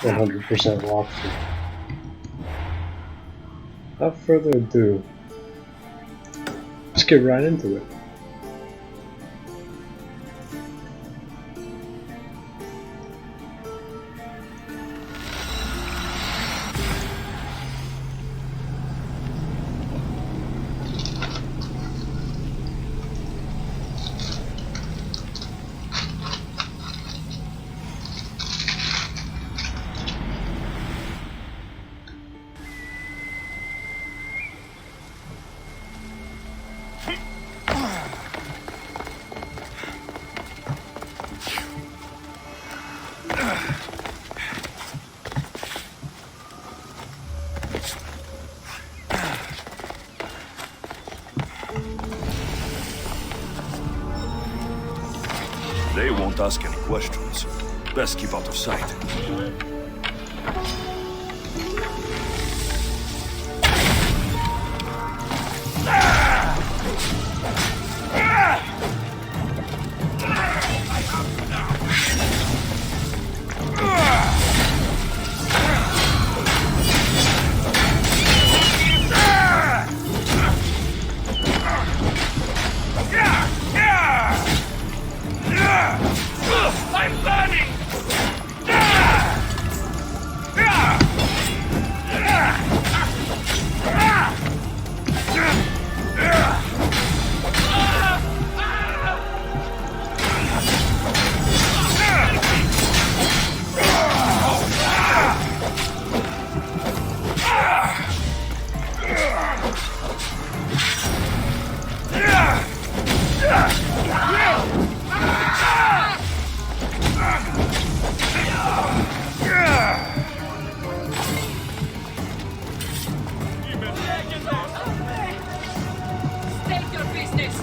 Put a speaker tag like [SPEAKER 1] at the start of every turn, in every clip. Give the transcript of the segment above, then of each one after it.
[SPEAKER 1] 100% walkthrough. Without further ado, let's get right into it.
[SPEAKER 2] They won't ask any questions. Best keep out of sight.
[SPEAKER 3] I'm burning! State your business!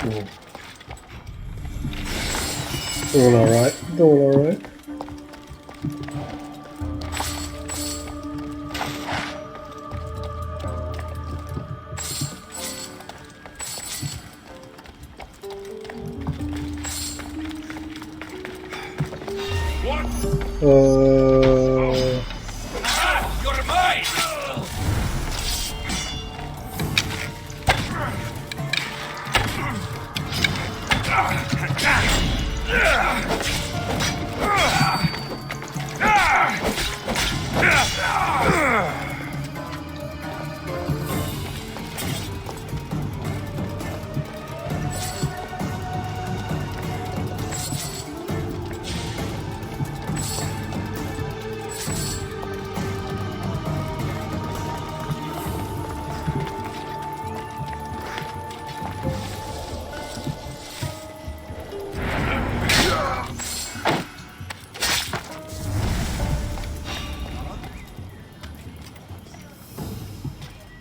[SPEAKER 1] Cool. Doing alright, doing alright.
[SPEAKER 3] You're mine!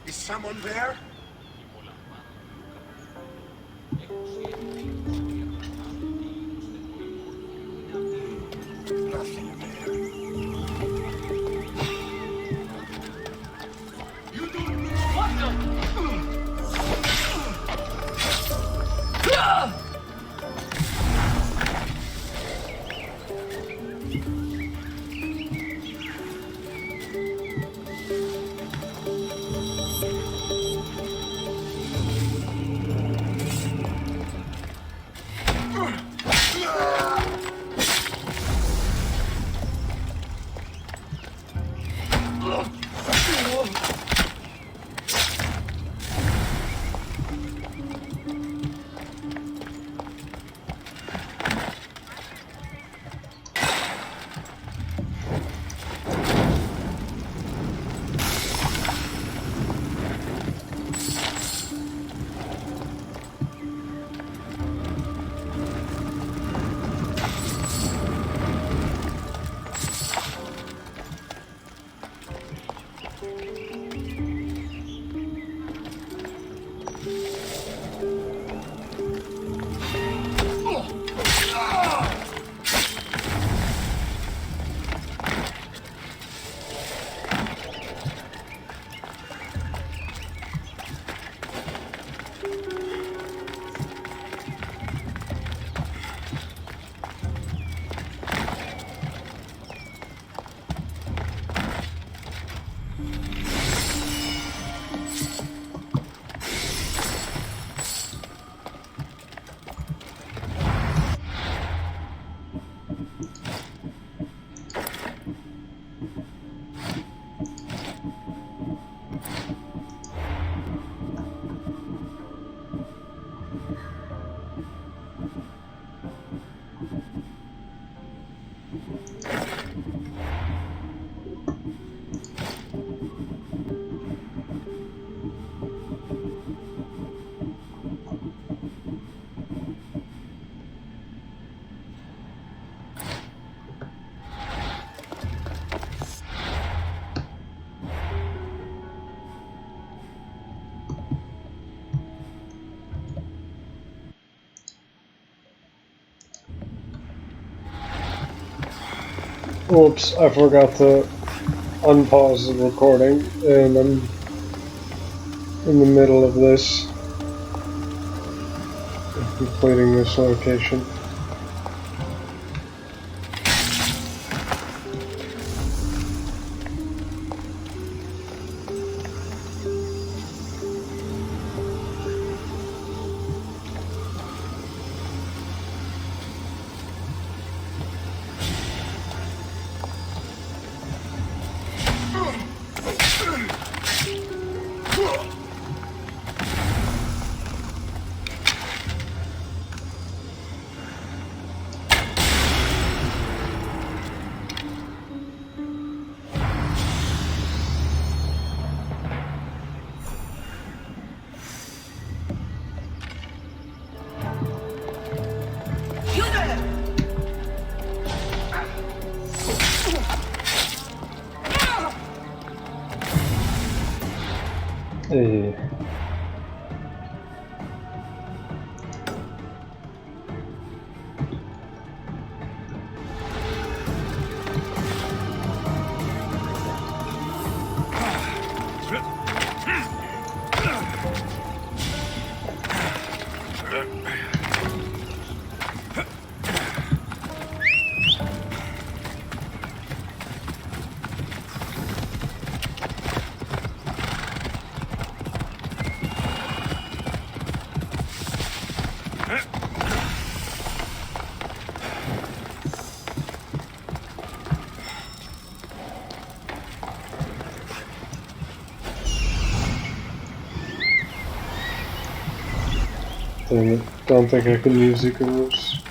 [SPEAKER 4] Is someone there? Nothing there. You don't know
[SPEAKER 3] What the?
[SPEAKER 1] Oops, I forgot to unpause the recording, and I'm in the middle of this. Completing this location.
[SPEAKER 3] You there!
[SPEAKER 1] Hey. Dang it. Don't think I can use Icarus.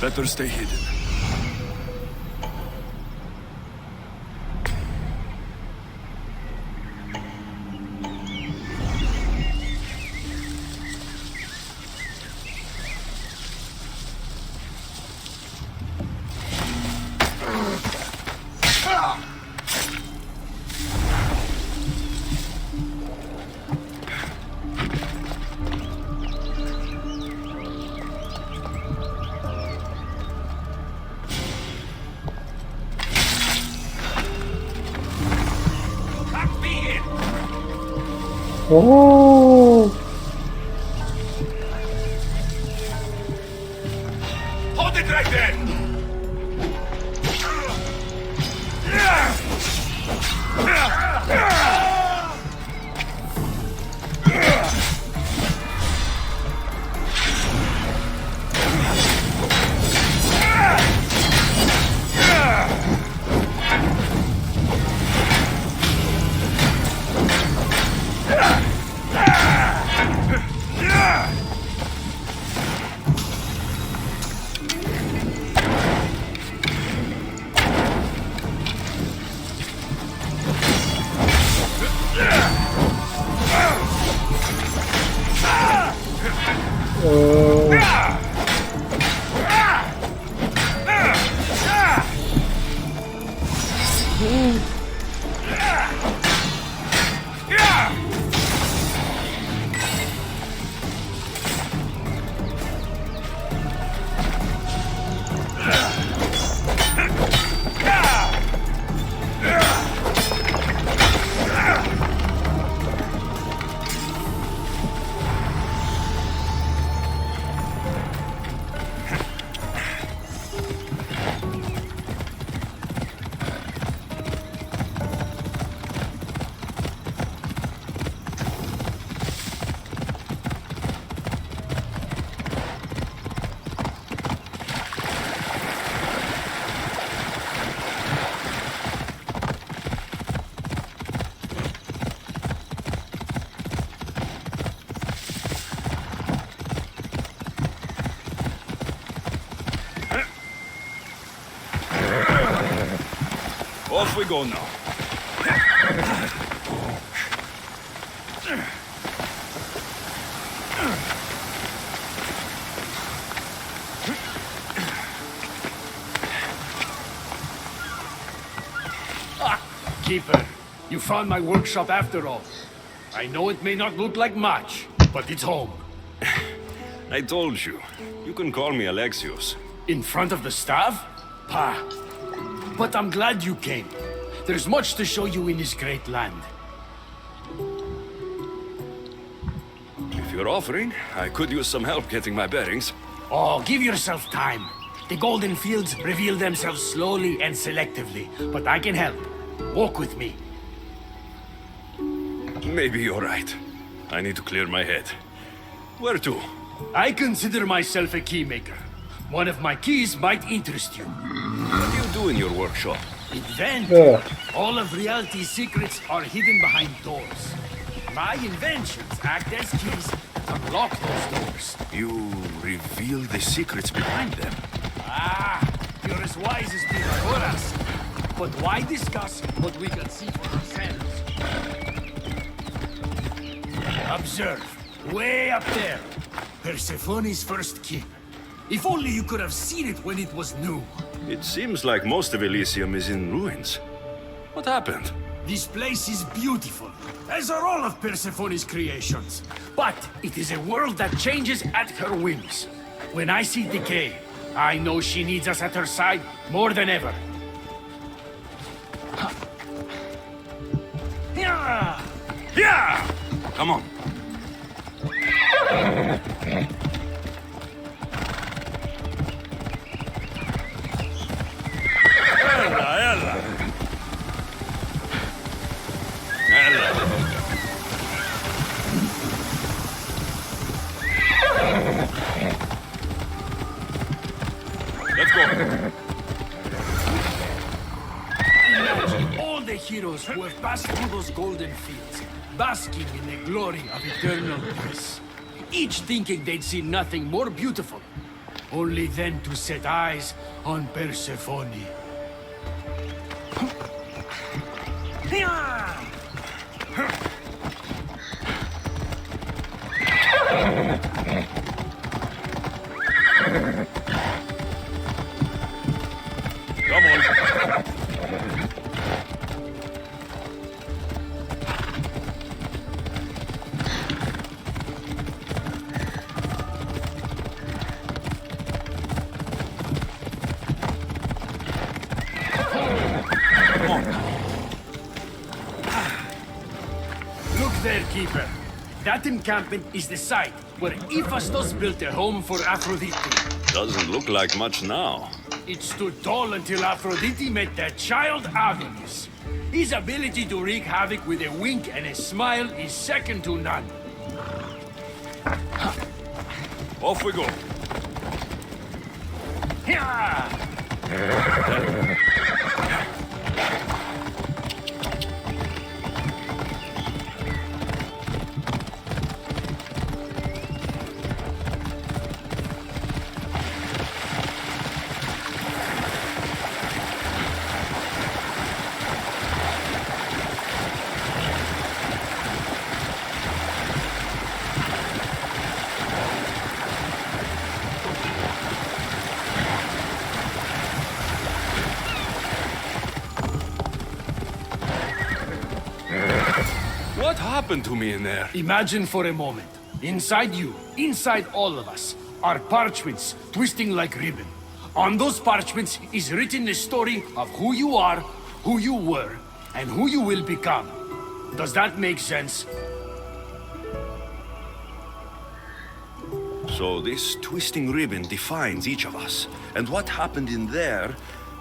[SPEAKER 2] Better stay hidden.
[SPEAKER 1] Oh!
[SPEAKER 4] Hold it right there!
[SPEAKER 2] Off we go now.
[SPEAKER 5] Keeper, you found my workshop after all. I know it may not look like much, but it's home.
[SPEAKER 2] I told you. You can call me Alexios.
[SPEAKER 5] In front of the staff? Pah. But I'm glad you came. There's much to show you in this great land.
[SPEAKER 2] If you're offering, I could use some help getting my bearings.
[SPEAKER 5] Oh, give yourself time. The golden fields reveal themselves slowly and selectively, but I can help. Walk with me.
[SPEAKER 2] Maybe you're right. I need to clear my head. Where to?
[SPEAKER 5] I consider myself a keymaker. One of my keys might interest you.
[SPEAKER 2] What do you do in your workshop?
[SPEAKER 5] Invent.
[SPEAKER 1] Yeah.
[SPEAKER 5] All of reality's secrets are hidden behind doors. My inventions act as keys that unlock those doors.
[SPEAKER 2] You reveal the secrets behind them.
[SPEAKER 5] Ah, you're as wise as Pythagoras. But why discuss what we can see for ourselves? Observe, way up there, Persephone's first keep. If only you could have seen it when it was new.
[SPEAKER 2] It seems like most of Elysium is in ruins. What happened?
[SPEAKER 5] This place is beautiful, as are all of Persephone's creations. But it is a world that changes at her whims. When I see decay, I know she needs us at her side more than ever. Yeah!
[SPEAKER 2] Yeah! Come on. Ella. Let's go.
[SPEAKER 5] Imagine all the heroes who have passed through those golden fields, basking in the glory of eternal bliss. Each thinking they'd see nothing more beautiful, only then to set eyes on Persephone.
[SPEAKER 2] Come on.
[SPEAKER 5] Look there, Keeper. That encampment is the site where Hephaestus built a home for Aphrodite.
[SPEAKER 2] Doesn't look like much now.
[SPEAKER 5] It stood tall until Aphrodite met that child Adonis. His ability to wreak havoc with a wink and a smile is second to none.
[SPEAKER 2] Off we go. What happened to me in there?
[SPEAKER 5] Imagine for a moment, inside you, inside all of us, are parchments twisting like ribbon. On those parchments is written the story of who you are, who you were, and who you will become. Does that make sense?
[SPEAKER 2] So this twisting ribbon defines each of us. And what happened in there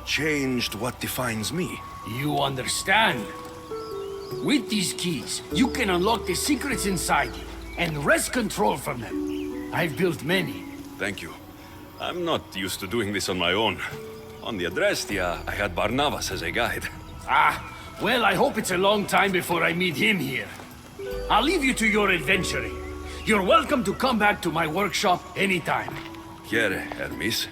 [SPEAKER 2] changed what defines me.
[SPEAKER 5] You understand? With these keys, you can unlock the secrets inside you and wrest control from them. I've built many.
[SPEAKER 2] Thank you. I'm not used to doing this on my own. On the Adrestia, I had Barnabas as a guide.
[SPEAKER 5] Ah, well, I hope it's a long time before I meet him here. I'll leave you to your adventuring. You're welcome to come back to my workshop anytime.
[SPEAKER 2] Here, Hermes.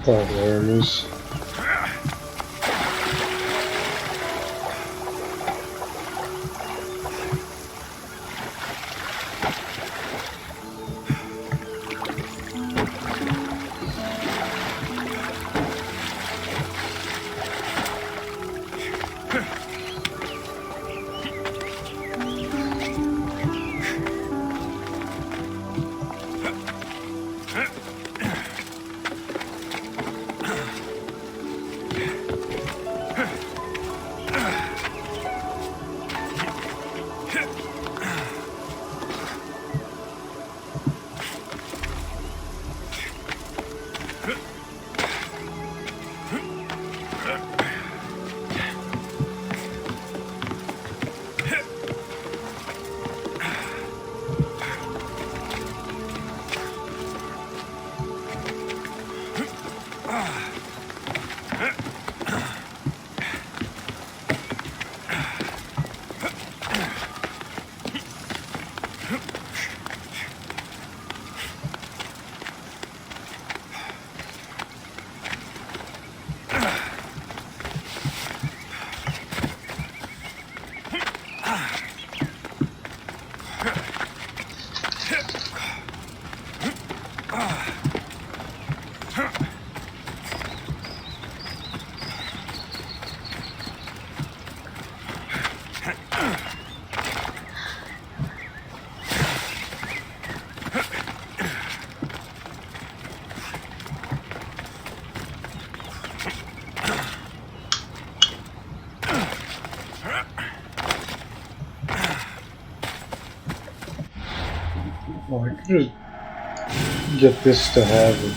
[SPEAKER 1] Oh, there it is. Oh, I could just get this to happen.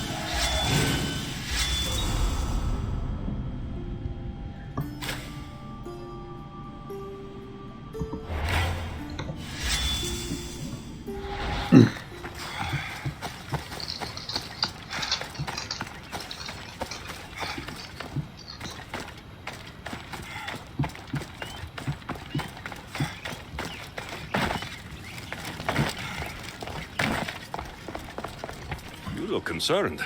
[SPEAKER 2] You look concerned.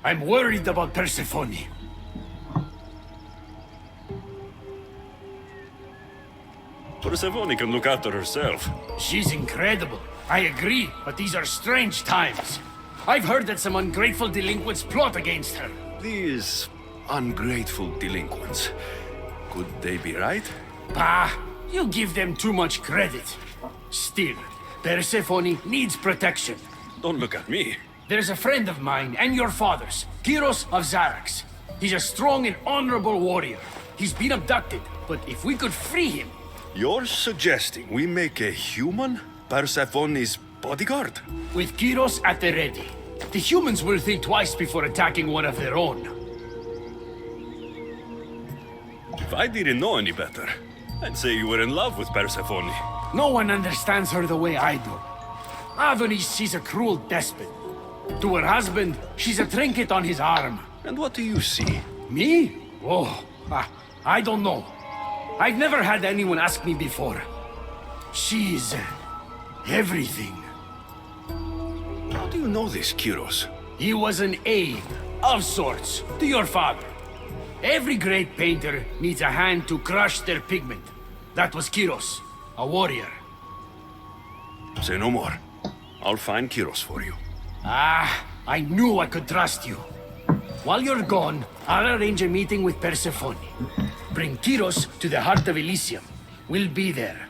[SPEAKER 5] I'm worried about Persephone.
[SPEAKER 2] Persephone can look after herself.
[SPEAKER 5] She's incredible. I agree, but these are strange times. I've heard that some ungrateful delinquents plot against her.
[SPEAKER 2] These ungrateful delinquents. Could they be right?
[SPEAKER 5] Bah, you give them too much credit. Still, Persephone needs protection.
[SPEAKER 2] Don't look at me.
[SPEAKER 5] There's a friend of mine and your father's, Kyros of Xarax. He's a strong and honorable warrior. He's been abducted, but if we could free him...
[SPEAKER 2] You're suggesting we make a human Persephone's bodyguard?
[SPEAKER 5] With Kyros at the ready, the humans will think twice before attacking one of their own.
[SPEAKER 2] If I didn't know any better, I'd say you were in love with Persephone.
[SPEAKER 5] No one understands her the way I do. Adonis, she's a cruel despot. To her husband, she's a trinket on his arm.
[SPEAKER 2] And what do you see?
[SPEAKER 5] Me? Oh, I don't know. I've never had anyone ask me before. She's... everything.
[SPEAKER 2] How do you know this, Kyros?
[SPEAKER 5] He was an aide, of sorts, to your father. Every great painter needs a hand to crush their pigment. That was Kyros, a warrior.
[SPEAKER 2] Say no more. I'll find Kyros for you.
[SPEAKER 5] Ah, I knew I could trust you. While you're gone, I'll arrange a meeting with Persephone. Bring Kyros to the heart of Elysium. We'll be there.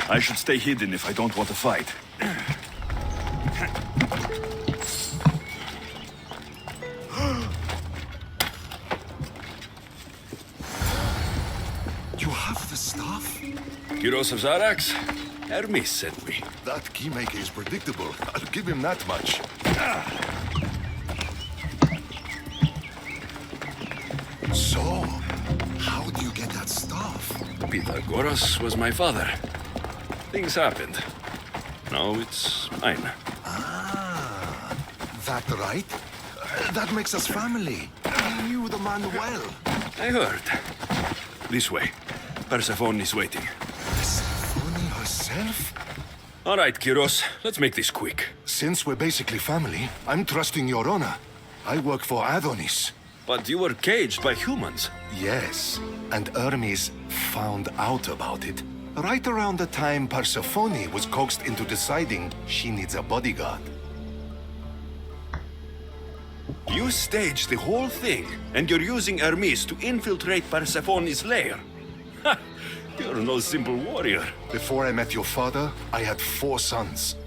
[SPEAKER 2] I should stay hidden if I don't want to fight.
[SPEAKER 4] You have the staff?
[SPEAKER 2] Kyros of Xarax? Hermes sent me.
[SPEAKER 4] That keymaker is predictable. I'll give him that much. So, how do you get that staff?
[SPEAKER 2] Pythagoras was my father. Things happened. Now it's mine.
[SPEAKER 4] Ah, that right? That makes us family. You knew the man well.
[SPEAKER 2] I heard. This way. Persephone is waiting.
[SPEAKER 4] Persephone herself?
[SPEAKER 2] All right, Kyros. Let's make this quick.
[SPEAKER 4] Since we're basically family, I'm trusting your honor. I work for Adonis.
[SPEAKER 2] But you were caged by humans.
[SPEAKER 4] Yes, and Hermes found out about it. Right around the time Persephone was coaxed into deciding she needs a bodyguard.
[SPEAKER 2] You staged the whole thing, and you're using Hermes to infiltrate Persephone's lair. Ha! You're no simple warrior.
[SPEAKER 4] Before I met your father, I had 4 sons,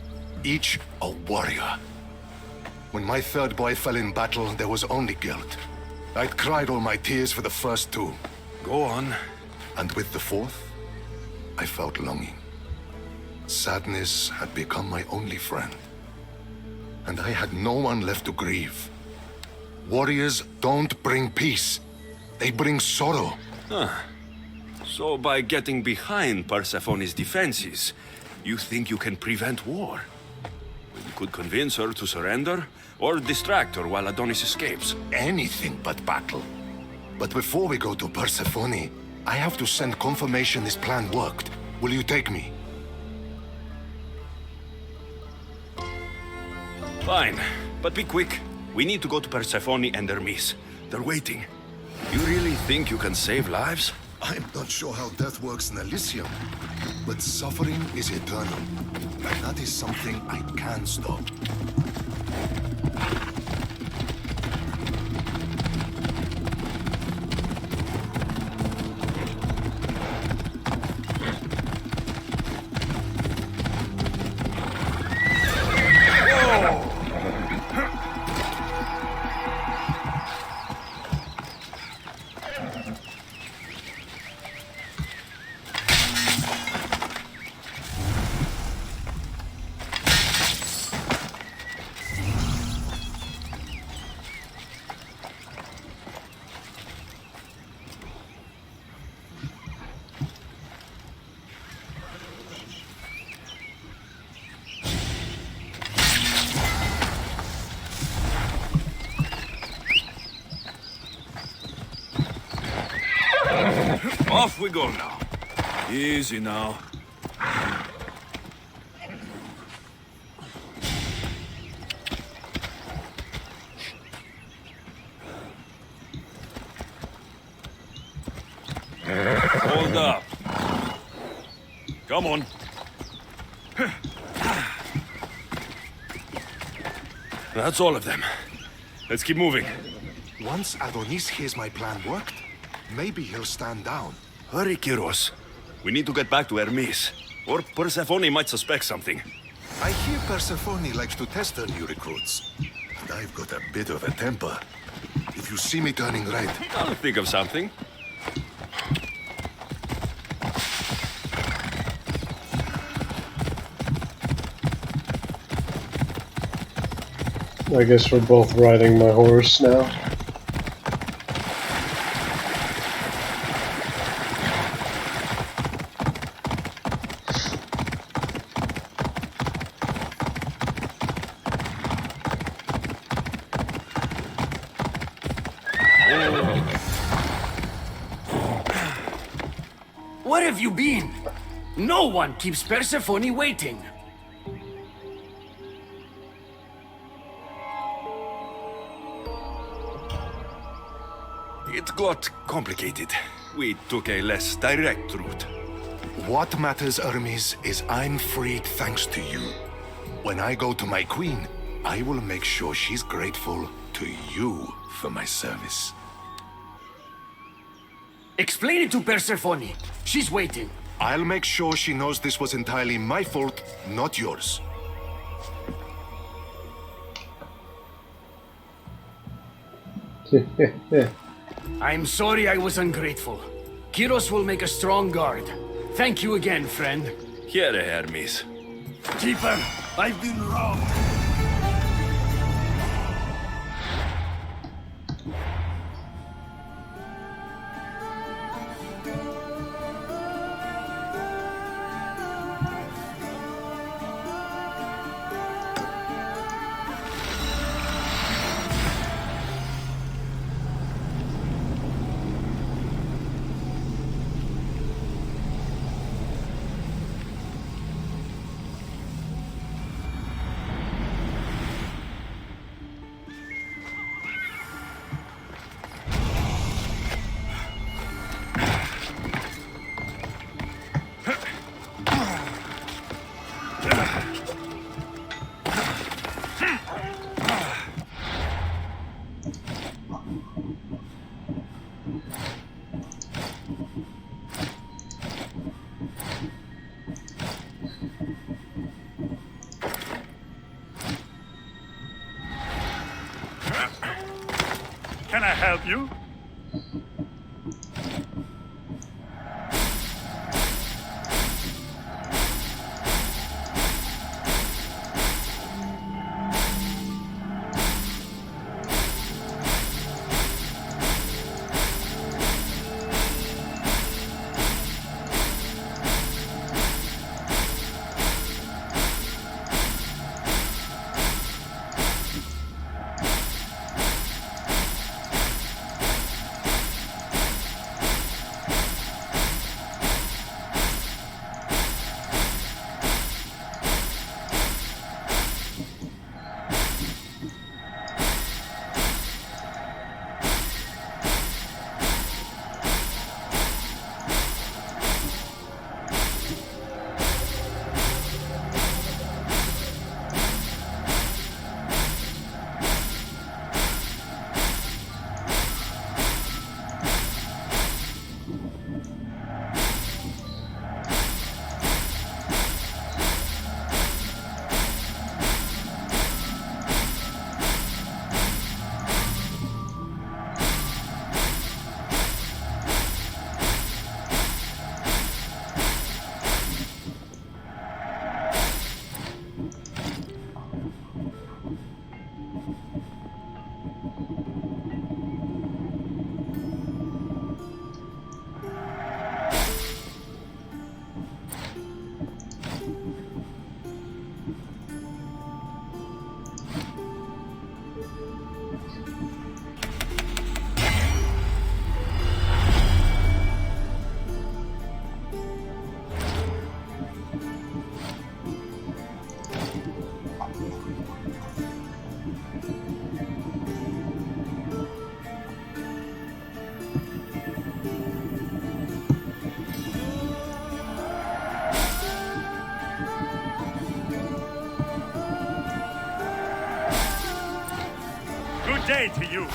[SPEAKER 4] each a warrior. When my third boy fell in battle, there was only guilt. I'd cried all my tears for the first 2.
[SPEAKER 2] Go on.
[SPEAKER 4] And with the 4th, I felt longing. Sadness had become my only friend. and I had no one left to grieve. Warriors don't bring peace. They bring sorrow.
[SPEAKER 2] So by getting behind Persephone's defenses, you think you can prevent war? You could convince her to surrender, or distract her while Adonis escapes.
[SPEAKER 4] Anything but battle. But before we go to Persephone, I have to send confirmation this plan worked. Will you take me?
[SPEAKER 2] Fine, but be quick. We need to go to Persephone and Hermes. They're waiting. You really think you can save lives?
[SPEAKER 4] I'm not sure how death works in Elysium, but suffering is eternal. And that is something I can stop.
[SPEAKER 2] Off we go now. Easy now. Hold up. Come on. That's all of them. Let's keep moving.
[SPEAKER 4] Once Adonis hears my plan worked, maybe he'll stand down.
[SPEAKER 2] Hurry, Kyros. We need to get back to Hermes. Or Persephone might suspect something.
[SPEAKER 4] I hear Persephone likes to test her new recruits. And I've got a bit of a temper. If you see me turning right,
[SPEAKER 2] I'll think of something.
[SPEAKER 1] I guess we're both riding my horse now.
[SPEAKER 5] Where have you been? No one keeps Persephone waiting.
[SPEAKER 2] It got complicated. We took a less direct route.
[SPEAKER 4] what matters, Hermes, is I'm freed thanks to you. When I go to my queen, I will make sure she's grateful to you for my service.
[SPEAKER 5] Explain it to Persephone. She's waiting.
[SPEAKER 4] I'll make sure she knows this was entirely my fault, not yours.
[SPEAKER 5] I'm sorry I was ungrateful. Kyros will make a strong guard. Thank you again, friend.
[SPEAKER 2] Here, Hermes.
[SPEAKER 5] Keeper, I've been robbed.
[SPEAKER 6] Can I help you? day to you.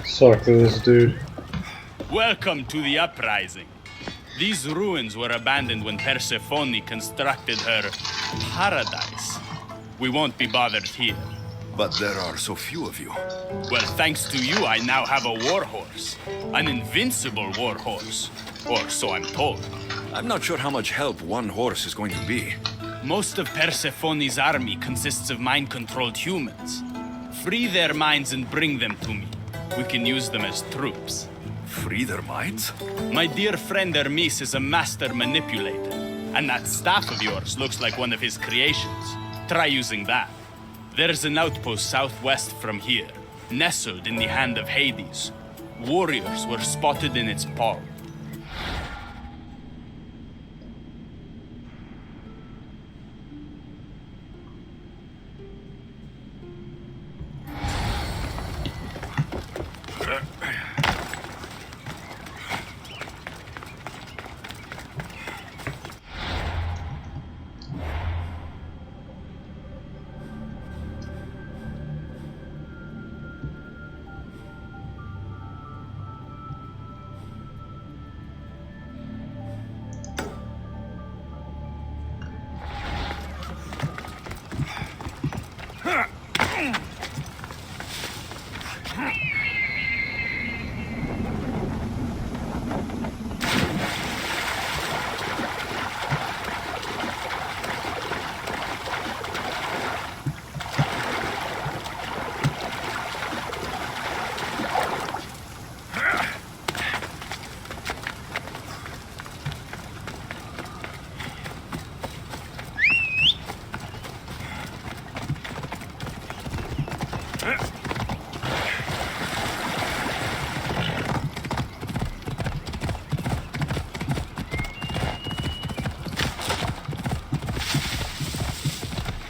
[SPEAKER 1] Suck to this dude.
[SPEAKER 7] Welcome to the uprising. These ruins were abandoned when Persephone constructed her paradise. We won't be bothered here.
[SPEAKER 2] But there are so few of you.
[SPEAKER 7] Well, thanks to you, I now have a warhorse. An invincible warhorse. Or so I'm told.
[SPEAKER 2] I'm not sure how much help one horse is going to be.
[SPEAKER 7] Most of Persephone's army consists of mind-controlled humans. Free their minds and bring them to me. We can use them as troops.
[SPEAKER 2] Free their minds?
[SPEAKER 7] My dear friend Hermes is a master manipulator. And that staff of yours looks like one of his creations. Try using that. There's an outpost southwest from here, nestled in the hand of Hades. Warriors were spotted in its palm.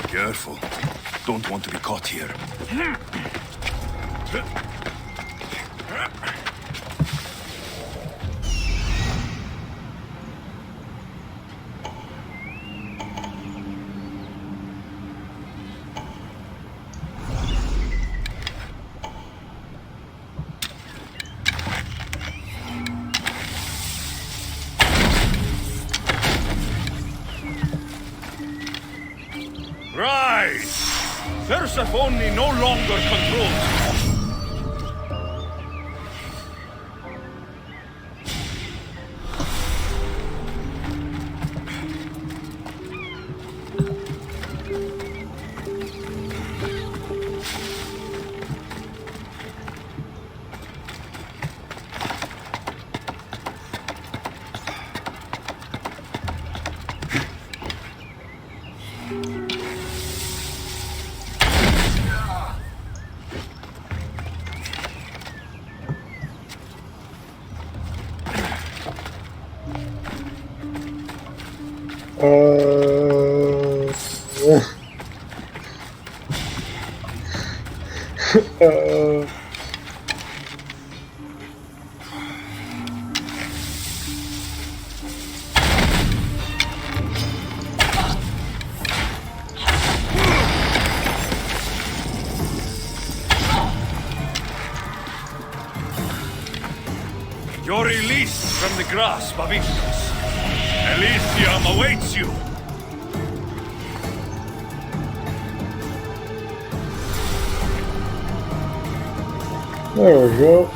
[SPEAKER 2] Careful. Don't want to be caught here.
[SPEAKER 6] Rise! Persephone no longer controls. You're released from the grasp of Icarus. Elysium awaits you.
[SPEAKER 1] There we go.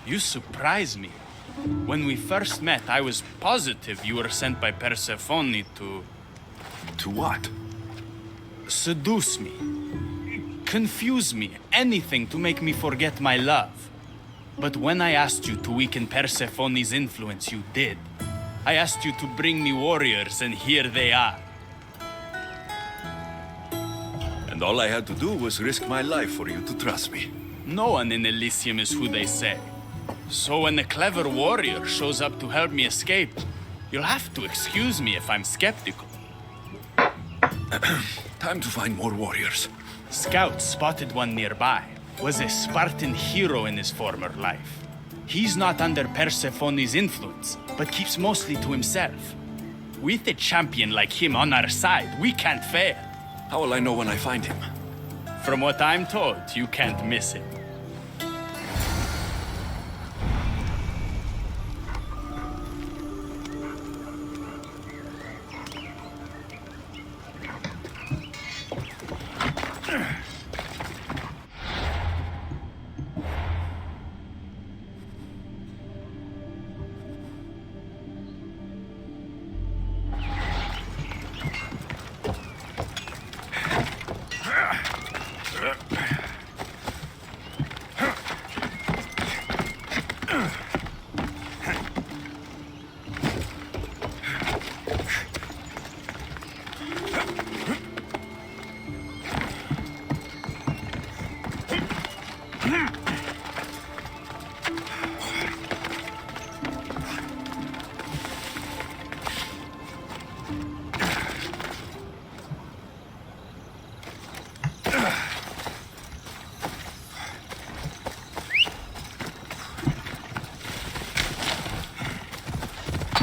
[SPEAKER 7] You surprise me. When we first met, I was positive you were sent by Persephone to...
[SPEAKER 2] To what?
[SPEAKER 7] seduce me. Confuse me. Anything to make me forget my love. But when I asked you to weaken Persephone's influence, you did. I asked you to bring me warriors, and here they are.
[SPEAKER 2] And all I had to do was risk my life for you to trust me.
[SPEAKER 7] No one in Elysium is who they say. So when a clever warrior shows up to help me escape, you'll have to excuse me if I'm skeptical.
[SPEAKER 2] Time to find more warriors.
[SPEAKER 7] Scouts spotted one nearby. Was a Spartan hero in his former life. He's not under Persephone's influence, but keeps mostly to himself. With a champion like him on our side, we can't fail.
[SPEAKER 2] How will I know when I find him?
[SPEAKER 7] From what I'm told, you can't miss it.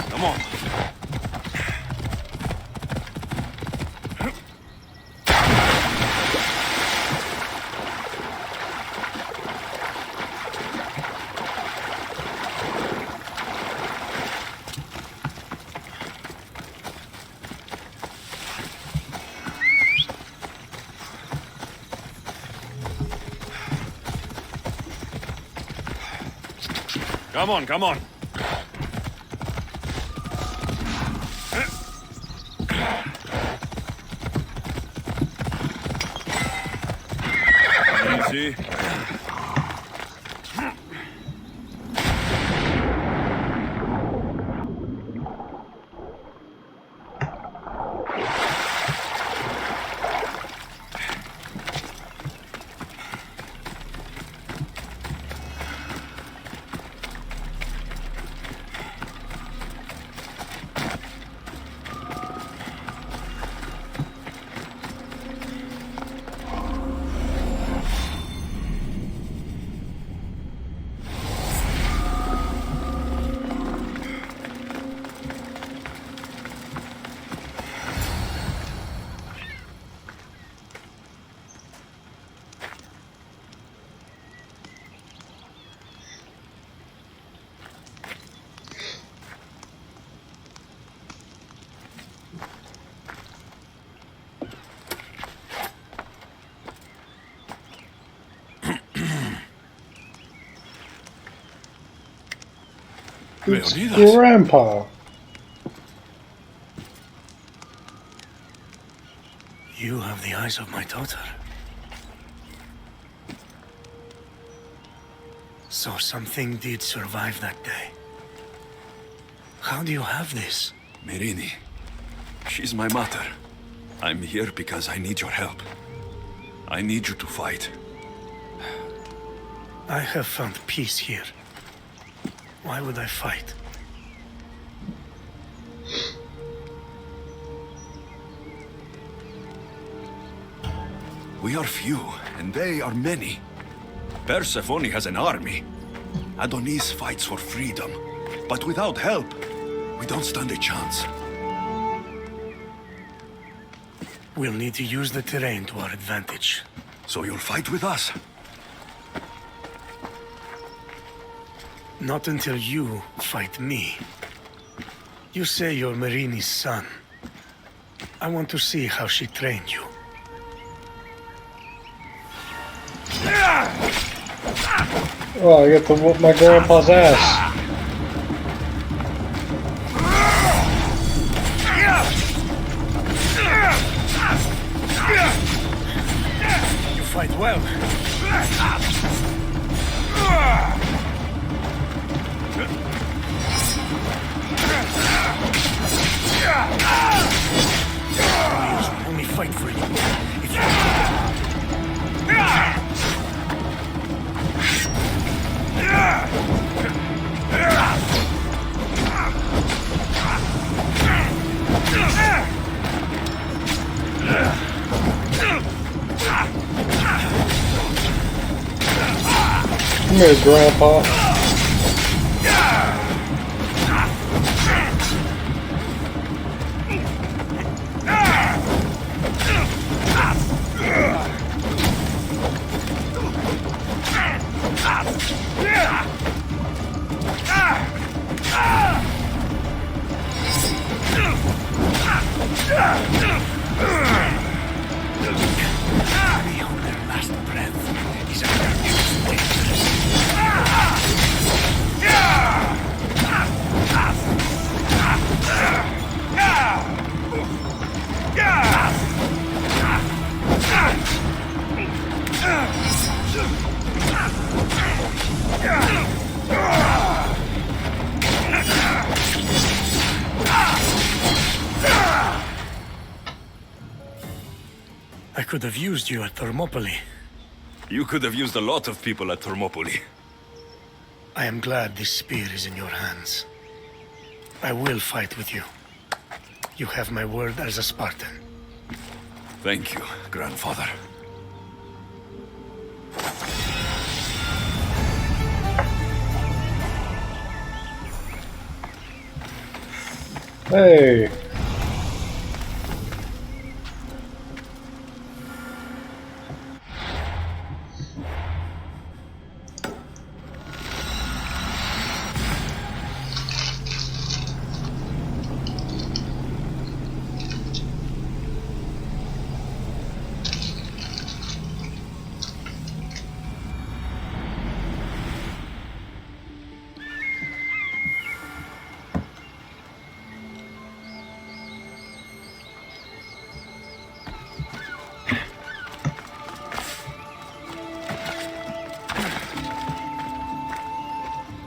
[SPEAKER 2] Come on. Come on, come on. Easy.
[SPEAKER 1] It's
[SPEAKER 2] Leonidas.
[SPEAKER 1] Grandpa.
[SPEAKER 8] You have the eyes of my daughter. So something did survive that day. How do you have this?
[SPEAKER 2] Merini. She's my mother. I'm here because I need your help. I need you to fight.
[SPEAKER 8] I have found peace here. Why would I fight?
[SPEAKER 2] We are few, and they are many. Persephone has an army. Adonis fights for freedom. But without help, we don't stand a chance.
[SPEAKER 8] We'll need to use the terrain to our advantage.
[SPEAKER 2] So you'll fight with us?
[SPEAKER 8] Not until you fight me. You say you're Marini's son. I want to see how she trained you.
[SPEAKER 1] Oh, I get to whoop my grandpa's ass.
[SPEAKER 8] You fight well. I'll only fight for you if
[SPEAKER 1] Come here, Grandpa.
[SPEAKER 8] I could have used you at Thermopylae.
[SPEAKER 6] You could have used a lot of people at Thermopylae.
[SPEAKER 8] I am glad this spear is in your hands. I will fight with you. You have my word as a Spartan.
[SPEAKER 6] Thank you, grandfather.
[SPEAKER 1] Hey.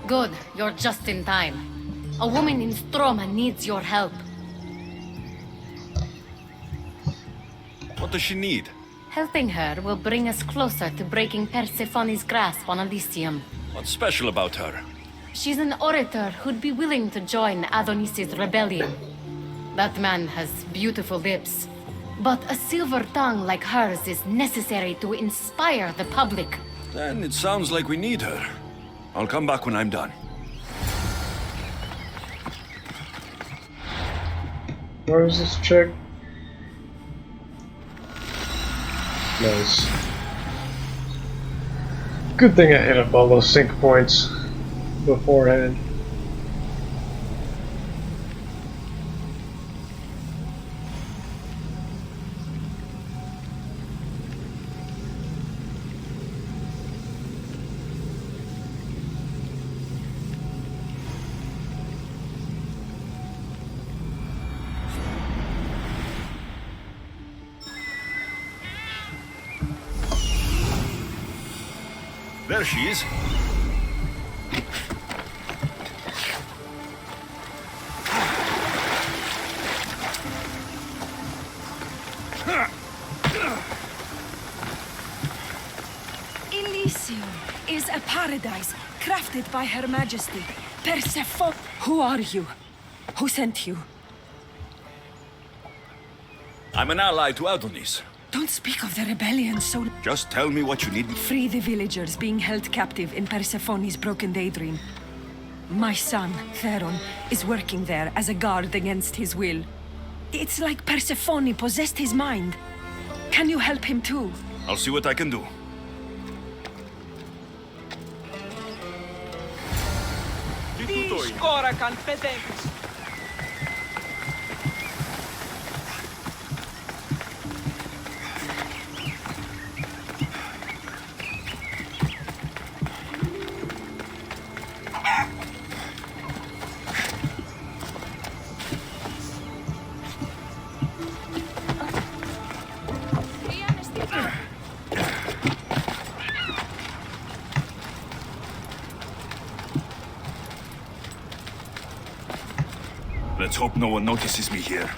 [SPEAKER 9] Good, you're just in time. A woman in Stroma needs your help.
[SPEAKER 6] What does she need?
[SPEAKER 9] Helping her will bring us closer to breaking Persephone's grasp on Elysium.
[SPEAKER 6] What's special about her?
[SPEAKER 9] She's an orator who'd be willing to join Adonis's rebellion. That man has beautiful lips, but a silver tongue like hers is necessary to inspire the public.
[SPEAKER 6] Then it sounds like we need her. I'll come back when I'm done.
[SPEAKER 1] Where is this chick? Nice. Good thing I hit up all those sync points beforehand.
[SPEAKER 6] There she is.
[SPEAKER 3] Elysium is a paradise crafted by Her Majesty, Persephone. Who are you? Who sent you?
[SPEAKER 6] I'm an ally to Adonis.
[SPEAKER 3] Don't speak of the rebellion so...
[SPEAKER 6] Just tell me what you need.
[SPEAKER 3] Free the villagers being held captive in Persephone's broken daydream. My son, Theron, is working there as a guard against his will. It's like Persephone possessed his mind. Can you help him too?
[SPEAKER 6] I'll see what I can do. Let's hope no one notices me here.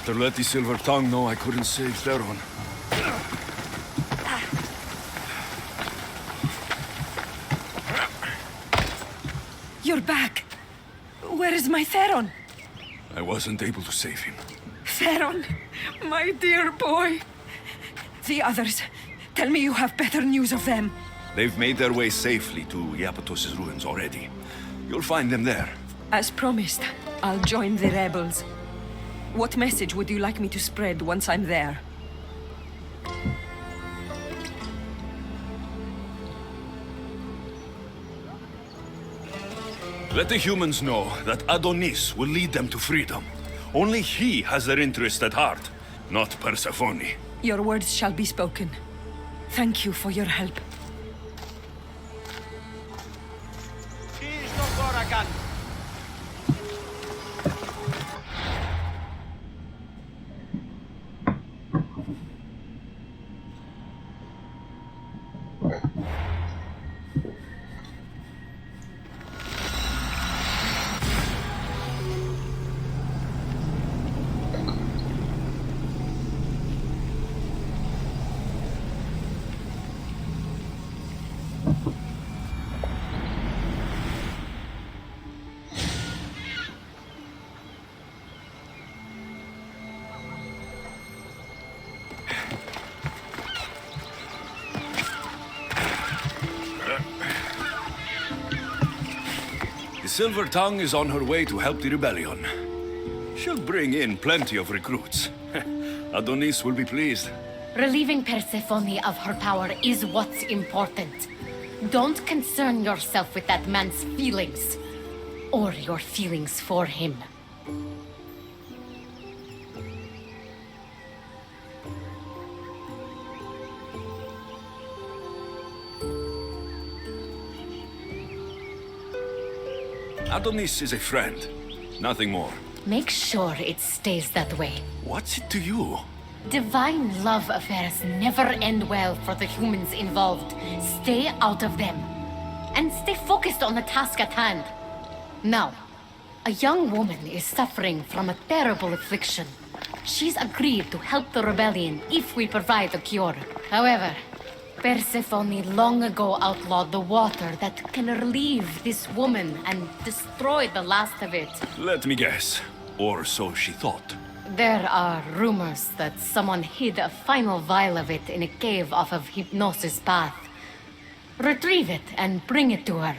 [SPEAKER 2] Better let the Silver Tongue know I couldn't save Theron.
[SPEAKER 3] You're back. Where is my Theron?
[SPEAKER 2] I wasn't able to save him.
[SPEAKER 3] Theron, my dear boy. The others, tell me you have better news of them.
[SPEAKER 2] They've made their way safely to Iapetos' ruins already. You'll find them there.
[SPEAKER 3] As promised, I'll join the rebels. What message would you like me to spread once I'm there?
[SPEAKER 2] Let the humans know that Adonis will lead them to freedom. Only he has their interest at heart, not Persephone.
[SPEAKER 3] Your words shall be spoken. Thank you for your help.
[SPEAKER 2] The Silver Tongue is on her way to help the rebellion. She'll bring in plenty of recruits. Adonis will be pleased.
[SPEAKER 9] Relieving Persephone of her power is what's important. Don't concern yourself with that man's feelings. Or your feelings for him.
[SPEAKER 2] Adonis is a friend. Nothing more.
[SPEAKER 9] Make sure it stays that way.
[SPEAKER 2] What's it to you?
[SPEAKER 9] Divine love affairs never end well for the humans involved. Stay out of them. And stay focused on the task at hand. Now, a young woman is suffering from a terrible affliction. She's agreed to help the rebellion if we provide a cure. However, Persephone long ago outlawed the water that can relieve this woman and destroy the last of it.
[SPEAKER 2] Let me guess. Or so she thought.
[SPEAKER 9] There are rumors that someone hid a final vial of it in a cave off of Hypnosis Path. Retrieve it and bring it to her.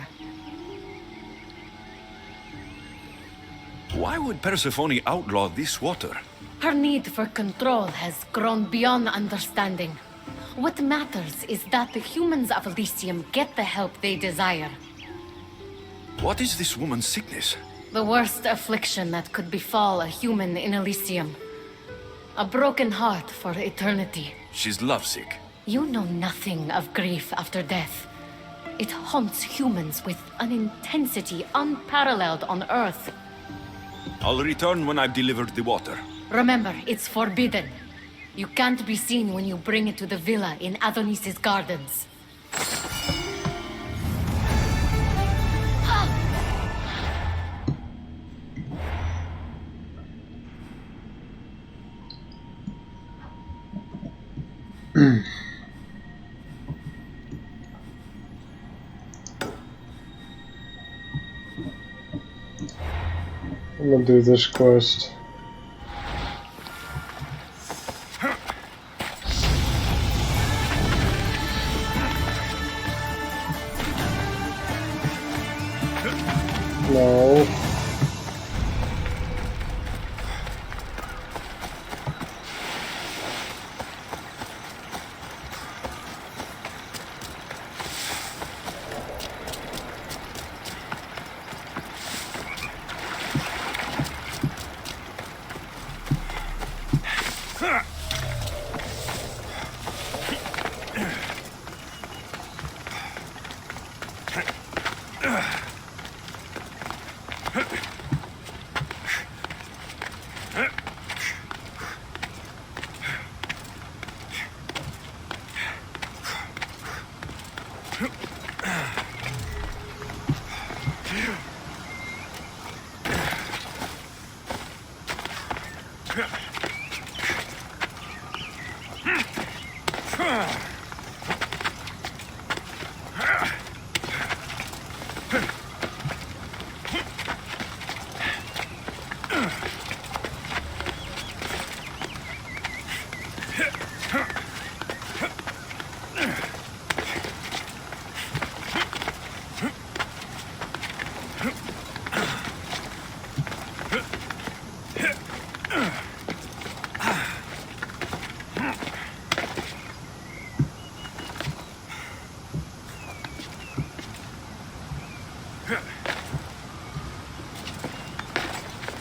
[SPEAKER 2] Why would Persephone outlaw this water?
[SPEAKER 9] Her need for control has grown beyond understanding. What matters is that the humans of Elysium get the help they desire.
[SPEAKER 2] What is this woman's sickness?
[SPEAKER 9] The worst affliction that could befall a human in Elysium. A broken heart for eternity.
[SPEAKER 2] She's lovesick.
[SPEAKER 9] You know nothing of grief after death. It haunts humans with an intensity unparalleled on Earth.
[SPEAKER 2] I'll return when I've delivered the water.
[SPEAKER 9] Remember, it's forbidden. You can't be seen when you bring it to the villa in Adonis's gardens.
[SPEAKER 1] I'm gonna do this quest. No.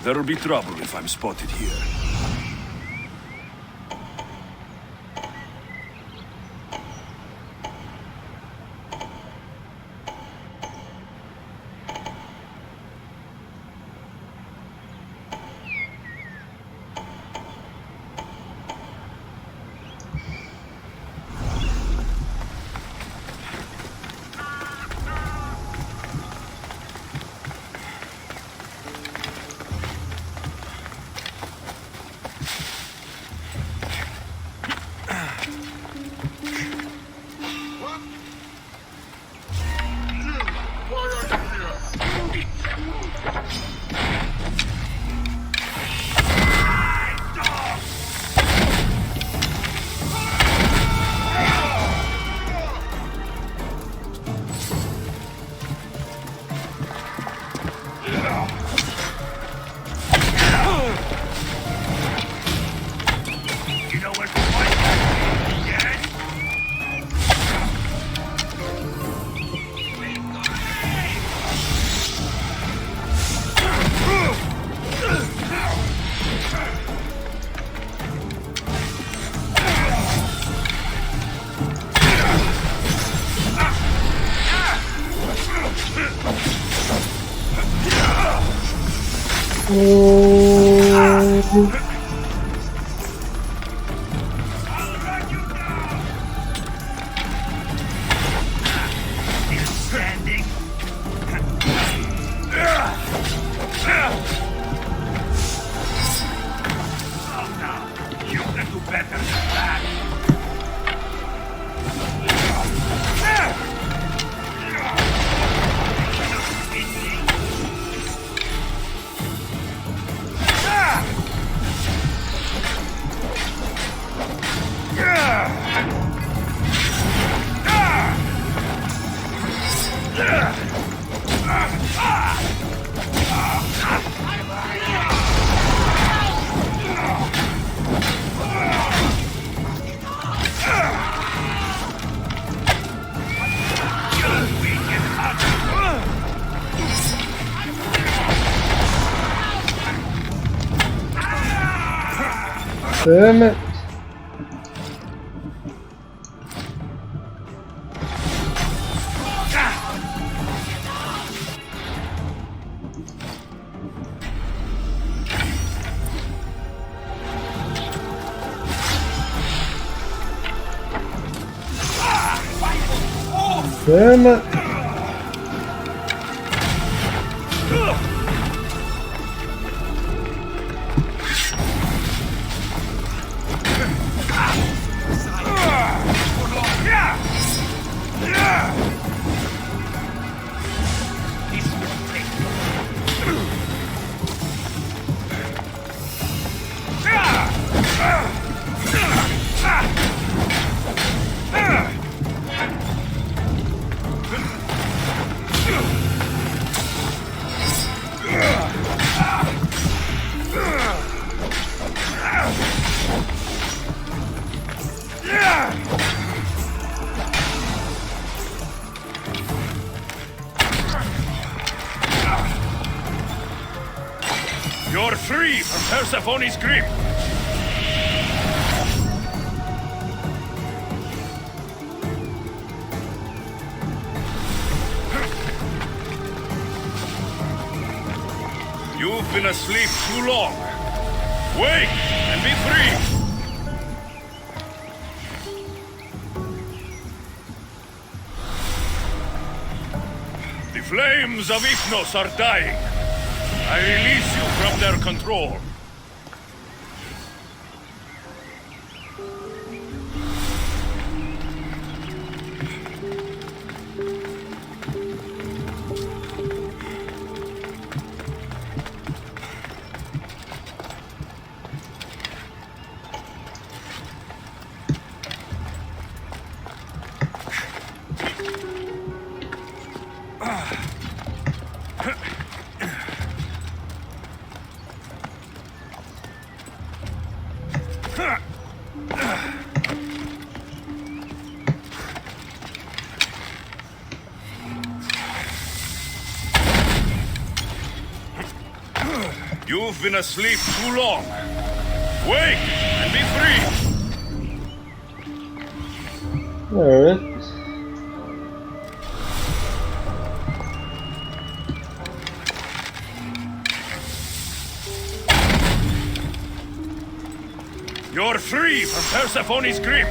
[SPEAKER 2] There'll be trouble if I'm spotted here.
[SPEAKER 1] Oh. Damn it. Damn it.
[SPEAKER 6] You're free from Persephone's grip! You've been asleep too long. Wake and be free! The flames of Ifnos are dying. I release you from their control. You've been asleep too long. Wake and be free!
[SPEAKER 1] Alright.
[SPEAKER 6] You're free from Persephone's grip!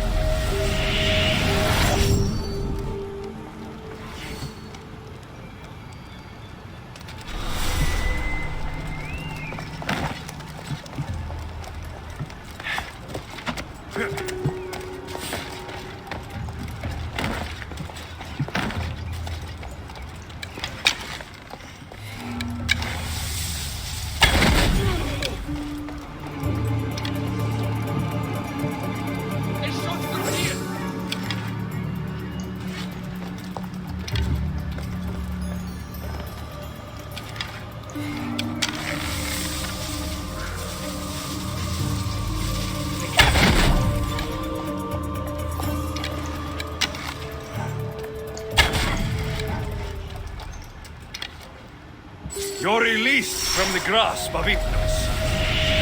[SPEAKER 6] You're released from the grasp of Ifnos.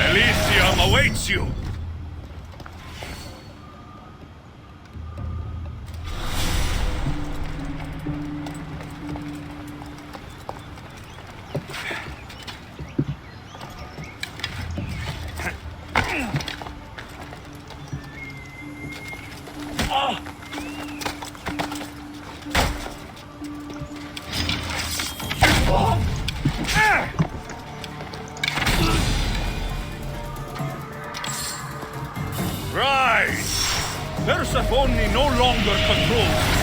[SPEAKER 6] Elysium awaits you! Persephone no longer controls.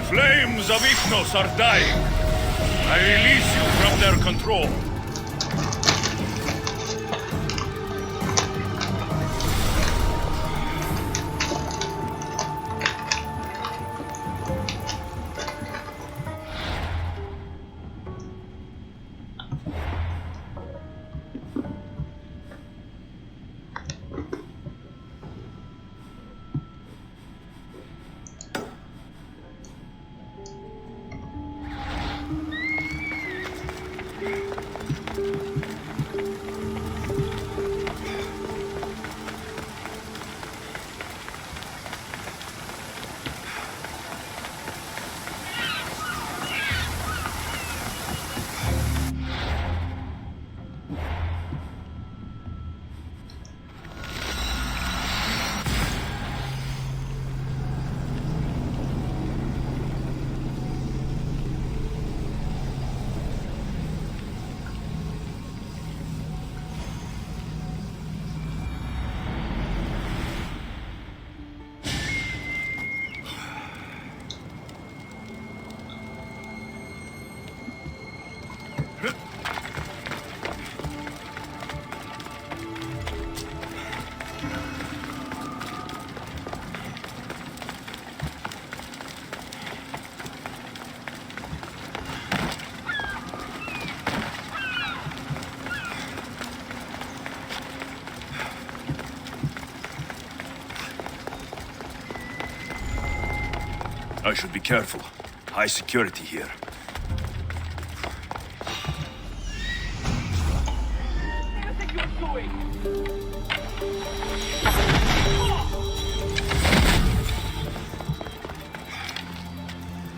[SPEAKER 6] Flames of Ichnos are dying. I release you from their control. I should be careful. High security here.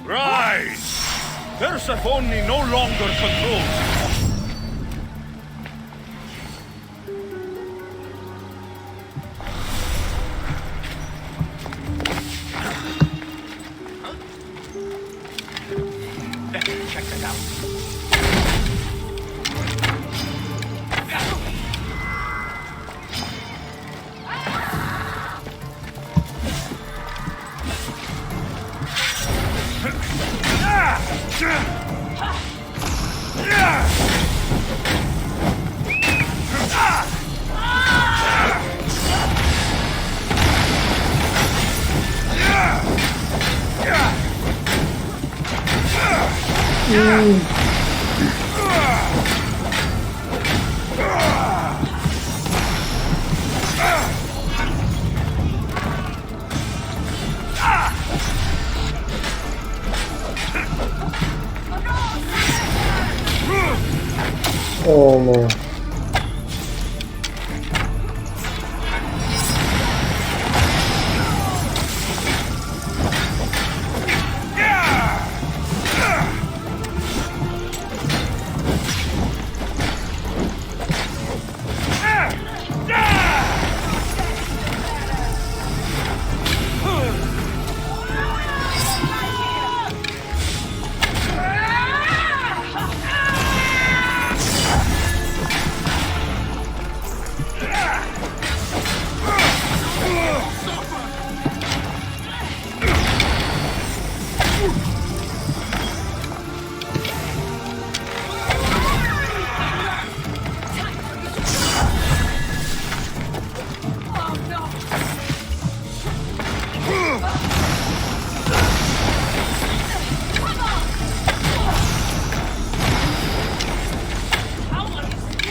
[SPEAKER 6] Rise! Persephone no longer controls.
[SPEAKER 7] Check that out.
[SPEAKER 1] Oh no.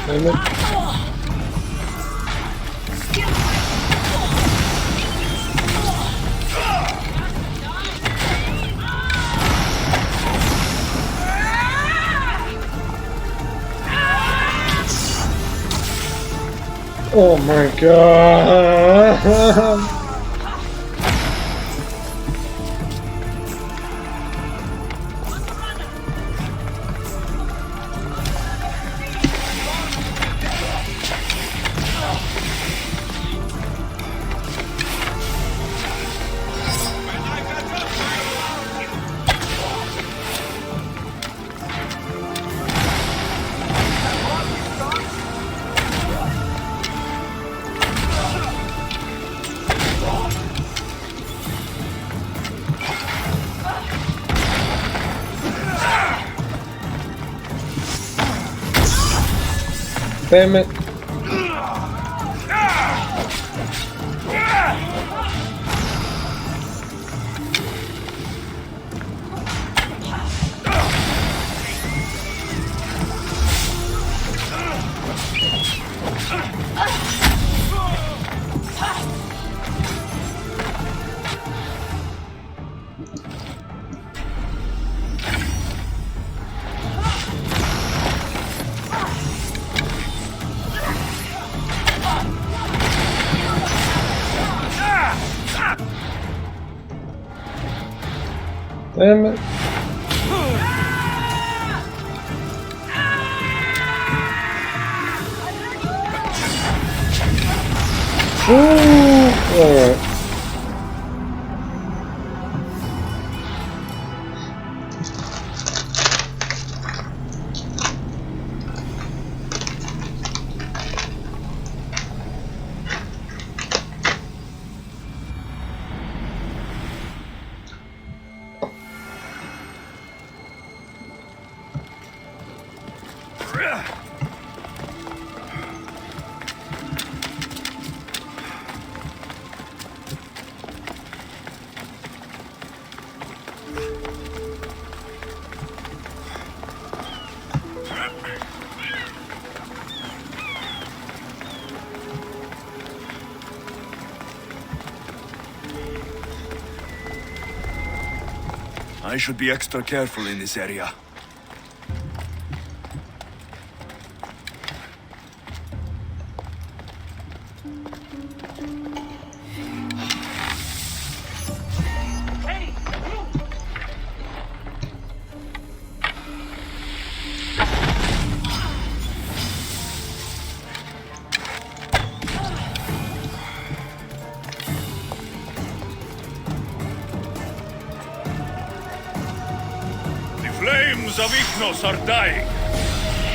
[SPEAKER 1] Damn it. Oh my god! Damn it. Damn it. Ooh, alright.
[SPEAKER 6] I should be extra careful in this area. Flames of Ignos are dying.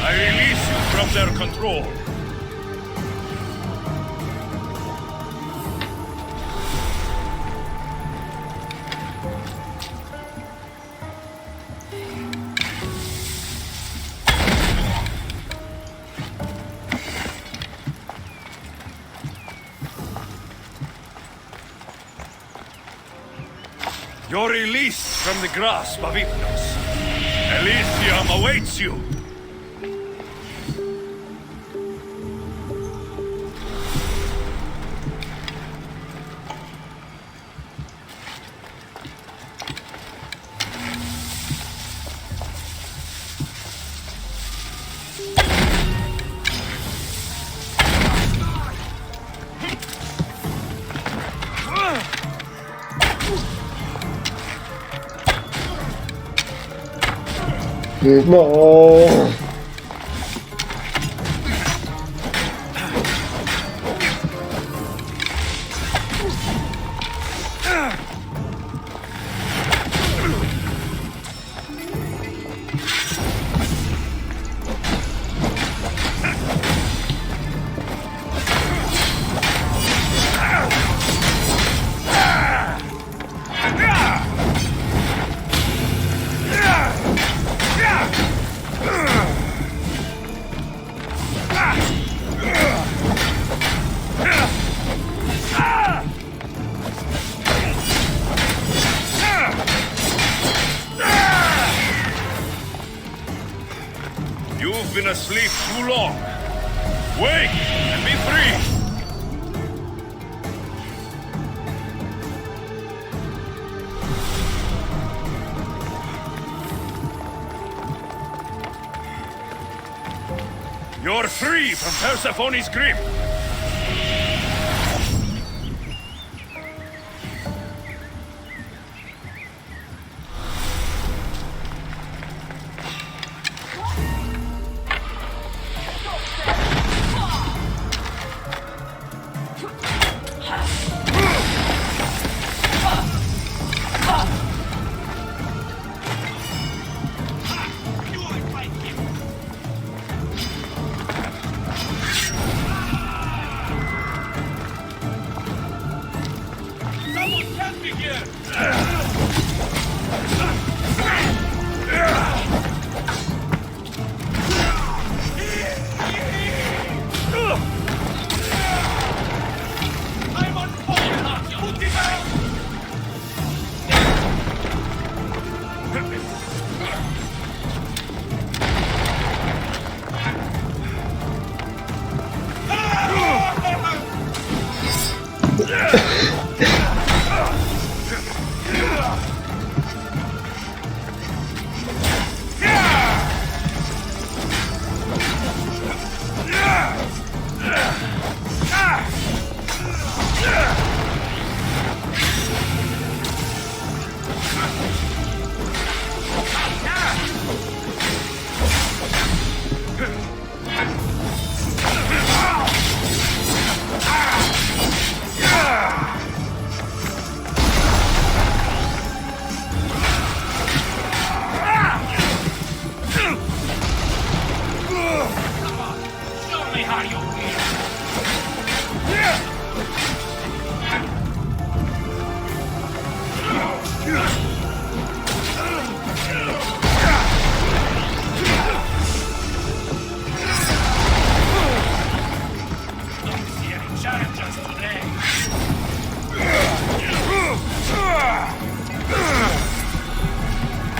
[SPEAKER 6] I release you from their control. You're released from the grasp of Ignos. Elysium awaits you!
[SPEAKER 1] No.
[SPEAKER 6] You've been asleep too long. Wake and be free! You're free from Persephone's grip!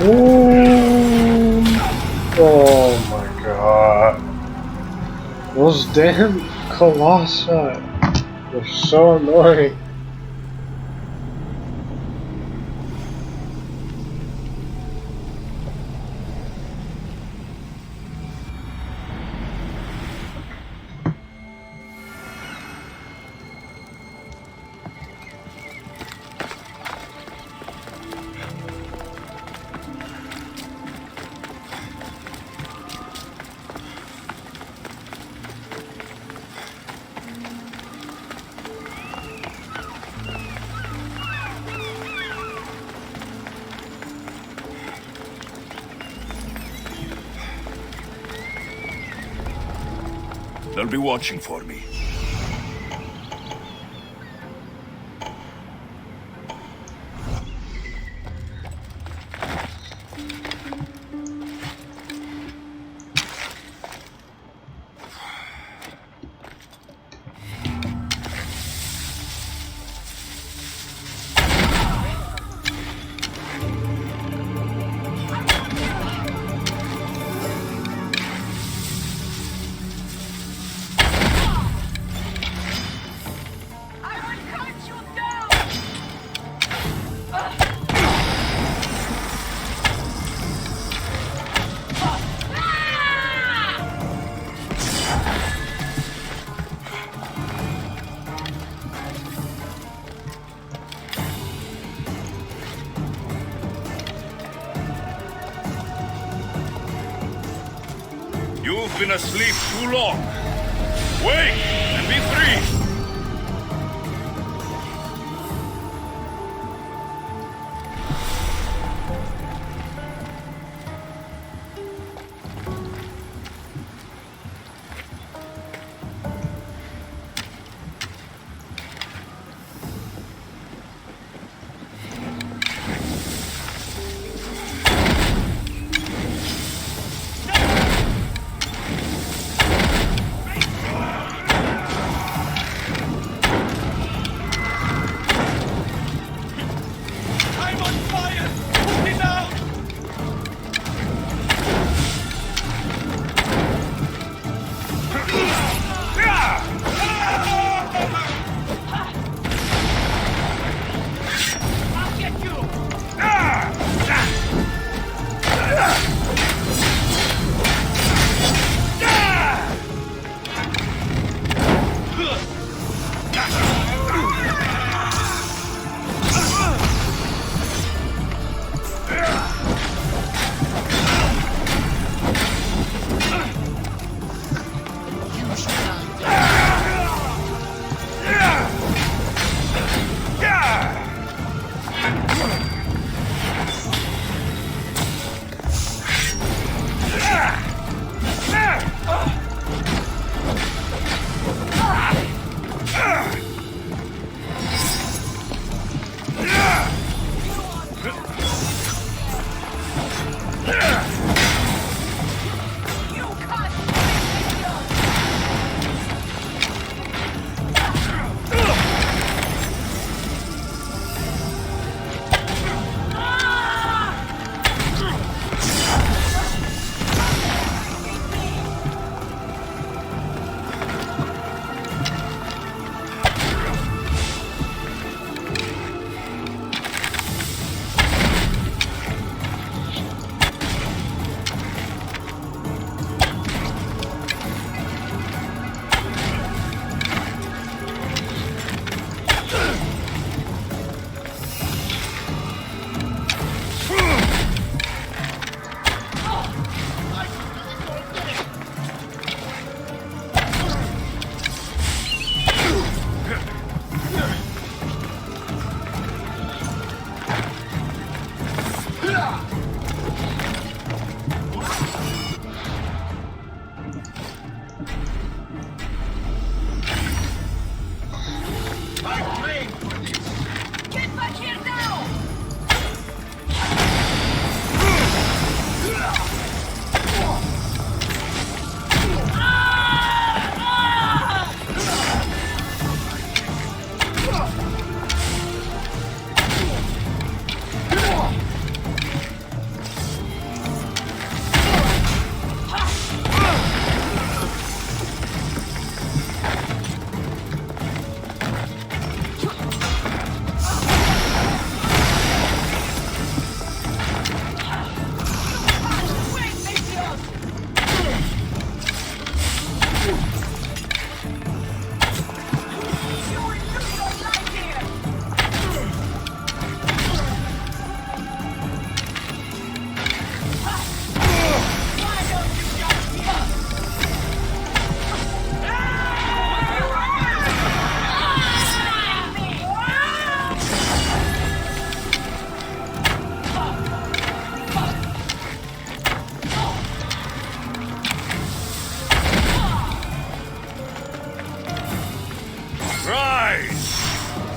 [SPEAKER 1] Ooh. Oh my god. Those damn colossi are so annoying.
[SPEAKER 6] They'll be watching for me. been asleep too long. Wake and be free!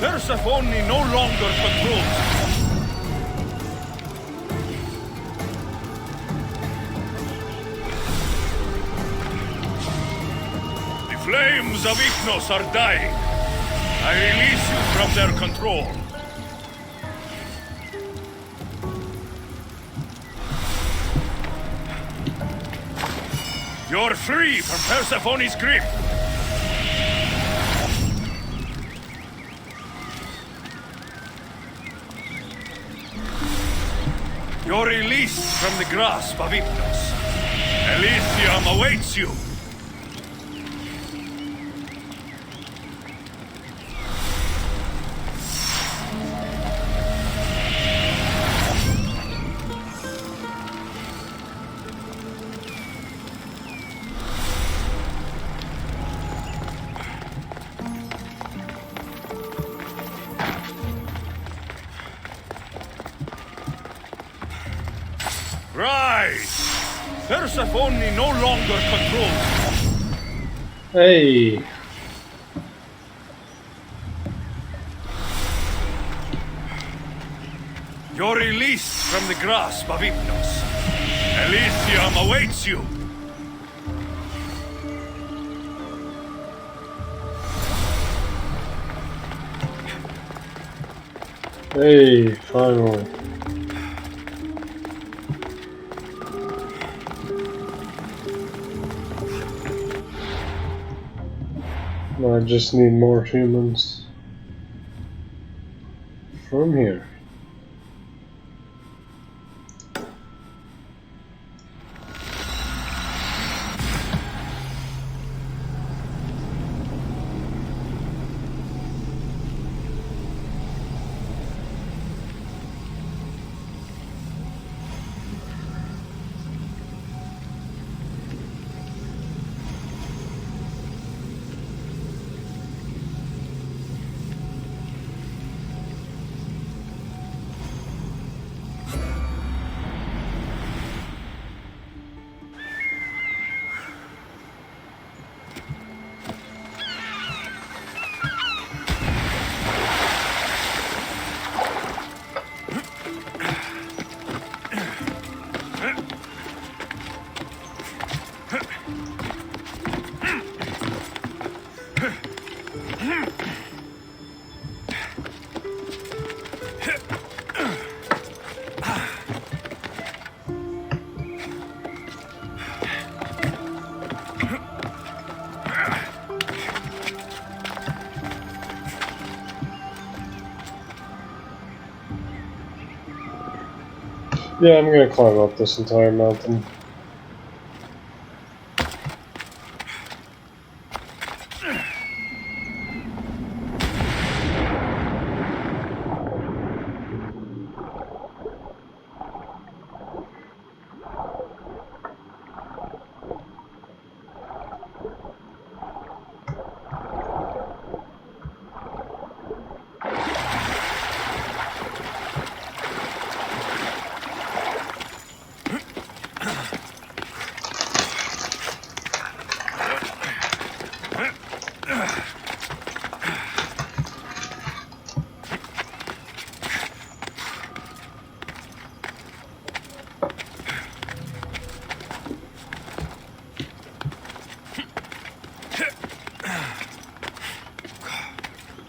[SPEAKER 6] Persephone no longer controls. The flames of Ignos are dying. I release you from their control. You're free from Persephone's grip. You're released from the grasp of Ignos. Elysium awaits you. Rise! Persephone no longer controls.
[SPEAKER 1] Hey!
[SPEAKER 6] You're released from the grasp of Hypnos. Elysium awaits you.
[SPEAKER 1] Hey, finally. I just need more humans from here. Yeah, I'm gonna climb up this entire mountain.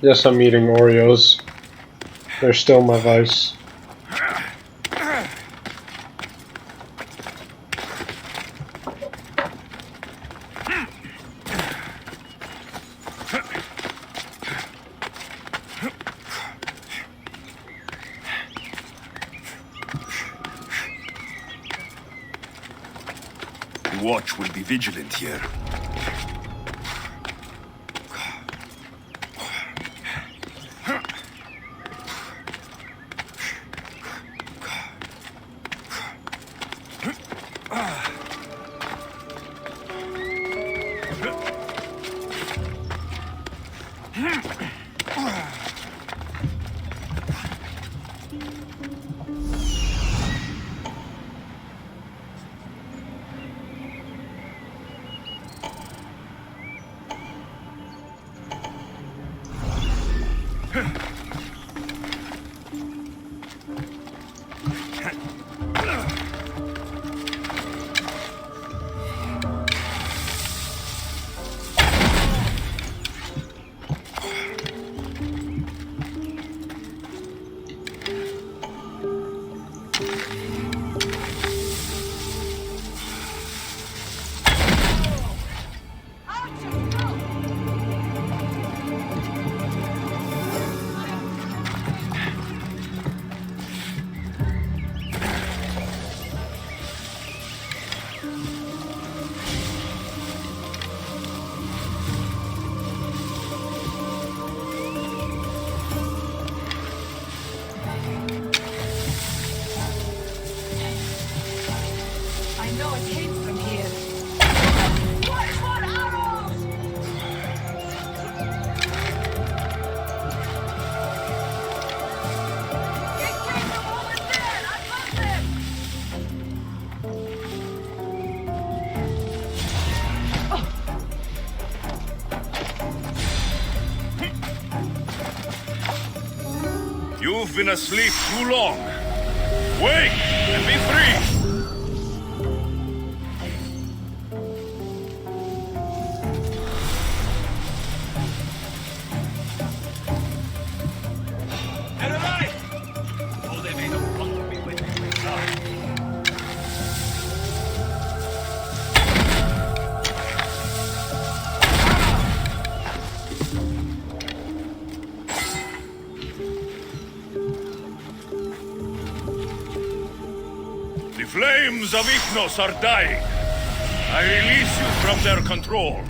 [SPEAKER 1] Yes, I'm eating Oreos. They're still my vice.
[SPEAKER 2] The watch will be vigilant here.
[SPEAKER 6] You've been asleep too long. Wake and be free! The flames of Ignos are dying. I release you from their control.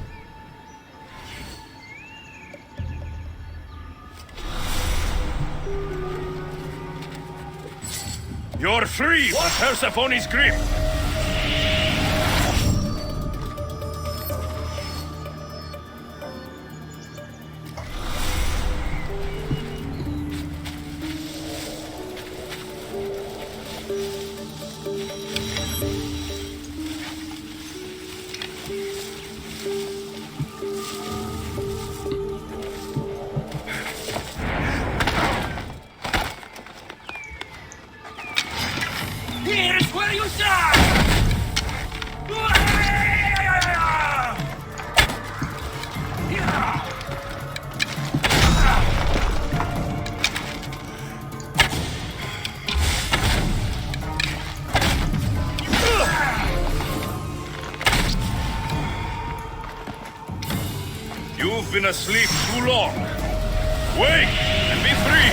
[SPEAKER 6] You're free from Persephone's grip.
[SPEAKER 5] Here's where you die!
[SPEAKER 6] You've been asleep too long. Wake and be free!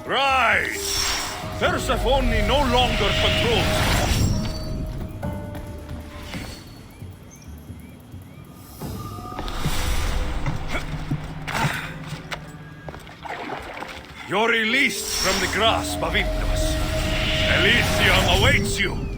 [SPEAKER 6] Rise! Persephone no longer controls you. You're released from the grasp of Ignos. Elysium awaits you!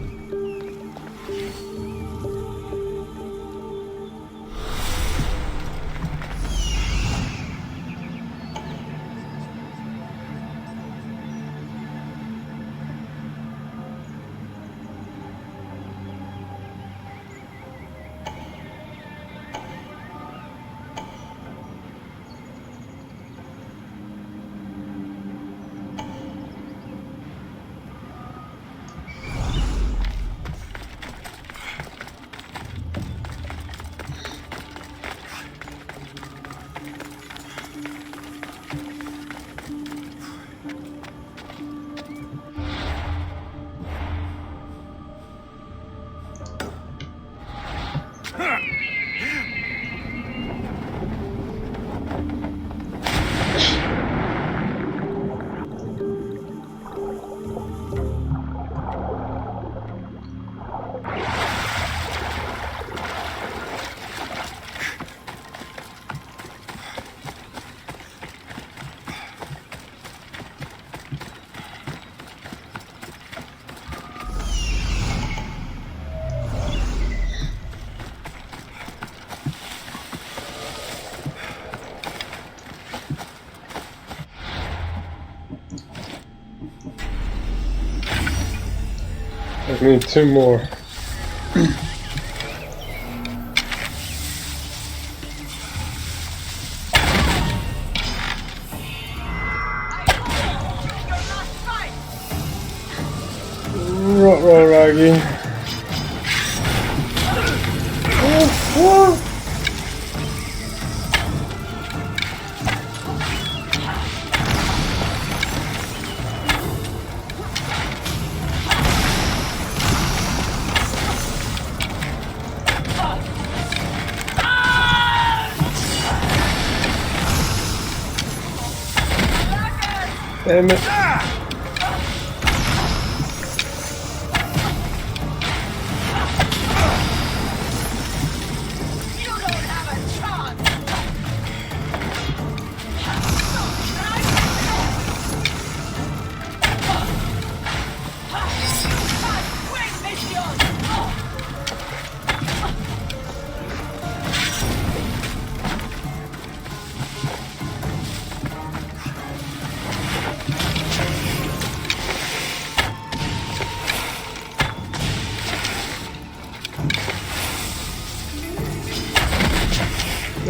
[SPEAKER 1] I need two more. Ruh-roh, Raggy. Damn it.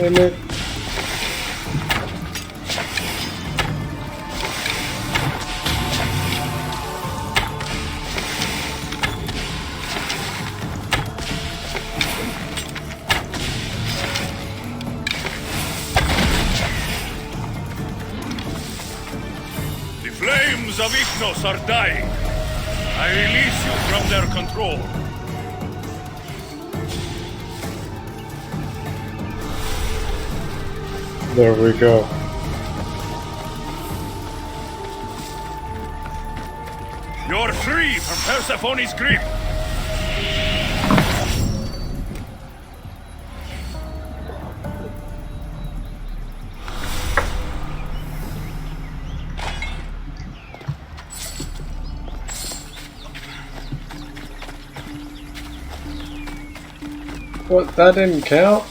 [SPEAKER 1] Damn it.
[SPEAKER 6] The flames of Ignos are dying. I release you from their control.
[SPEAKER 1] There we go.
[SPEAKER 6] You're free from Persephone's grip.
[SPEAKER 1] What, that didn't count?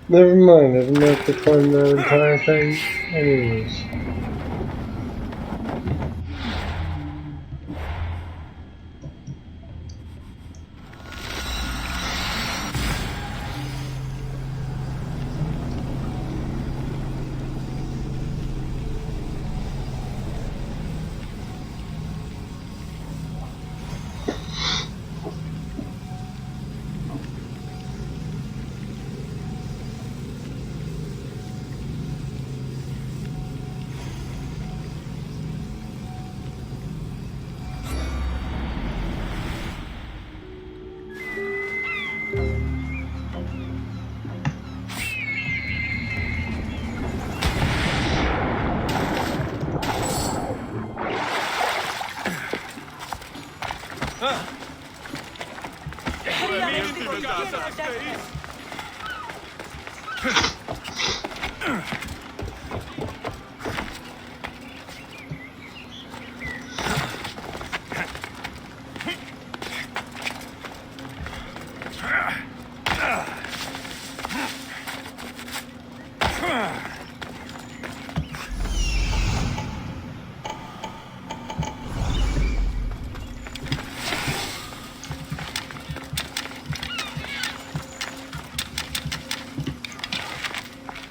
[SPEAKER 1] Never mind, I didn't have to climb that entire thing anyways.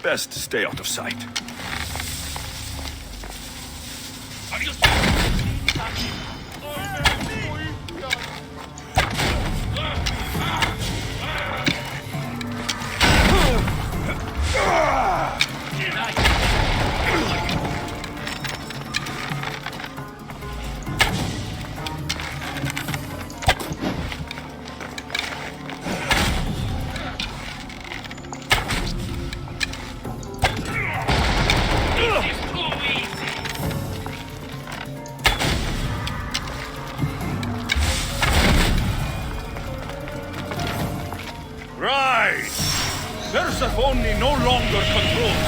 [SPEAKER 2] Best stay out of sight.
[SPEAKER 6] Right! Persephone no longer controls.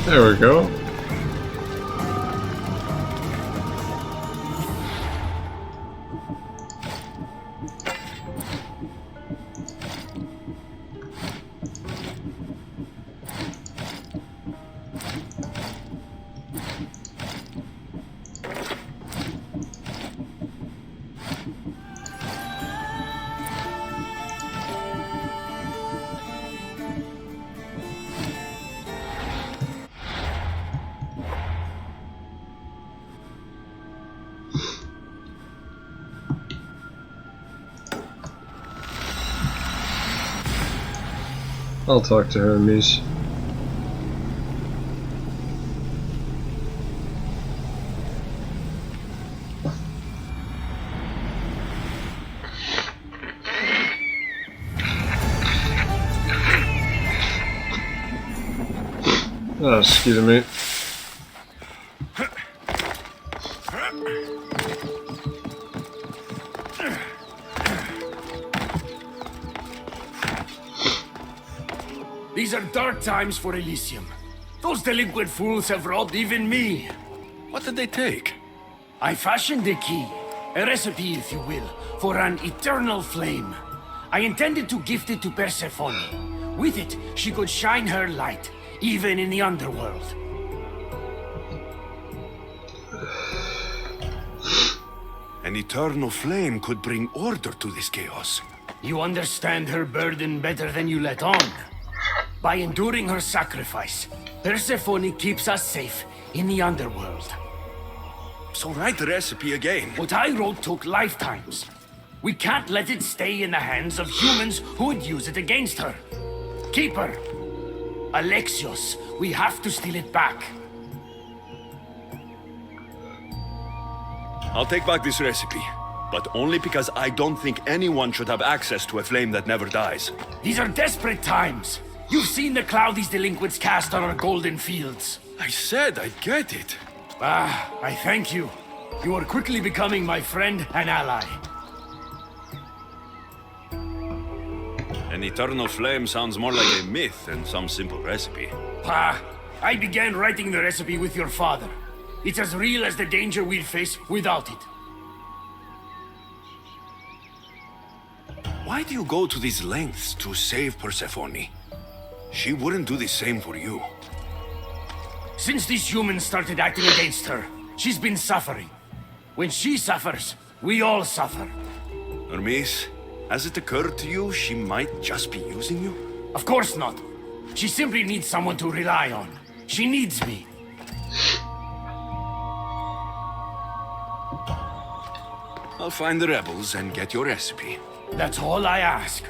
[SPEAKER 1] There we go. I'll talk to Hermes. Oh, excuse me.
[SPEAKER 5] These are dark times for Elysium. Those delinquent fools have robbed even me.
[SPEAKER 2] What did they take?
[SPEAKER 5] I fashioned a key, a recipe if you will, for an eternal flame. I intended to gift it to Persephone. With it, she could shine her light, even in the Underworld.
[SPEAKER 2] An eternal flame could bring order to this chaos.
[SPEAKER 5] You understand her burden better than you let on. By enduring her sacrifice, Persephone keeps us safe in the Underworld.
[SPEAKER 2] So write the recipe again.
[SPEAKER 5] What I wrote took lifetimes. We can't let it stay in the hands of humans who would use it against her. Keep her. Alexios, we have to steal it back.
[SPEAKER 2] I'll take back this recipe, but only because I don't think anyone should have access to a flame that never dies.
[SPEAKER 5] These are desperate times. You've seen the cloud these delinquents cast on our golden fields.
[SPEAKER 2] I said I'd get it.
[SPEAKER 5] Ah, I thank you. You are quickly becoming my friend and ally.
[SPEAKER 2] An eternal flame sounds more like a myth than some simple recipe.
[SPEAKER 5] Pa, I began writing the recipe with your father. It's as real as the danger we'll face without it.
[SPEAKER 2] Why do you go to these lengths to save Persephone? She wouldn't do the same for you.
[SPEAKER 5] Since these humans started acting against her, she's been suffering. When she suffers, we all suffer.
[SPEAKER 2] Hermes, has it occurred to you she might just be using you?
[SPEAKER 5] Of course not. She simply needs someone to rely on. She needs me.
[SPEAKER 2] I'll find the rebels and get your recipe.
[SPEAKER 5] That's all I ask.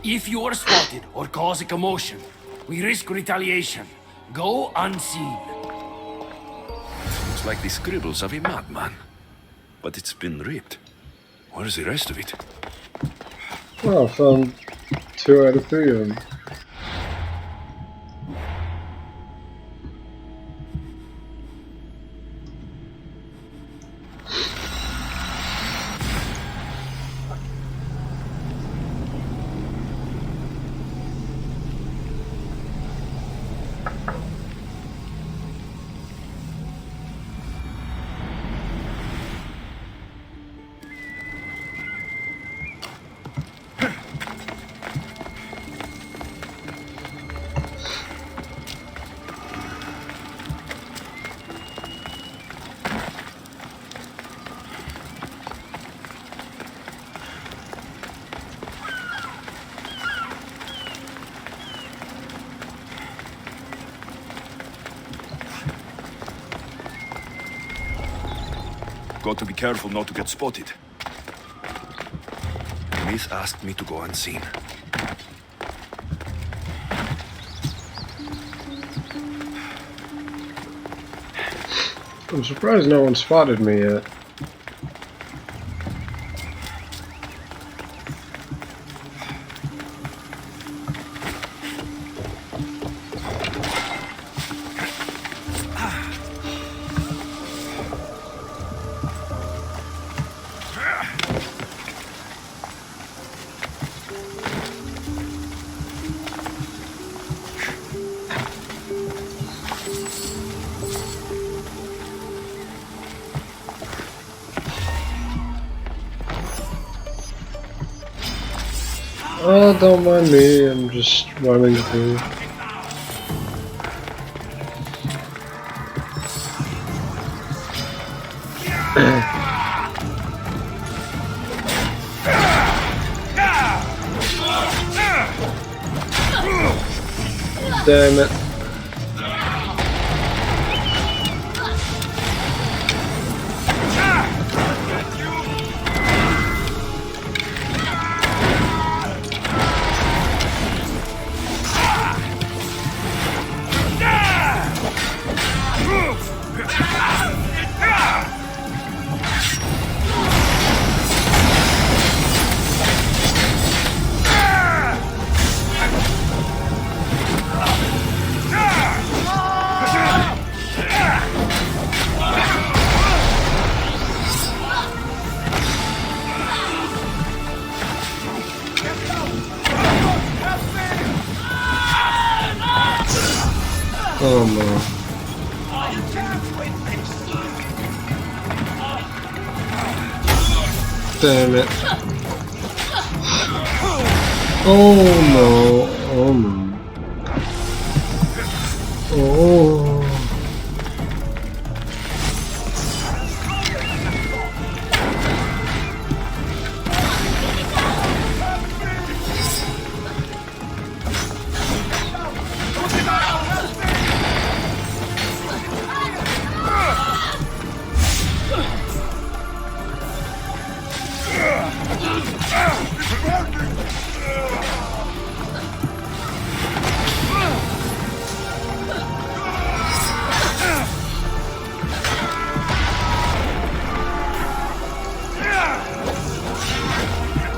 [SPEAKER 5] If you are spotted or cause a commotion, we risk retaliation. Go unseen.
[SPEAKER 2] Looks like the scribbles of a madman. But it's been ripped. Where's the rest of it?
[SPEAKER 1] Well, I found 2 out of 3 of them.
[SPEAKER 2] Got to be careful not to get spotted. Miss asked me to go unseen.
[SPEAKER 1] I'm surprised no one spotted me yet. Oh, don't mind me, I'm just running through. Damn it. Oh no. Damn it. Oh no. Oh no. Oh.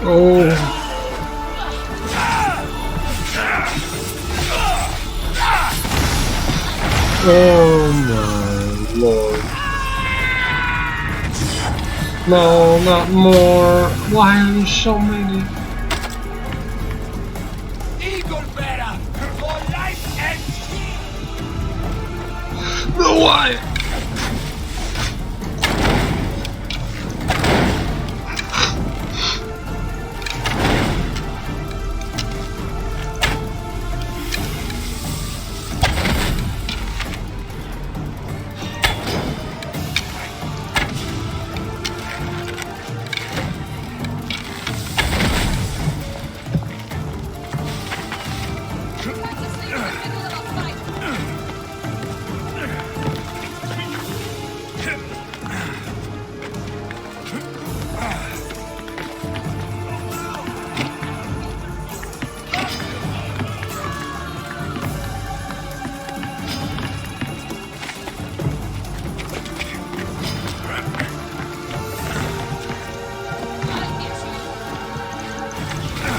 [SPEAKER 1] Oh. Oh my lord. No, not more. Why are there so many?
[SPEAKER 5] Eagle bearer for life and
[SPEAKER 1] No, why?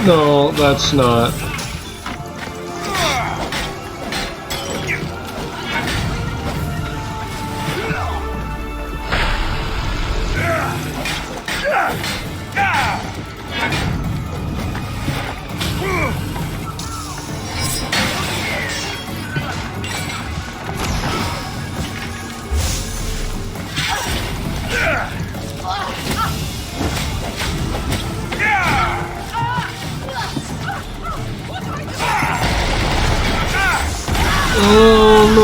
[SPEAKER 1] No, that's not. Oh no.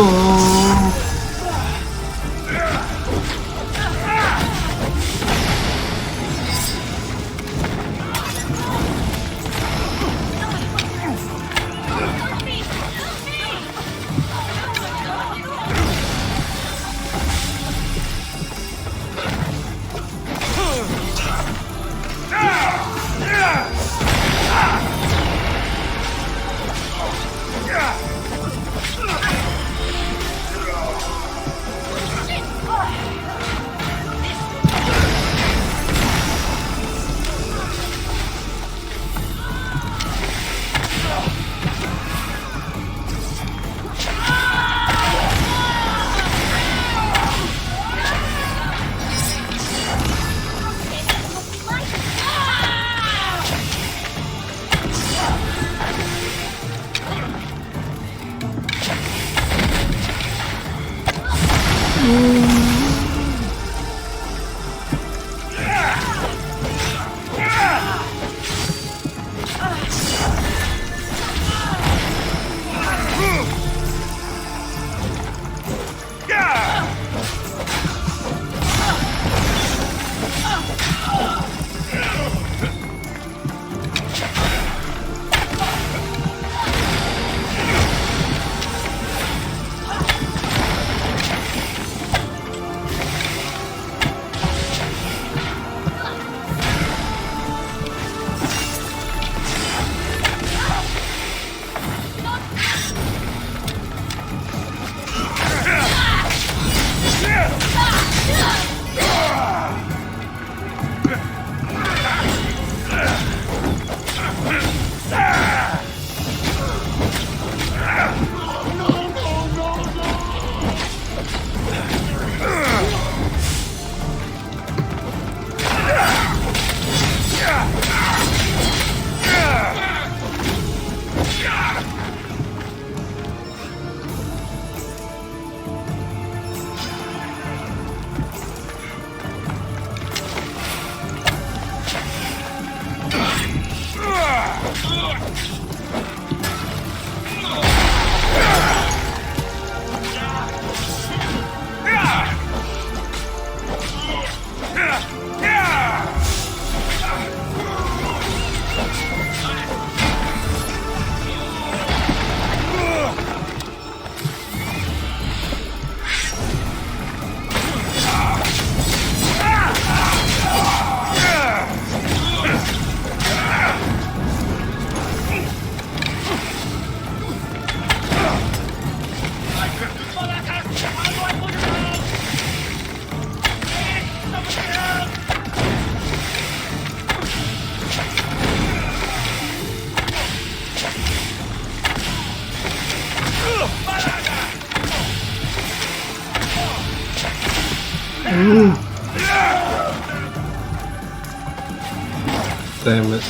[SPEAKER 1] Damn it.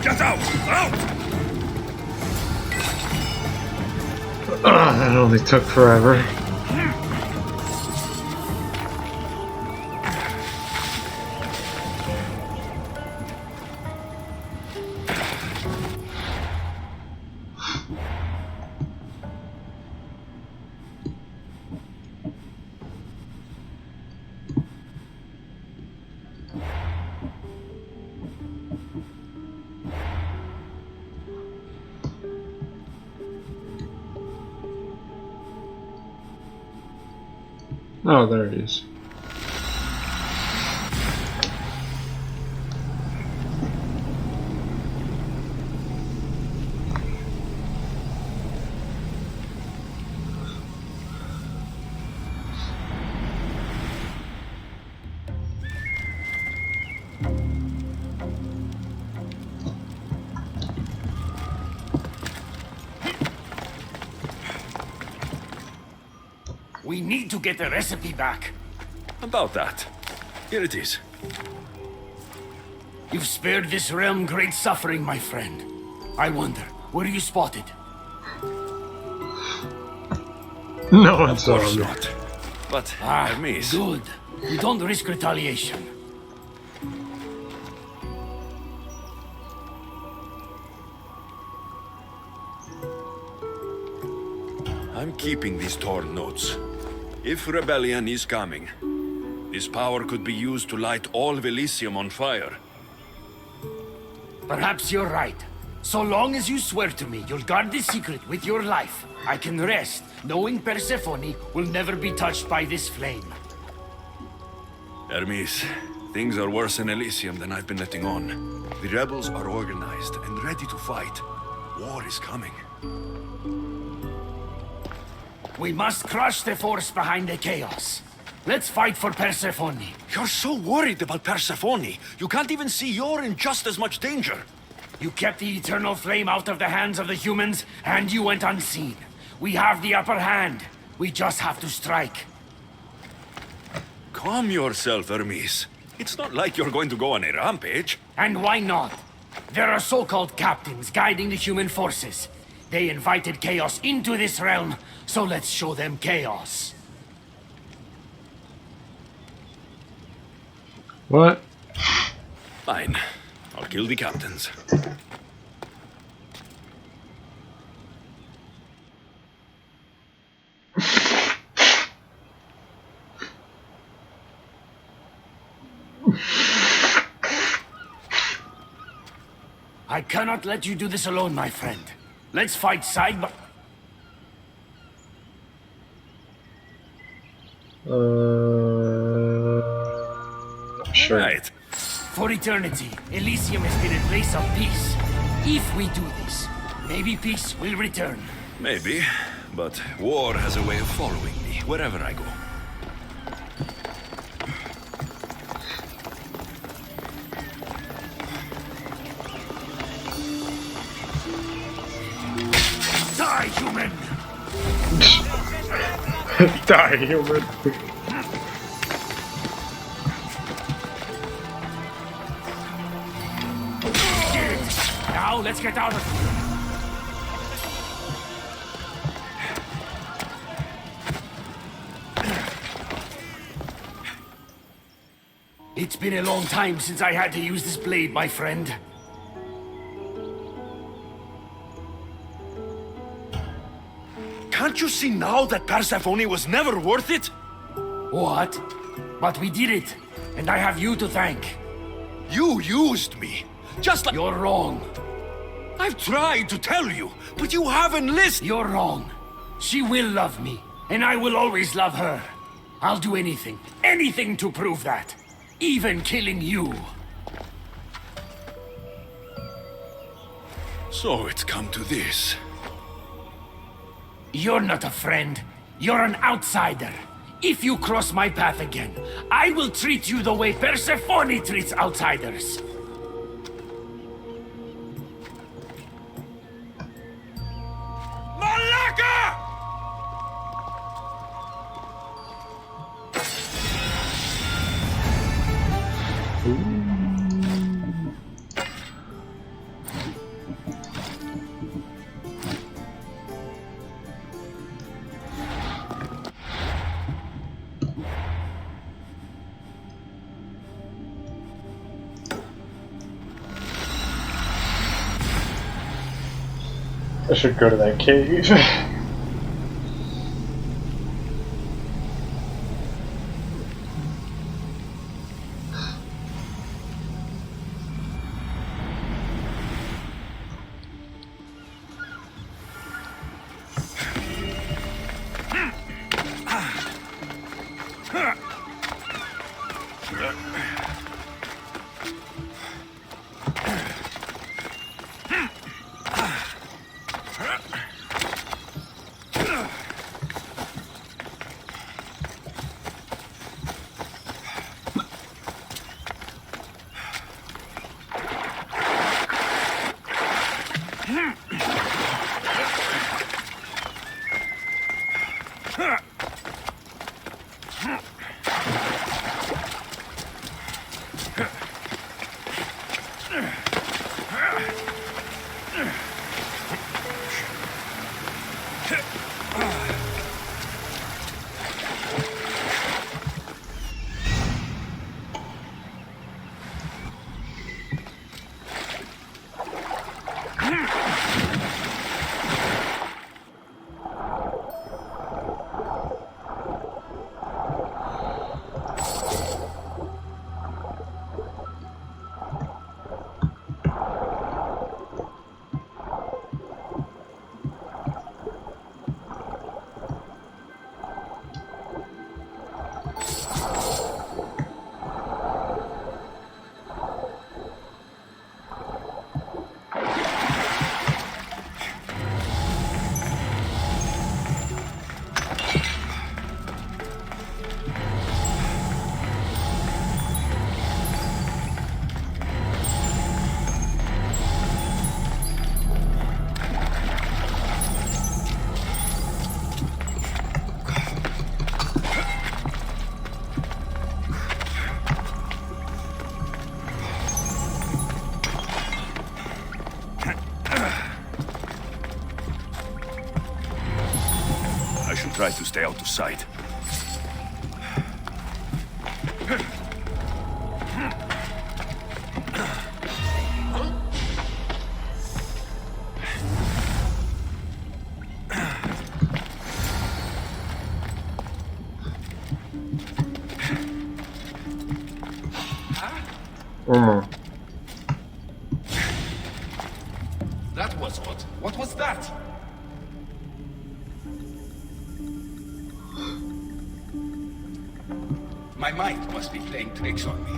[SPEAKER 6] Get out! Out!
[SPEAKER 1] That only took forever. Oh, there it is.
[SPEAKER 5] We need to get the recipe back.
[SPEAKER 2] About that. Here it is.
[SPEAKER 5] You've spared this realm great suffering, my friend. I wonder, were you spotted?
[SPEAKER 1] No one
[SPEAKER 2] Of
[SPEAKER 1] saw
[SPEAKER 2] course
[SPEAKER 1] me.
[SPEAKER 2] not. But Hermes.
[SPEAKER 5] Good. We don't risk retaliation.
[SPEAKER 2] I'm keeping these torn notes. If rebellion is coming, this power could be used to light all of Elysium on fire.
[SPEAKER 5] Perhaps you're right. So long as you swear to me you'll guard this secret with your life, I can rest knowing Persephone will never be touched by this flame.
[SPEAKER 2] Hermes, things are worse in Elysium than I've been letting on. The rebels are organized and ready to fight. War is coming.
[SPEAKER 5] We must crush the force behind the chaos. Let's fight for Persephone.
[SPEAKER 2] You're so worried about Persephone. You can't even see you're in just as much danger.
[SPEAKER 5] You kept the eternal flame out of the hands of the humans, and you went unseen. We have the upper hand. We just have to strike.
[SPEAKER 2] Calm yourself, Hermes. It's not like you're going to go on a rampage.
[SPEAKER 5] And why not? There are so-called captains guiding the human forces. They invited chaos into this realm, so let's show them chaos.
[SPEAKER 1] What?
[SPEAKER 2] Fine. I'll kill the captains.
[SPEAKER 5] I cannot let you do this alone, my friend. Let's fight side by...
[SPEAKER 1] Sure.
[SPEAKER 2] Right.
[SPEAKER 5] For eternity, Elysium has been a place of peace. If we do this, maybe peace will return.
[SPEAKER 2] Maybe, but war has a way of following me wherever I go.
[SPEAKER 5] Die, human!
[SPEAKER 1] Die, human.
[SPEAKER 5] Now let's get out of here. It's been a long time since I had to use this blade, my friend.
[SPEAKER 2] Can't you see now that Persephone was never worth it?
[SPEAKER 5] What? But we did it, and I have you to thank.
[SPEAKER 4] You used me. Just like...
[SPEAKER 5] You're wrong.
[SPEAKER 2] I've tried to tell you, but you haven't listened.
[SPEAKER 5] You're wrong. She will love me, and I will always love her. I'll do anything to prove that. Even killing you.
[SPEAKER 2] So it's come to this.
[SPEAKER 5] You're not a friend. You're an outsider. If you cross my path again, I will treat you the way Persephone treats outsiders.
[SPEAKER 2] Malaka!
[SPEAKER 1] I should go to that cave.
[SPEAKER 2] Try to stay out of sight.
[SPEAKER 4] That was odd. What was that? My mind must be playing tricks on me.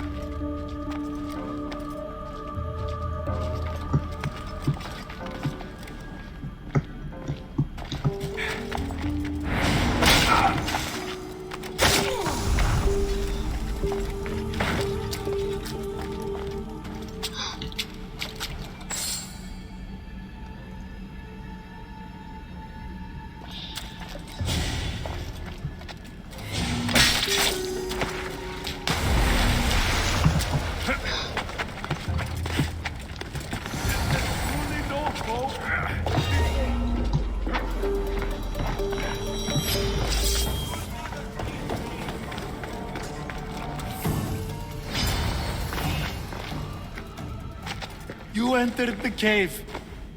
[SPEAKER 10] You entered the cave.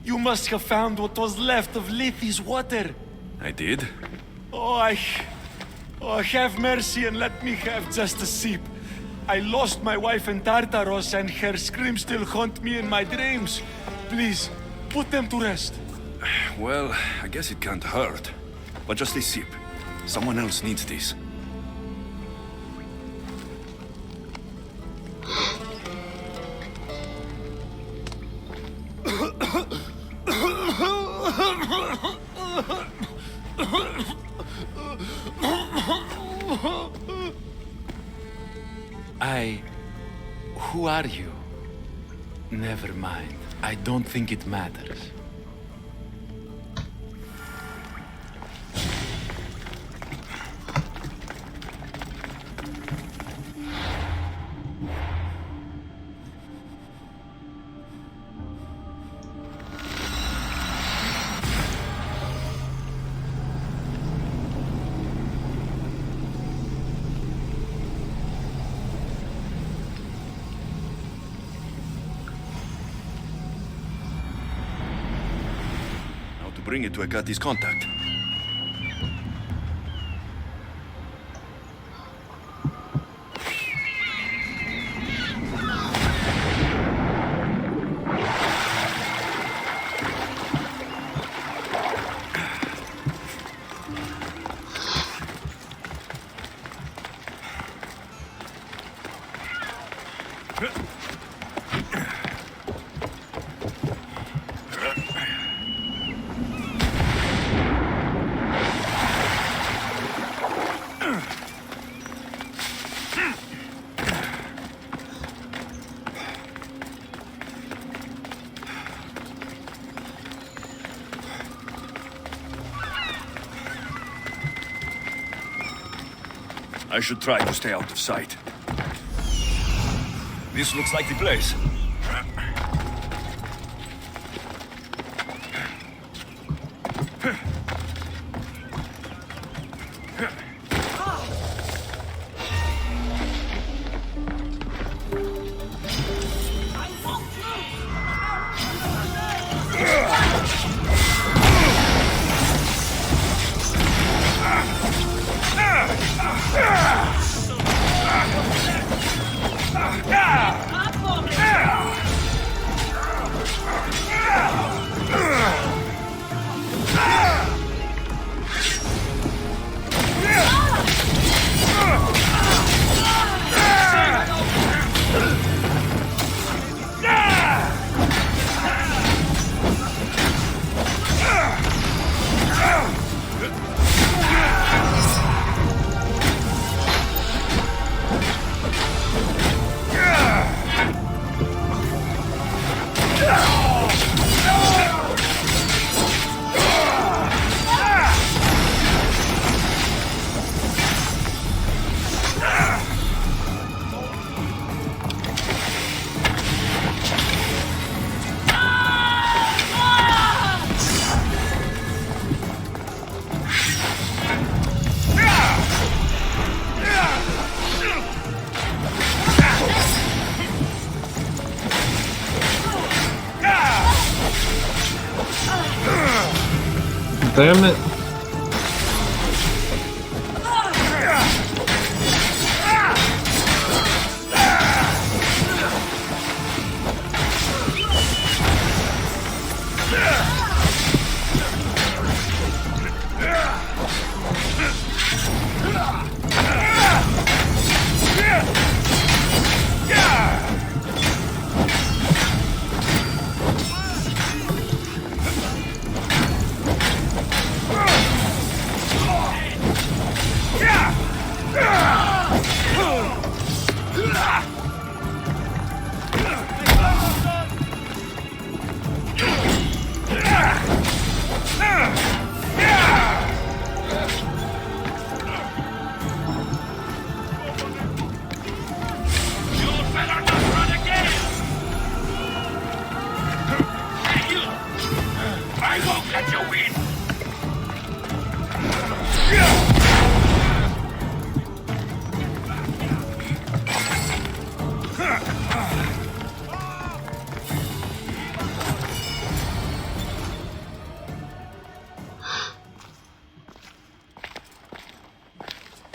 [SPEAKER 10] You must have found what was left of Lethe's water.
[SPEAKER 2] I did?
[SPEAKER 10] Oh, have mercy and let me have just a sip. I lost my wife in Tartaros, and her screams still haunt me in my dreams. Please, put them to rest.
[SPEAKER 2] Well, I guess it can't hurt. But just a sip. Someone else needs this.
[SPEAKER 10] Who are you? Never mind. I don't think it matters.
[SPEAKER 2] Bring it to Hekate's contact.
[SPEAKER 6] I should try to stay out of sight. This looks like the place.
[SPEAKER 1] Damn it.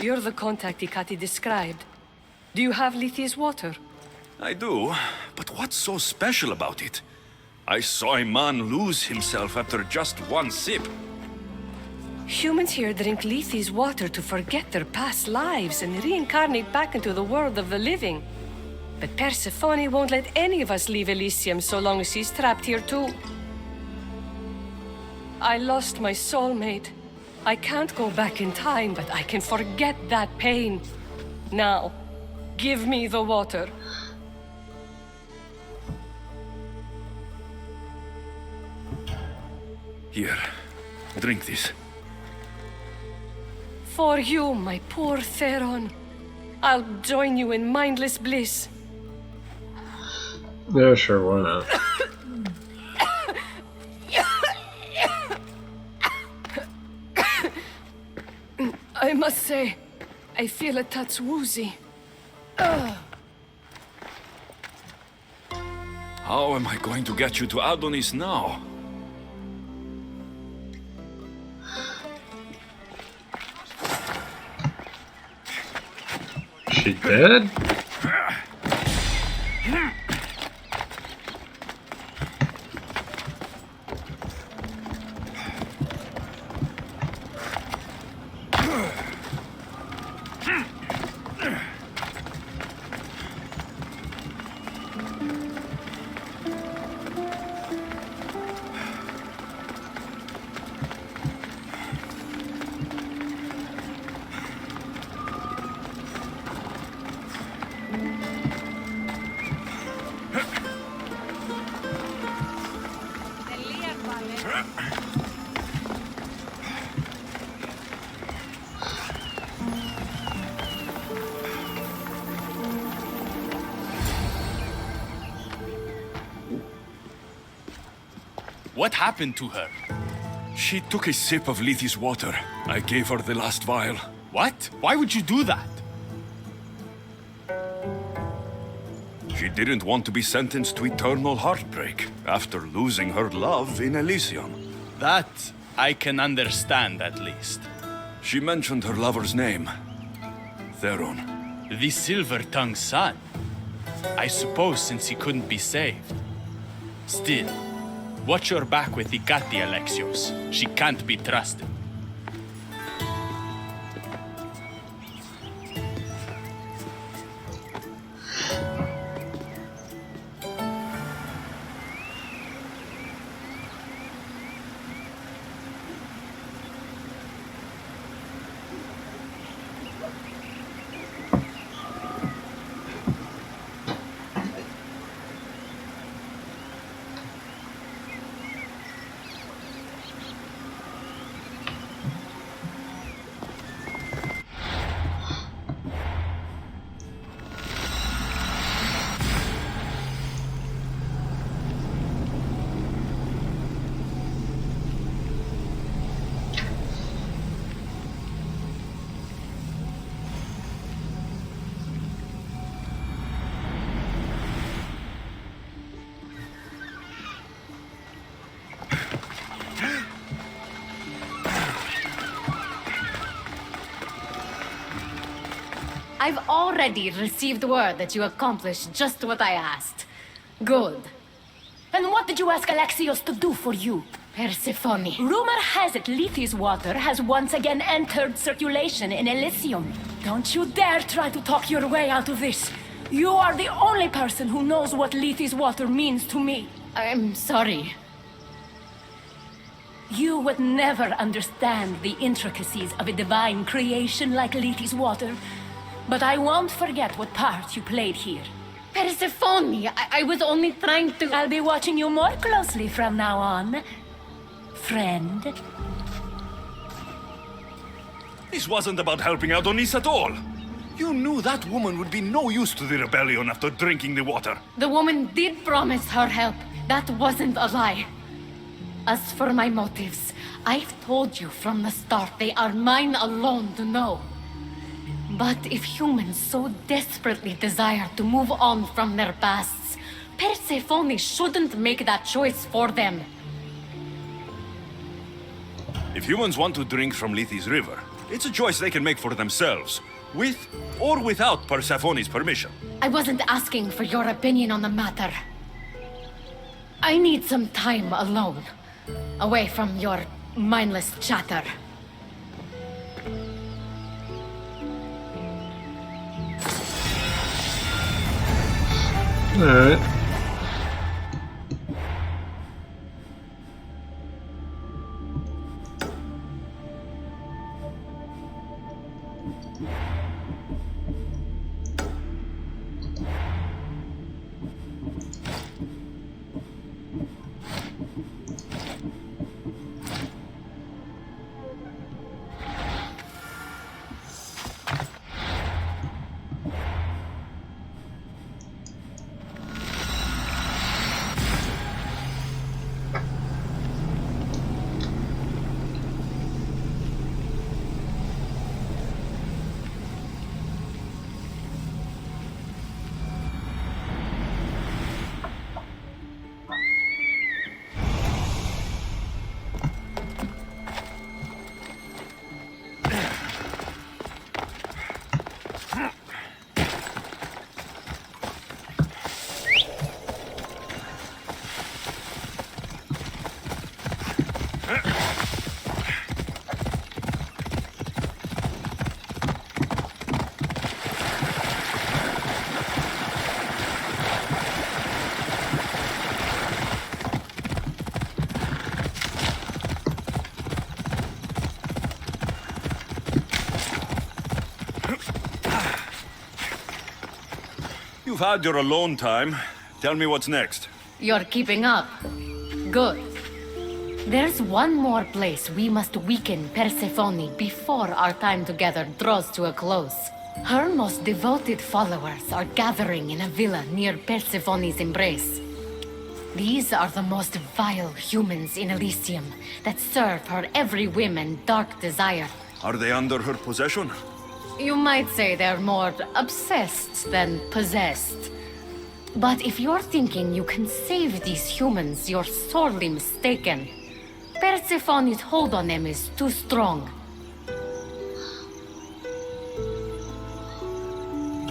[SPEAKER 3] You're the contact Hekate described. Do you have Lethe's water?
[SPEAKER 2] I do, but what's so special about it? I saw a man lose himself after just one sip.
[SPEAKER 3] Humans here drink Lethe's water to forget their past lives and reincarnate back into the world of the living. But Persephone won't let any of us leave Elysium so long as she's trapped here too. I lost my soulmate. I can't go back in time, but I can forget that pain. Now, give me the water.
[SPEAKER 2] Here, drink this.
[SPEAKER 3] For you, my poor Theron. I'll join you in mindless bliss.
[SPEAKER 1] Yeah, sure, why not?
[SPEAKER 3] I must say, I feel a touch woozy.
[SPEAKER 2] How am I going to get you to Adonis now?
[SPEAKER 1] She dead?
[SPEAKER 7] What happened to her?
[SPEAKER 2] She took a sip of Lethe's water. I gave her the last vial.
[SPEAKER 7] What? Why would you do that?
[SPEAKER 2] She didn't want to be sentenced to eternal heartbreak after losing her love in Elysium.
[SPEAKER 7] That I can understand, at least.
[SPEAKER 2] She mentioned her lover's name. Theron.
[SPEAKER 7] The Silver-Tongued Son. I suppose since he couldn't be saved. Still, watch your back with Ikati, Alexios. She can't be trusted.
[SPEAKER 9] I've already received word that you accomplished just what I asked. Good.
[SPEAKER 11] And what did you ask Alexios to do for you?
[SPEAKER 9] Persephone.
[SPEAKER 11] Rumor has it Lethe's water has once again entered circulation in Elysium. Don't you dare try to talk your way out of this. You are the only person who knows what Lethe's water means to me.
[SPEAKER 9] I'm sorry.
[SPEAKER 11] You would never understand the intricacies of a divine creation like Lethe's water. But I won't forget what part you played here.
[SPEAKER 9] Persephone, I was only trying to...
[SPEAKER 11] I'll be watching you more closely from now on, friend.
[SPEAKER 2] This wasn't about helping Adonis at all. You knew that woman would be no use to the rebellion after drinking the water.
[SPEAKER 9] The woman did promise her help. That wasn't a lie. As for my motives, I've told you from the start they are mine alone to know. But if humans so desperately desire to move on from their pasts, Persephone shouldn't make that choice for them.
[SPEAKER 2] If humans want to drink from Lethe's river, It's a choice they can make for themselves, with or without Persephone's permission.
[SPEAKER 9] I wasn't asking for your opinion on the matter. I need some time alone, away from your mindless chatter.
[SPEAKER 1] Alright.
[SPEAKER 2] You've had your alone time. Tell me what's next.
[SPEAKER 9] You're keeping up. Good. There's one more place we must weaken Persephone before our time together draws to a close. Her most devoted followers are gathering in a villa near Persephone's embrace. These are the most vile humans in Elysium that serve her every whim and dark desire.
[SPEAKER 2] Are they under her possession?
[SPEAKER 9] You might say they're more obsessed than possessed. But if you're thinking you can save these humans, you're sorely mistaken. Persephone's hold on them is too strong.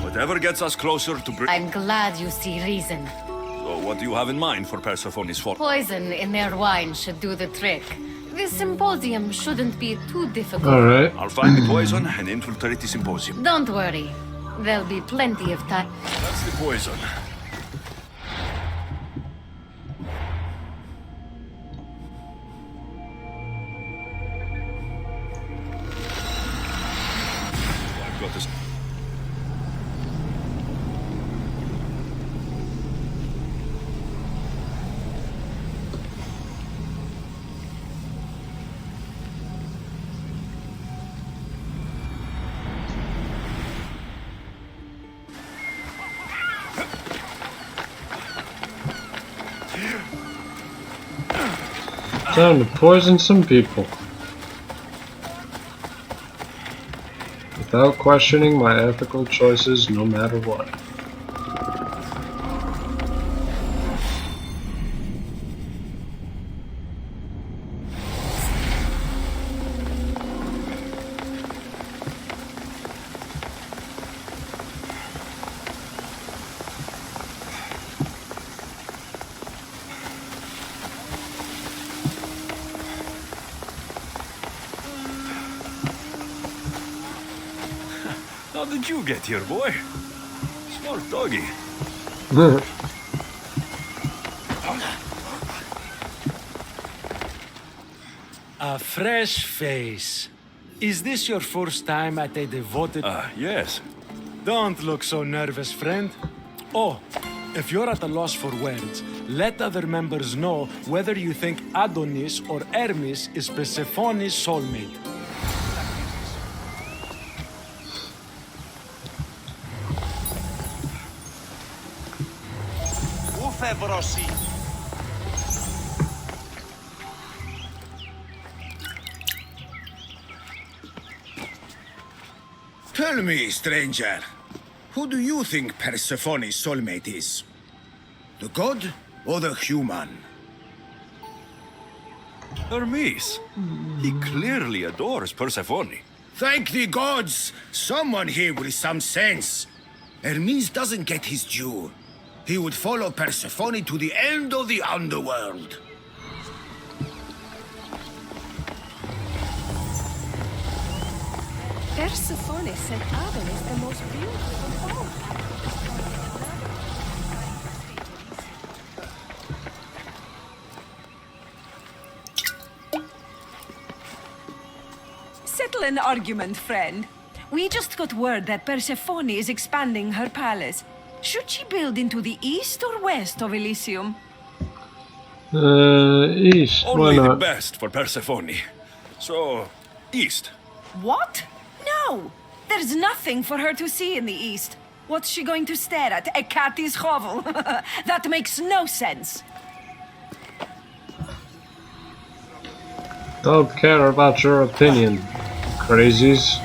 [SPEAKER 2] Whatever gets us closer to
[SPEAKER 9] I'm glad you see reason.
[SPEAKER 2] So what do you have in mind for Persephone's fault?
[SPEAKER 9] Poison in their wine should do the trick. This symposium shouldn't be too difficult.
[SPEAKER 1] Alright.
[SPEAKER 2] I'll find the poison and infiltrate the symposium.
[SPEAKER 9] Don't worry. There'll be plenty of time.
[SPEAKER 2] That's the poison. I've got this.
[SPEAKER 1] Time to poison some people. Without questioning my ethical choices, no matter what.
[SPEAKER 2] How did you get here, boy? Smart doggy.
[SPEAKER 10] A fresh face. Is this your first time at a devoted...
[SPEAKER 2] Yes.
[SPEAKER 10] Don't look so nervous, friend. Oh, if you're at a loss for words, let other members know whether you think Adonis or Hermes is Persephone's soulmate.
[SPEAKER 12] Tell me, stranger, who do you think Persephone's soulmate is? The god or the human?
[SPEAKER 2] Hermes. He clearly adores Persephone.
[SPEAKER 12] Thank the gods! Someone here with some sense. Hermes doesn't get his due. He would follow Persephone to the end of the Underworld.
[SPEAKER 3] Persephone said Adonis the most beautiful of all. Settle an argument, friend. We just got word that Persephone is expanding her palace. Should she build into the east or west of Elysium?
[SPEAKER 1] East. Why
[SPEAKER 2] Only the
[SPEAKER 1] not?
[SPEAKER 2] best for Persephone. So, east.
[SPEAKER 3] What? No! There's nothing for her to see in the east. What's she going to stare at? A cat's hovel? That makes no sense.
[SPEAKER 1] Don't care about your opinion, crazies.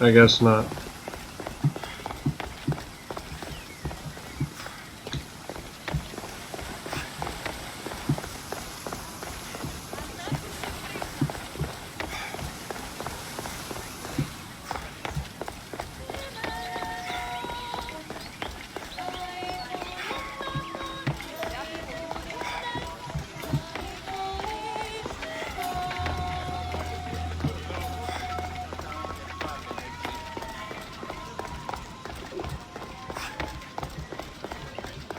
[SPEAKER 1] I guess not.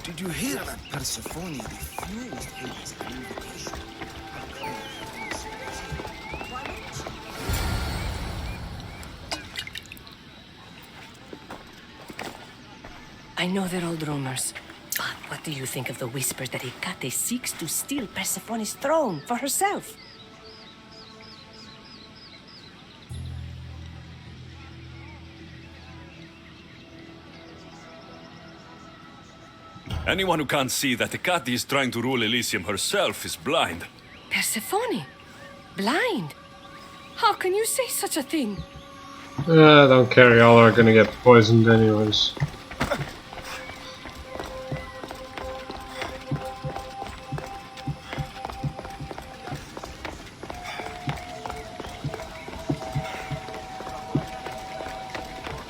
[SPEAKER 12] Did you hear that Persephone refused Hades an invitation?
[SPEAKER 11] I know they're old rumors, but what do you think of the whispers that Hecate seeks to steal Persephone's throne for herself?
[SPEAKER 2] Anyone who can't see that Hecate is trying to rule Elysium herself is blind.
[SPEAKER 11] Persephone? Blind? How can you say such a thing?
[SPEAKER 1] I don't care, y'all are gonna get poisoned anyways.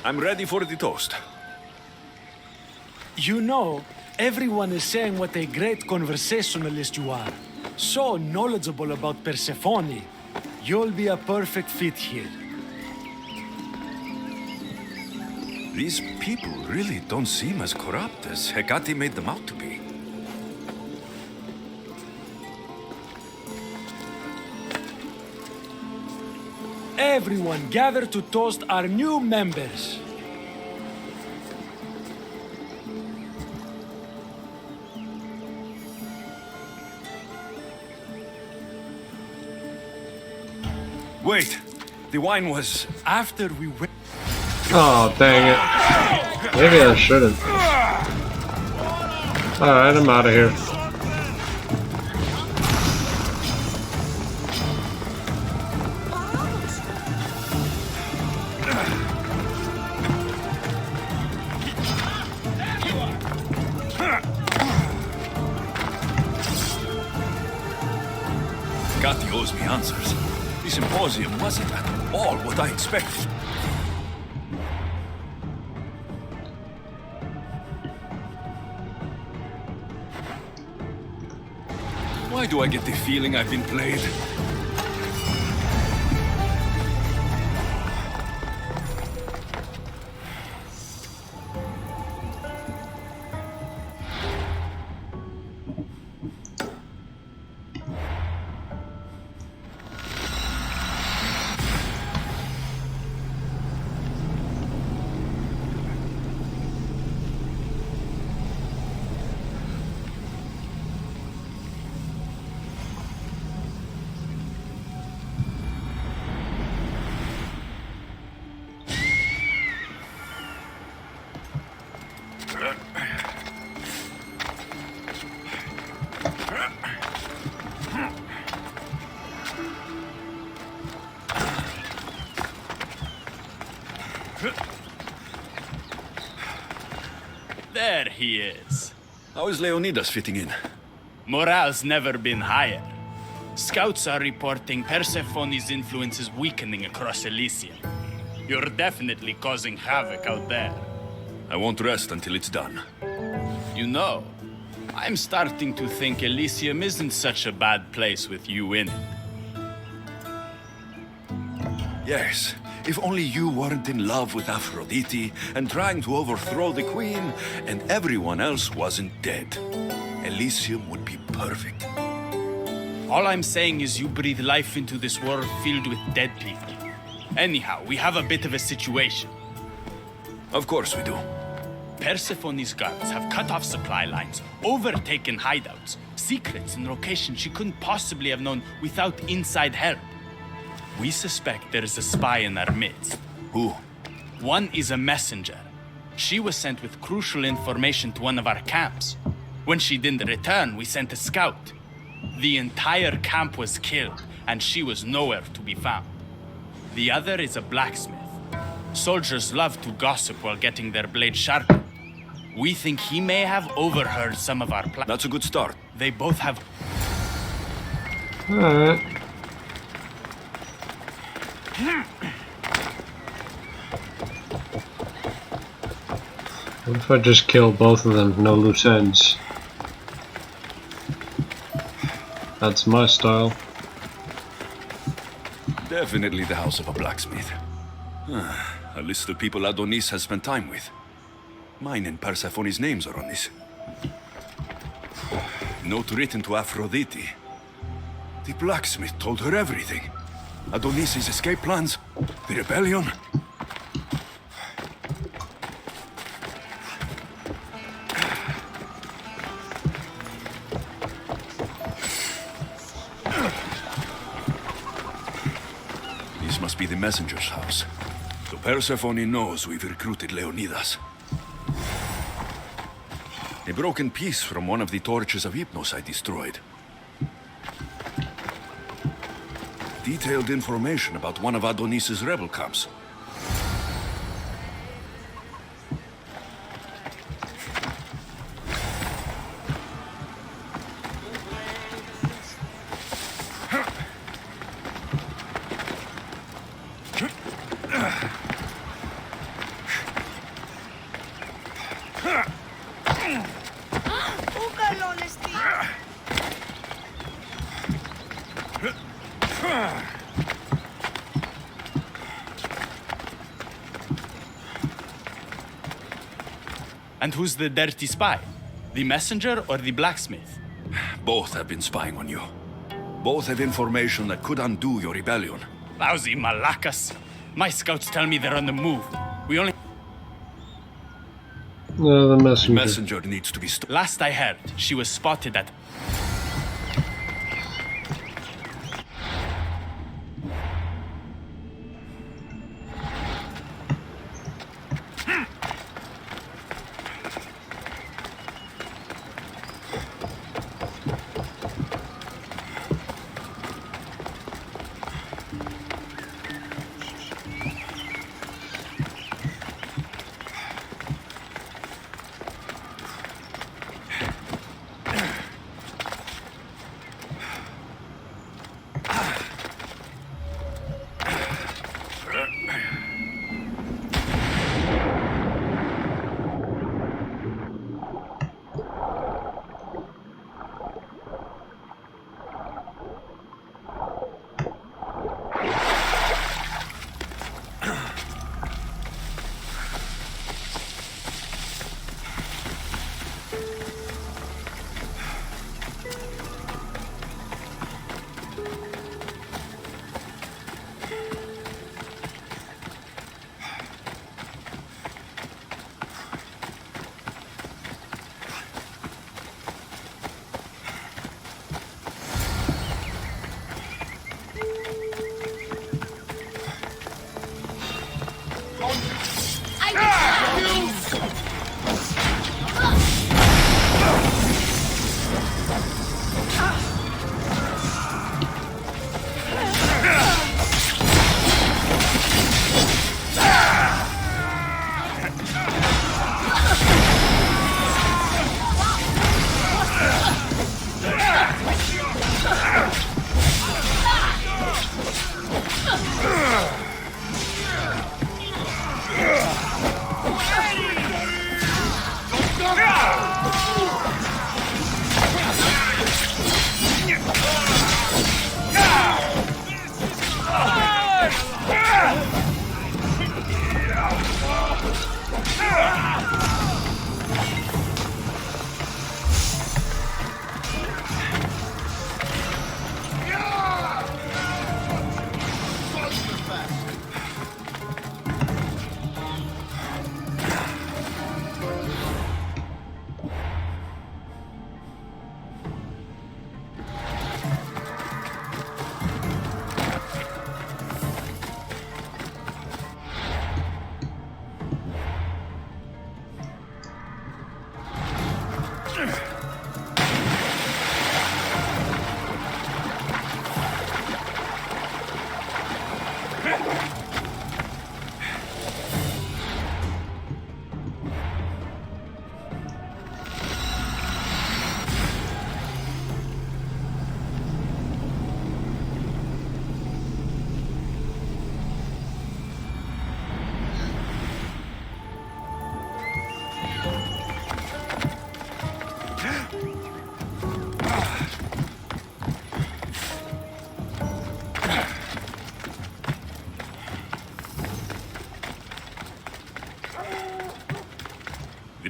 [SPEAKER 2] I'm ready for the toast.
[SPEAKER 10] You know, everyone is saying what a great conversationalist you are. So knowledgeable about Persephone. You'll be a perfect fit here.
[SPEAKER 2] These people really don't seem as corrupt as Hecate made them out to be.
[SPEAKER 10] Everyone gather to toast our new members.
[SPEAKER 2] Wait, the wine was...
[SPEAKER 10] After we went...
[SPEAKER 1] Oh, dang it. Maybe I shouldn't. Alright, I'm out of here.
[SPEAKER 2] Hecate owes me answers. The symposium wasn't at all what I expected. Why do I get the feeling I've been played?
[SPEAKER 7] he is.
[SPEAKER 2] How is Leonidas fitting in?
[SPEAKER 7] Morale's never been higher. Scouts are reporting Persephone's influence is weakening across Elysium. You're definitely causing havoc out there.
[SPEAKER 2] I won't rest until it's done.
[SPEAKER 7] You know, I'm starting to think Elysium isn't such a bad place with you in it.
[SPEAKER 2] Yes, if only you weren't in love with Aphrodite and trying to overthrow the queen, and everyone else wasn't dead. Elysium would be perfect.
[SPEAKER 7] All I'm saying is you breathe life into this world filled with dead people. Anyhow, we have a bit of a situation.
[SPEAKER 2] Of course we do.
[SPEAKER 7] Persephone's guards have cut off supply lines, overtaken hideouts, secrets and locations she couldn't possibly have known without inside help. We suspect there is a spy in our midst.
[SPEAKER 2] Who?
[SPEAKER 7] One is a messenger. She was sent with crucial information to one of our camps. When she didn't return, we sent a scout. The entire camp was killed, and she was nowhere to be found. The other is a blacksmith. Soldiers love to gossip while getting their blades sharpened. We think he may have overheard some of our plans.
[SPEAKER 2] That's a good start.
[SPEAKER 7] They both have...
[SPEAKER 1] Alright. What if I just kill both of them, no loose ends? That's my style.
[SPEAKER 2] Definitely the house of a blacksmith. A list of people Adonis has spent time with. Mine and Persephone's names are on this. Note written to Aphrodite. The blacksmith told her everything. Adonis' escape plans, the rebellion. This must be the messenger's house. So Persephone knows we've recruited Leonidas. A broken piece from one of the torches of Hypnos I destroyed. Detailed information about one of Adonis's rebel camps.
[SPEAKER 7] And who's the dirty spy? The messenger or the blacksmith?
[SPEAKER 2] Both have been spying on you. Both have information that could undo your rebellion.
[SPEAKER 7] Lousy malacas. My scouts tell me they're on the move. We only...
[SPEAKER 1] No, the messenger.
[SPEAKER 2] The messenger needs to be stopped.
[SPEAKER 7] Last I heard, she was spotted at...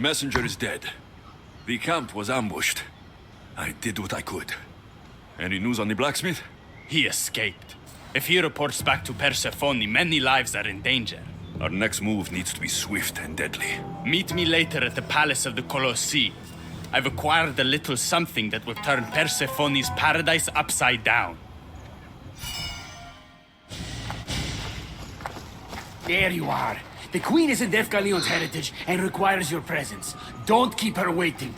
[SPEAKER 2] messenger is dead. The camp was ambushed. I did what I could. Any news on the blacksmith?
[SPEAKER 7] He escaped. If he reports back to Persephone, many lives are in danger.
[SPEAKER 2] Our next move needs to be swift and deadly.
[SPEAKER 7] Meet me later at the Palace of the Colossi. I've acquired a little something that will turn Persephone's paradise upside down.
[SPEAKER 5] There you are. The Queen is in Defgalion's heritage and requires your presence. Don't keep her waiting.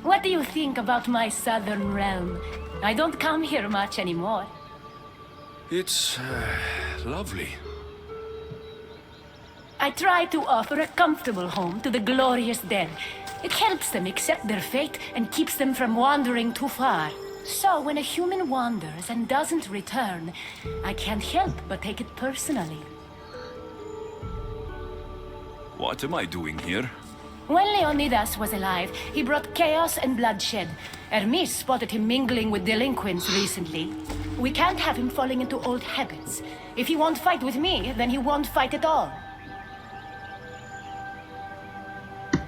[SPEAKER 11] What do you think about my southern realm? I don't come here much anymore.
[SPEAKER 2] It's lovely.
[SPEAKER 11] I try to offer a comfortable home to the glorious dead. It helps them accept their fate and keeps them from wandering too far. So when a human wanders and doesn't return, I can't help but take it personally.
[SPEAKER 2] What am I doing here?
[SPEAKER 11] When Leonidas was alive, he brought chaos and bloodshed. Hermes spotted him mingling with delinquents recently. We can't have him falling into old habits. If he won't fight with me, then he won't fight at all.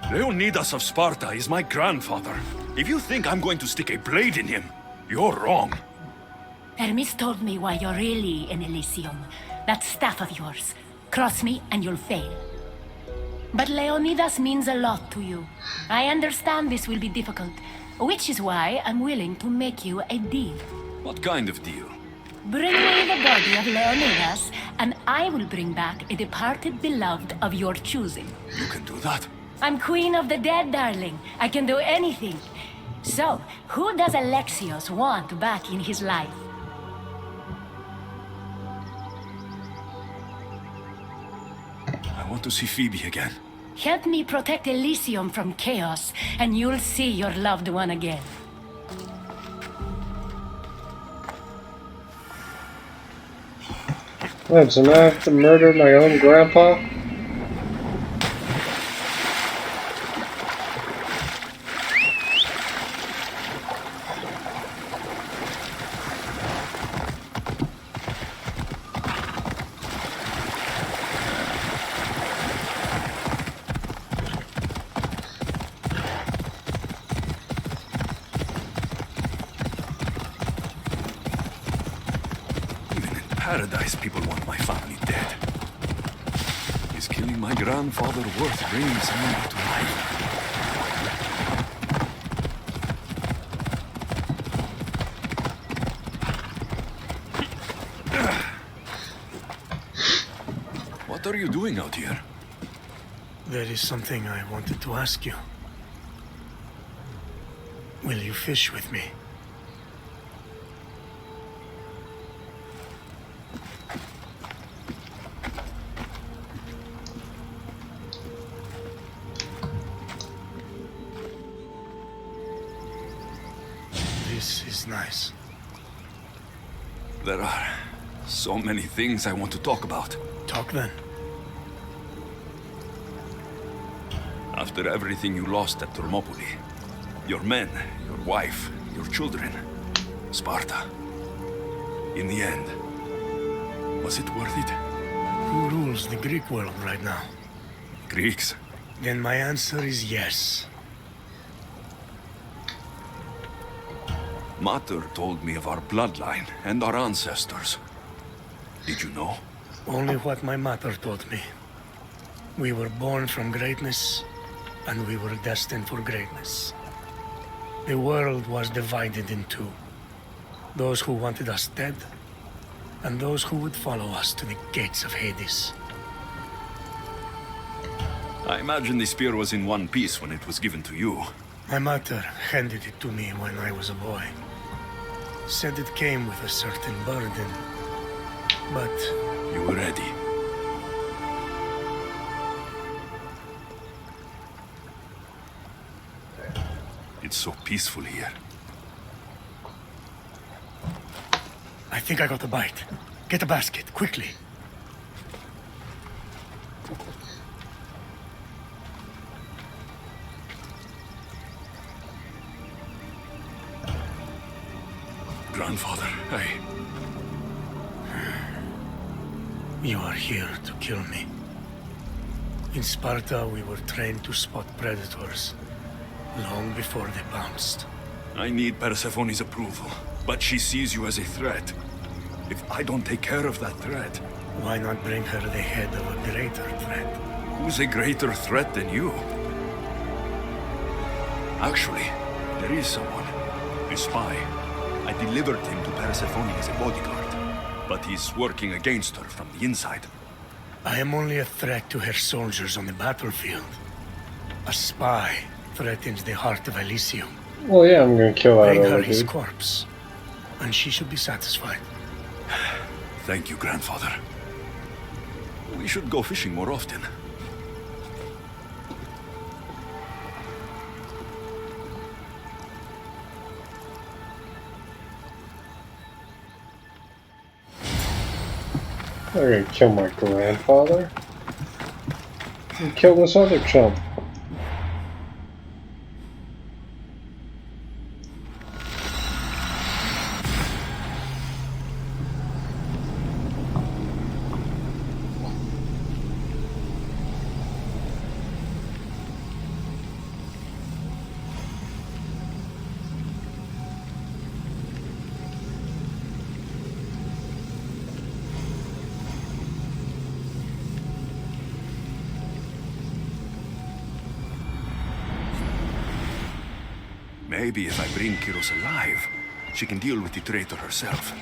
[SPEAKER 2] Leonidas of Sparta is my grandfather. If you think I'm going to stick a blade in him, you're wrong.
[SPEAKER 11] Hermes told me why you're really in Elysium. That staff of yours. Cross me and you'll fail. But Leonidas means a lot to you. I understand this will be difficult, which is why I'm willing to make you a deal.
[SPEAKER 2] What kind of deal?
[SPEAKER 11] Bring me the body of Leonidas, and I will bring back a departed beloved of your choosing.
[SPEAKER 2] You can do that?
[SPEAKER 11] I'm queen of the dead, darling. I can do anything. So, who does Alexios want back in his life?
[SPEAKER 2] I want to see Phoebe again.
[SPEAKER 11] Help me protect Elysium from chaos, and you'll see your loved one again.
[SPEAKER 1] What, so now I have to murder my own grandpa?
[SPEAKER 2] paradise people want my family dead. Is killing my grandfather worth bringing someone back to life? What are you doing out here?
[SPEAKER 8] There is something I wanted to ask you. Will you fish with me? This is nice.
[SPEAKER 2] There are so many things I want to talk about.
[SPEAKER 8] Talk then.
[SPEAKER 2] After everything you lost at Thermopylae, your men, your wife, your children, Sparta. In the end, was it worth it?
[SPEAKER 8] Who rules the Greek world right now?
[SPEAKER 2] Greeks?
[SPEAKER 8] Then my answer is yes.
[SPEAKER 2] Mater told me of our bloodline and our ancestors. Did you know?
[SPEAKER 8] Only what my mother taught me. We were born from greatness, and we were destined for greatness. The world was divided in two. Those who wanted us dead, and those who would follow us to the gates of Hades.
[SPEAKER 2] I imagine the spear was in one piece when it was given to you.
[SPEAKER 8] My mother handed it to me when I was a boy. Said it came with a certain burden, but...
[SPEAKER 2] You were ready. It's so peaceful here.
[SPEAKER 8] I think I got a bite. Get a basket, quickly.
[SPEAKER 2] Grandfather,
[SPEAKER 8] You are here to kill me. In Sparta, we were trained to spot predators long before they pounced.
[SPEAKER 2] I need Persephone's approval, but she sees you as a threat. If I don't take care of that threat...
[SPEAKER 8] Why not bring her the head of a greater threat?
[SPEAKER 2] Who's a greater threat than you? Actually, there is someone. A spy. I delivered him to Persephone as a bodyguard, but he's working against her from the inside.
[SPEAKER 8] I am only a threat to her soldiers on the battlefield. A spy threatens the heart of Elysium.
[SPEAKER 1] Well, yeah, I'm gonna kill that
[SPEAKER 8] Bring her
[SPEAKER 1] other
[SPEAKER 8] his
[SPEAKER 1] dude.
[SPEAKER 8] corpse, and she should be satisfied.
[SPEAKER 2] Thank you, grandfather. We should go fishing more often.
[SPEAKER 1] They're gonna kill my grandfather. And kill this other chump.
[SPEAKER 2] Maybe if I bring Kyros alive, she can deal with the traitor herself.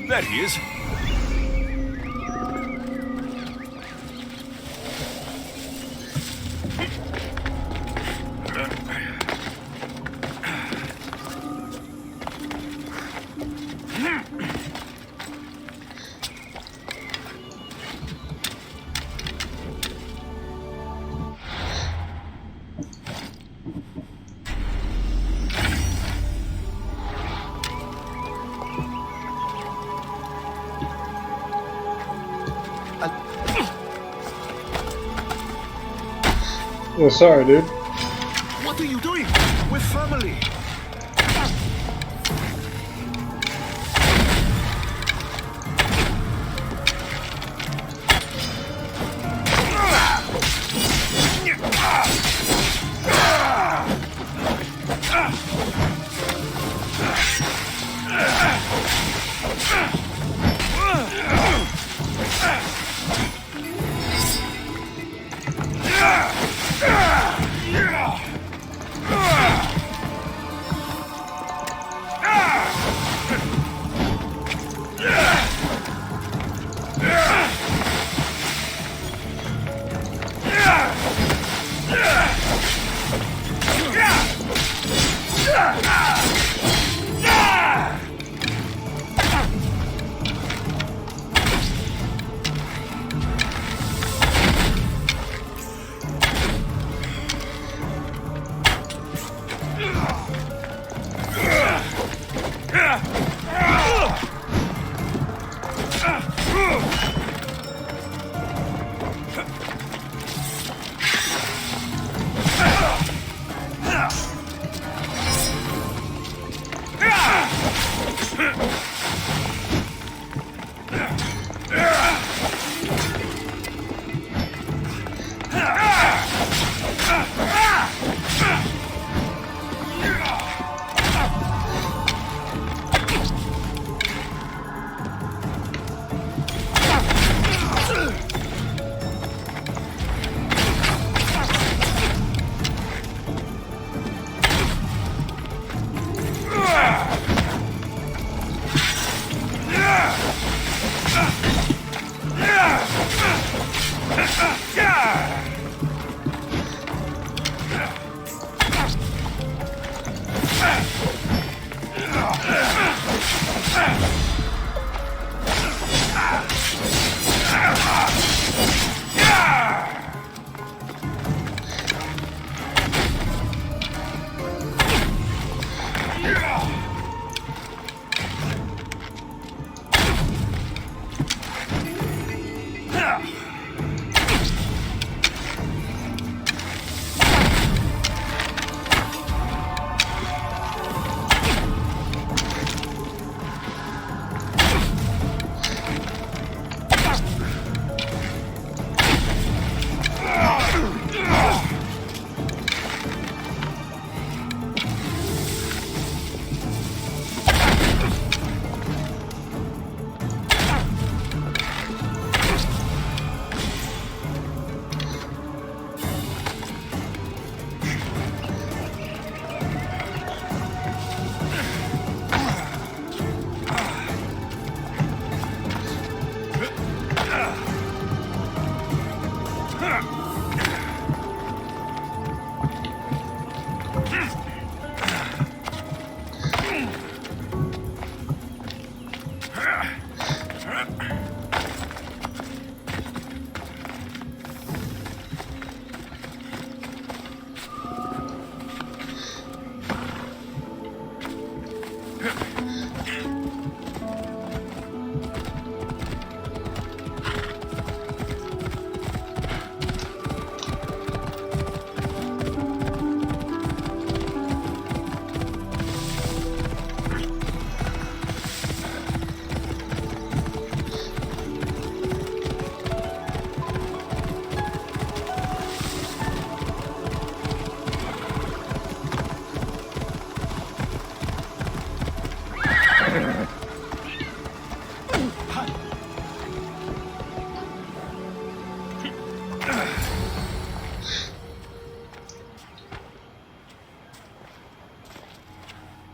[SPEAKER 2] There he is.
[SPEAKER 1] Oh, sorry, dude.
[SPEAKER 4] What are you doing? We're family.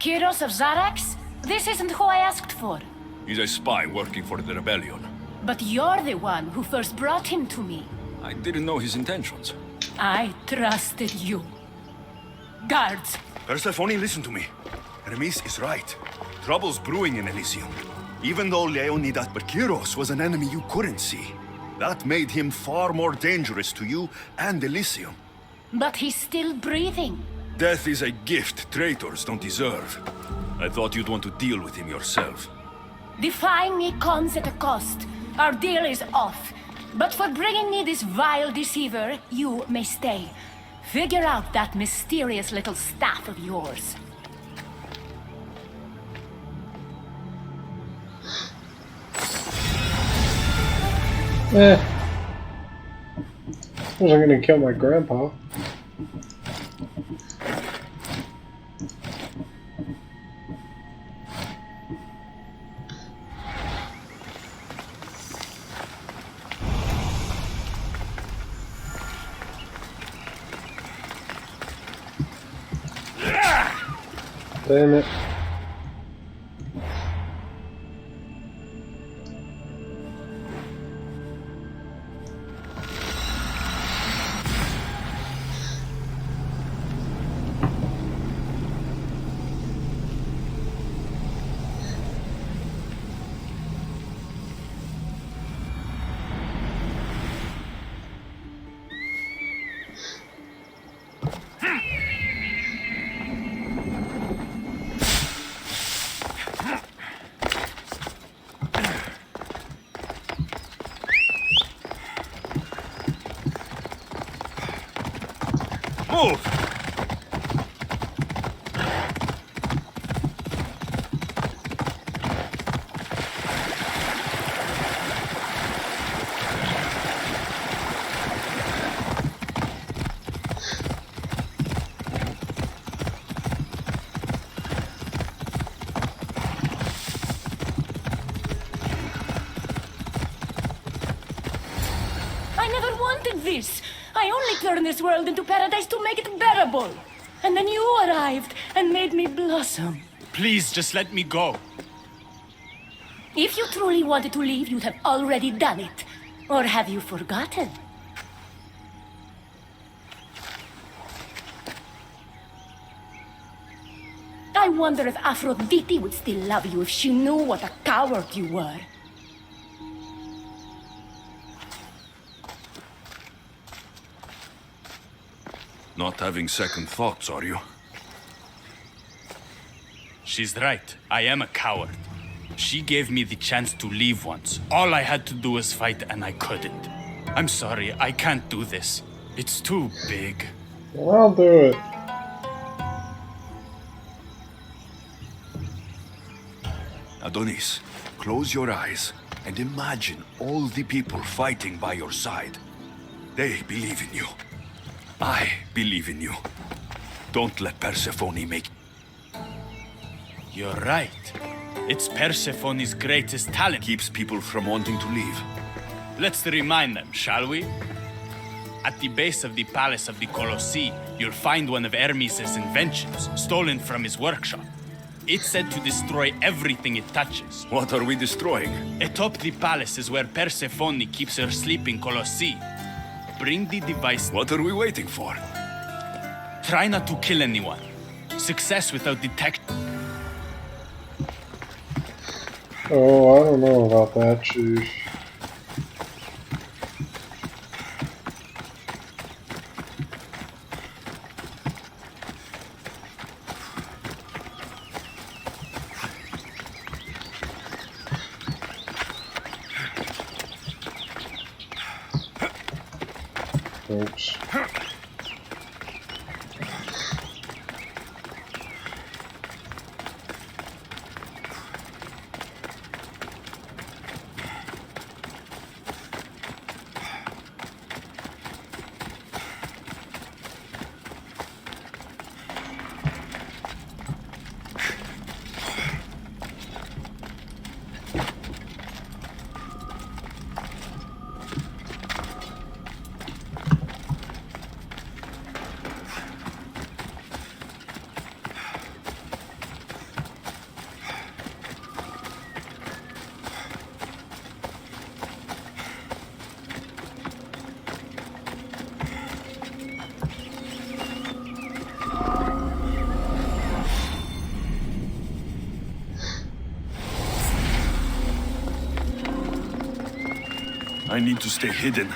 [SPEAKER 11] Kyros of Zarax? This isn't who I asked for.
[SPEAKER 2] He's a spy working for the rebellion.
[SPEAKER 11] But you're the one who first brought him to me.
[SPEAKER 2] I didn't know his intentions.
[SPEAKER 11] I trusted you. Guards!
[SPEAKER 2] Persephone, listen to me. Hermes is right. Trouble's brewing in Elysium. Even though Leonidas Berkiros was an enemy you couldn't see, that made him far more dangerous to you and Elysium.
[SPEAKER 11] But he's still breathing.
[SPEAKER 2] Death is a gift traitors don't deserve. I thought you'd want to deal with him yourself.
[SPEAKER 11] Defying me comes at a cost. Our deal is off. But for bringing me this vile deceiver, you may stay. Figure out that mysterious little staff of yours.
[SPEAKER 1] Wasn't gonna kill my grandpa. Damn it.
[SPEAKER 2] Move!
[SPEAKER 11] I never wanted this. I only turned this world into paradise to make it bearable. And then you arrived and made me blossom.
[SPEAKER 7] Please, just let me go.
[SPEAKER 11] If you truly wanted to leave, you'd have already done it. Or have you forgotten? I wonder if Aphrodite would still love you if she knew what a coward you were.
[SPEAKER 2] Not having second thoughts, are you?
[SPEAKER 7] She's right. I am a coward. She gave me the chance to leave once. All I had to do was fight, and I couldn't. I'm sorry, I can't do this. It's too big.
[SPEAKER 1] I'll do it.
[SPEAKER 2] Adonis, close your eyes and imagine all the people fighting by your side. They believe in you. I believe in you. Don't let Persephone make...
[SPEAKER 7] You're right. It's Persephone's greatest talent.
[SPEAKER 2] Keeps people from wanting to leave.
[SPEAKER 7] Let's remind them, shall we? At the base of the palace of the Colossi, you'll find one of Hermes' inventions, stolen from his workshop. It's said to destroy everything it touches.
[SPEAKER 2] What are we destroying?
[SPEAKER 7] Atop the palace is where Persephone keeps her sleeping Colossi. Bring the device...
[SPEAKER 2] What are we waiting for?
[SPEAKER 7] Try not to kill anyone. Success without detection.
[SPEAKER 1] Oh, I don't know about that, chief. Oops.
[SPEAKER 6] I need to stay hidden.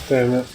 [SPEAKER 1] Damn it.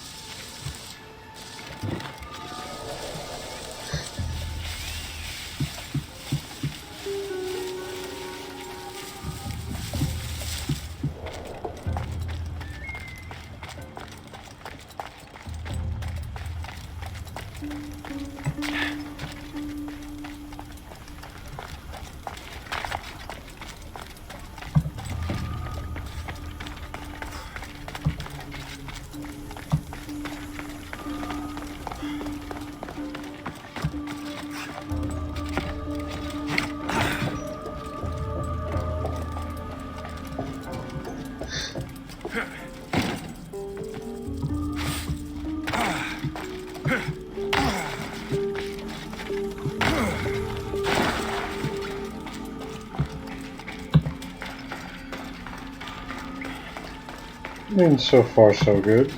[SPEAKER 1] I mean, so far so good.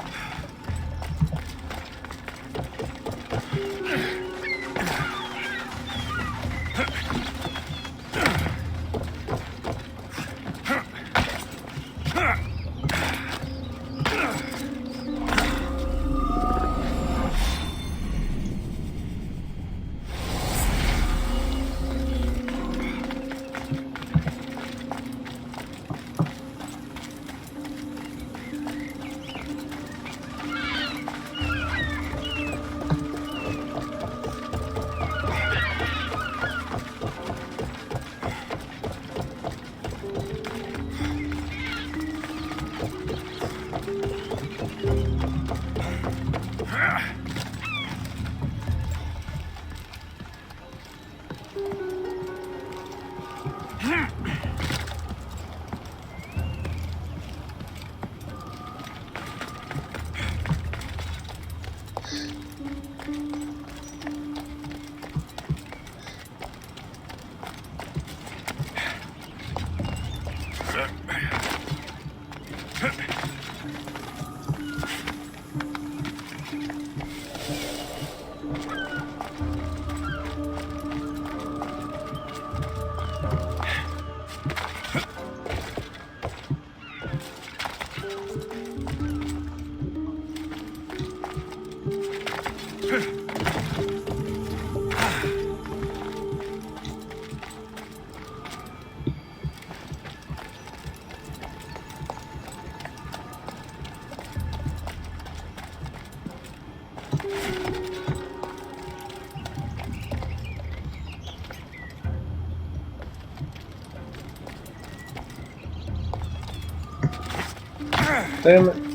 [SPEAKER 1] Damn it.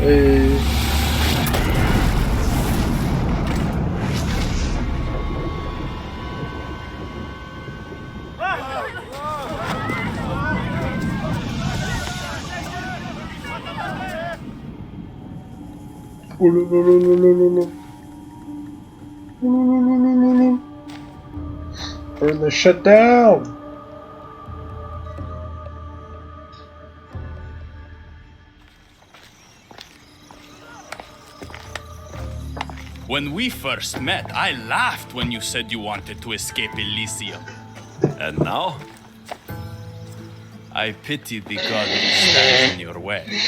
[SPEAKER 1] Hey. Oh, no, no, no, no, no, no, no. No, no, no, no, no, no. Burn this shit down.
[SPEAKER 7] When we first met, I laughed when you said you wanted to escape Elysium.
[SPEAKER 2] And now?
[SPEAKER 7] I pity the god that stands in your way.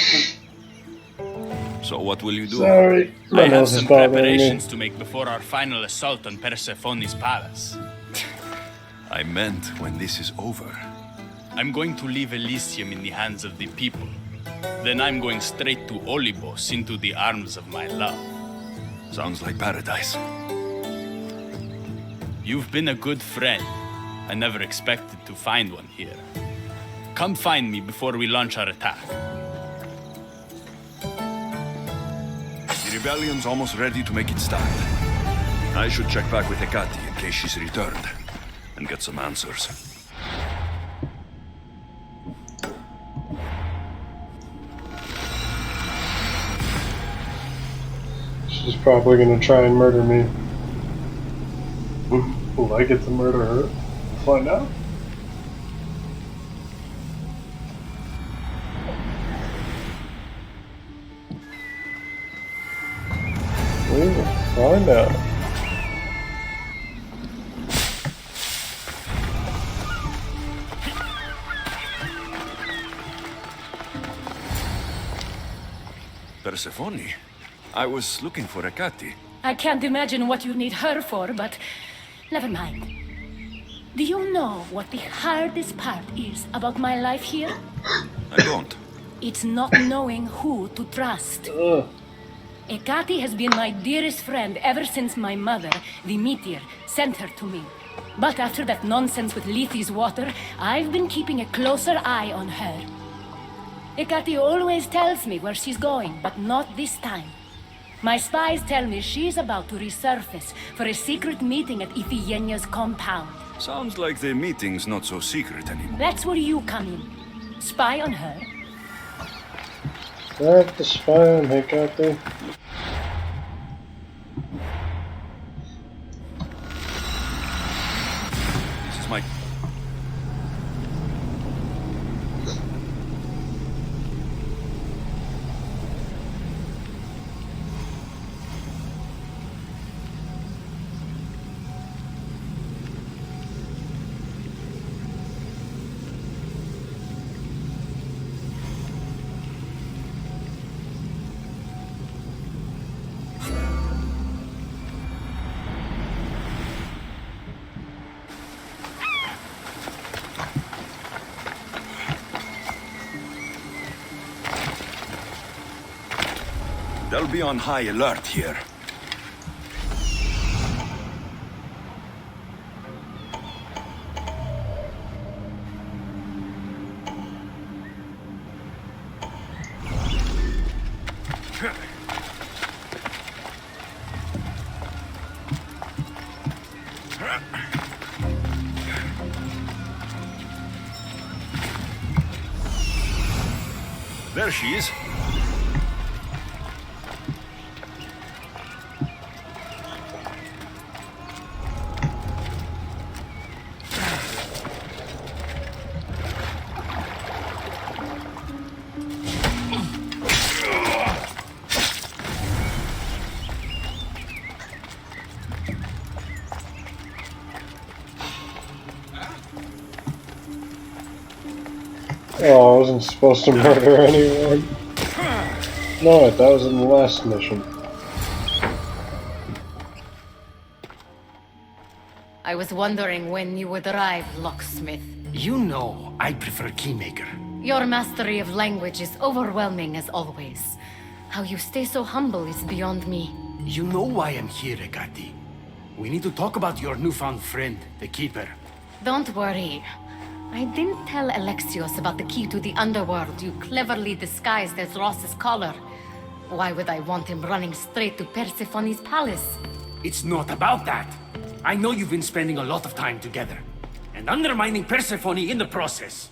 [SPEAKER 2] So what will you do?
[SPEAKER 1] Sorry, my
[SPEAKER 7] I have
[SPEAKER 1] nose is
[SPEAKER 7] some
[SPEAKER 1] bothering me.
[SPEAKER 7] preparations to make before our final assault on Persephone's palace.
[SPEAKER 2] I meant when this is over.
[SPEAKER 7] I'm going to leave Elysium in the hands of the people. Then I'm going straight to Olibos, into the arms of my love.
[SPEAKER 2] Sounds like paradise.
[SPEAKER 7] You've been a good friend. I never expected to find one here. Come find me before we launch our attack.
[SPEAKER 2] The rebellion's almost ready to make its stand. I should check back with Hecate in case she's returned, and get some answers.
[SPEAKER 1] She's probably gonna try and murder me. Will I get to murder her? We'll find out. We'll find out.
[SPEAKER 2] Persephone? I was looking for Hecate.
[SPEAKER 11] I can't imagine what you need her for, but never mind. Do you know what the hardest part is about my life here?
[SPEAKER 2] I don't.
[SPEAKER 11] It's not knowing who to trust. Hecate has been my dearest friend ever since my mother, the meteor, sent her to me. But after that nonsense with Lethe's water, I've been keeping a closer eye on her. Hecate always tells me where she's going, but not this time. My spies tell me she's about to resurface for a secret meeting at Iphigenia's compound.
[SPEAKER 2] Sounds like the meeting's not so secret anymore.
[SPEAKER 11] That's where you come in. Spy on her.
[SPEAKER 1] Do I have to spy on Hecate?
[SPEAKER 2] This is my... They'll be on high alert here. There she is.
[SPEAKER 1] Oh, I wasn't supposed to murder anyone. No, that was in the last mission.
[SPEAKER 9] I was wondering when you would arrive, locksmith.
[SPEAKER 5] You know, I prefer Keymaker.
[SPEAKER 9] Your mastery of language is overwhelming as always. How you stay so humble is beyond me.
[SPEAKER 5] You know why I'm here, Hecate. We need to talk about your newfound friend, the Keeper.
[SPEAKER 9] Don't worry. I didn't tell Alexios about the key to the Underworld you cleverly disguised as Ross's collar. Why would I want him running straight to Persephone's palace?
[SPEAKER 5] It's not about that. I know you've been spending a lot of time together, and undermining Persephone in the process.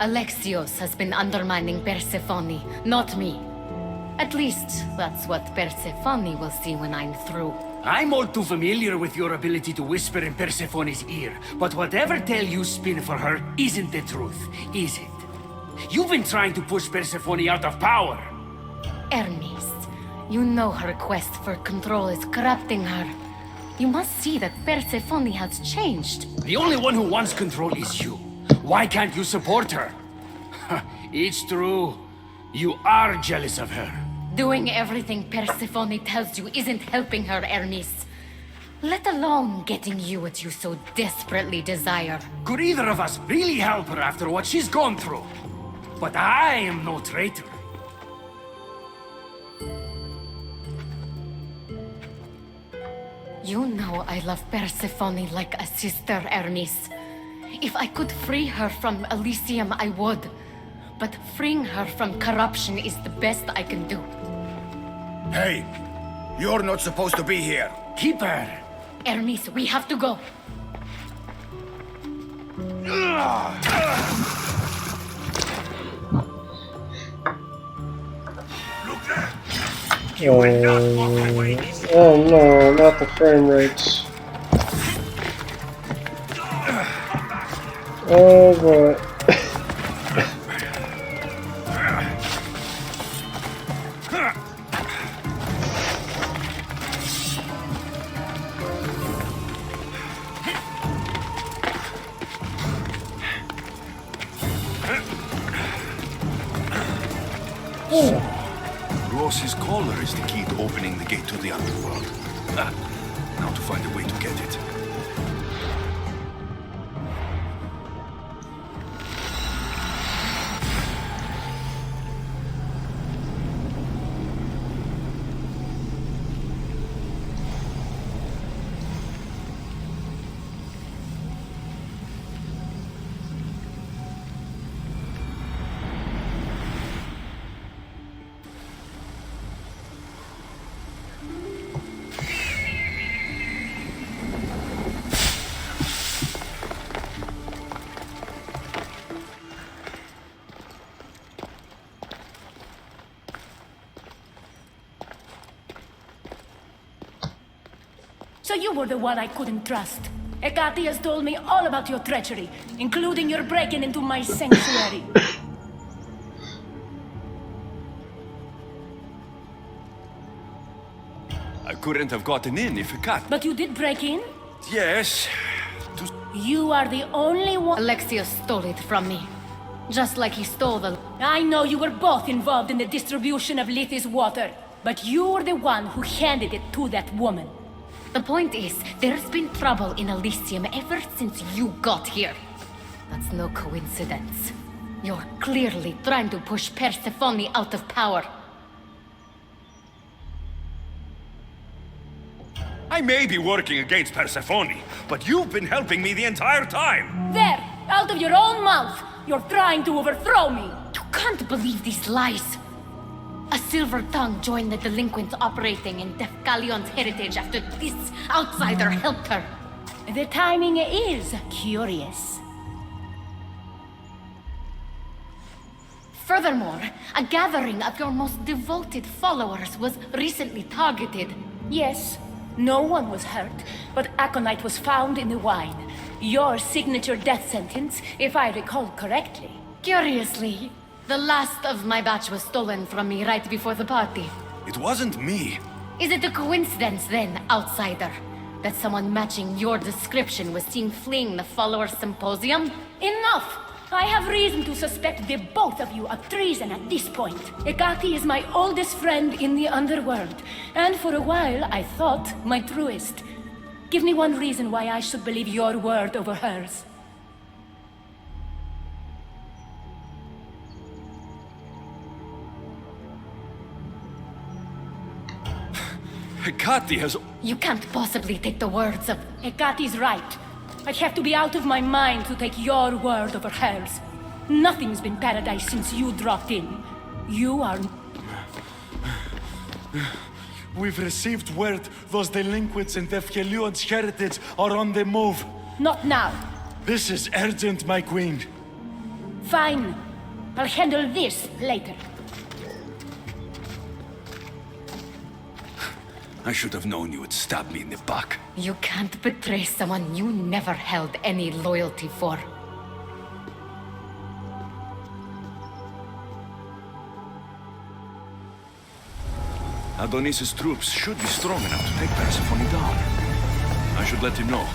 [SPEAKER 9] Alexios has been undermining Persephone, not me. At least, that's what Persephone will see when I'm through.
[SPEAKER 5] I'm all too familiar with your ability to whisper in Persephone's ear, but whatever tale you spin for her isn't the truth, is it? You've been trying to push Persephone out of power.
[SPEAKER 9] Hermes, you know her quest for control is corrupting her. You must see that Persephone has changed.
[SPEAKER 5] The only one who wants control is you. Why can't you support her? It's true. You are jealous of her.
[SPEAKER 9] Doing everything Persephone tells you isn't helping her, Hermes. Let alone getting you what you so desperately desire.
[SPEAKER 5] Could either of us really help her after what she's gone through? But I am no traitor.
[SPEAKER 9] You know I love Persephone like a sister, Hermes. If I could free her from Elysium, I would. But freeing her from corruption is the best I can do.
[SPEAKER 12] Hey, you're not supposed to be here.
[SPEAKER 5] Keep her.
[SPEAKER 9] Hermes, we have to go.
[SPEAKER 1] Oh no, not the frame rates. Oh boy.
[SPEAKER 2] Ross's collar is the key to opening the gate to the Underworld. Now to find a way to get it.
[SPEAKER 11] So you were the one I couldn't trust. Hecate has told me all about your treachery, including your breaking into my sanctuary.
[SPEAKER 2] I couldn't have gotten in if Hecate...
[SPEAKER 11] But you did break in?
[SPEAKER 2] Yes.
[SPEAKER 11] You are the only one...
[SPEAKER 9] Alexios stole it from me. Just like he stole the...
[SPEAKER 11] I know you were both involved in the distribution of Lethes water, but you were the one who handed it to that woman.
[SPEAKER 9] The point is, there's been trouble in Elysium ever since you got here. That's no coincidence. You're clearly trying to push Persephone out of power.
[SPEAKER 2] I may be working against Persephone, but you've been helping me the entire time!
[SPEAKER 11] There! Out of your own mouth! You're trying to overthrow me!
[SPEAKER 9] You can't believe these lies! A silver tongue joined the delinquents operating in Defcalion's heritage after this outsider helped her.
[SPEAKER 11] The timing is curious.
[SPEAKER 9] Furthermore, a gathering of your most devoted followers was recently targeted.
[SPEAKER 11] Yes, no one was hurt, but aconite was found in the wine. Your signature death sentence, if I recall correctly.
[SPEAKER 9] Curiously, the last of my batch was stolen from me right before the party.
[SPEAKER 2] It wasn't me.
[SPEAKER 9] Is it a coincidence then, outsider, that someone matching your description was seen fleeing the followers' symposium?
[SPEAKER 11] Enough! I have reason to suspect the both of you of treason at this point. Hecate is my oldest friend in the Underworld, and for a while I thought my truest. Give me one reason why I should believe your word over hers.
[SPEAKER 2] Hecate has...
[SPEAKER 9] You can't possibly take the words of...
[SPEAKER 11] Hecate's right. I'd have to be out of my mind to take your word over hers. Nothing's been paradise since you dropped in. You are...
[SPEAKER 10] We've received word those delinquents in Defkelion's heritage are on the move.
[SPEAKER 11] Not now.
[SPEAKER 10] This is urgent, my queen.
[SPEAKER 11] Fine. I'll handle this later.
[SPEAKER 2] I should have known you would stab me in the back.
[SPEAKER 9] You can't betray someone you never held any loyalty for.
[SPEAKER 2] Adonis' troops should be strong enough to take Persephone down. I should let him know.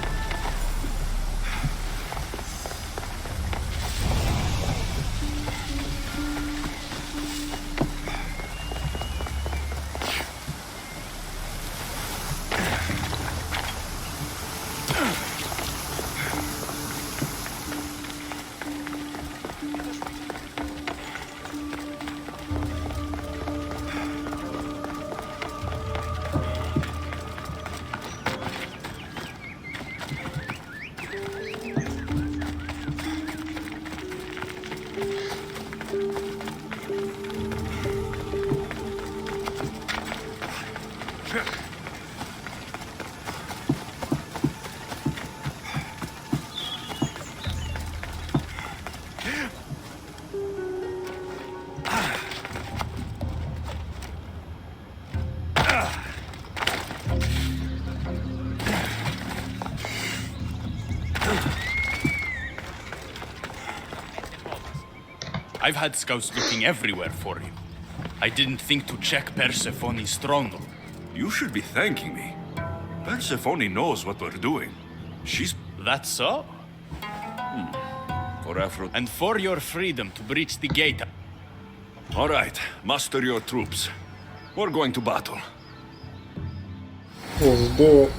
[SPEAKER 7] I've had scouts looking everywhere for him. I didn't think to check Persephone's stronghold.
[SPEAKER 2] You should be thanking me. Persephone knows what we're doing. She's...
[SPEAKER 7] That's so?
[SPEAKER 2] For Aphrodite.
[SPEAKER 7] And for your freedom to breach the gate.
[SPEAKER 2] All right, muster your troops. We're going to battle.
[SPEAKER 1] Let's do it.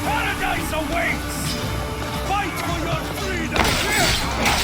[SPEAKER 6] Paradise awaits! Fight for your freedom!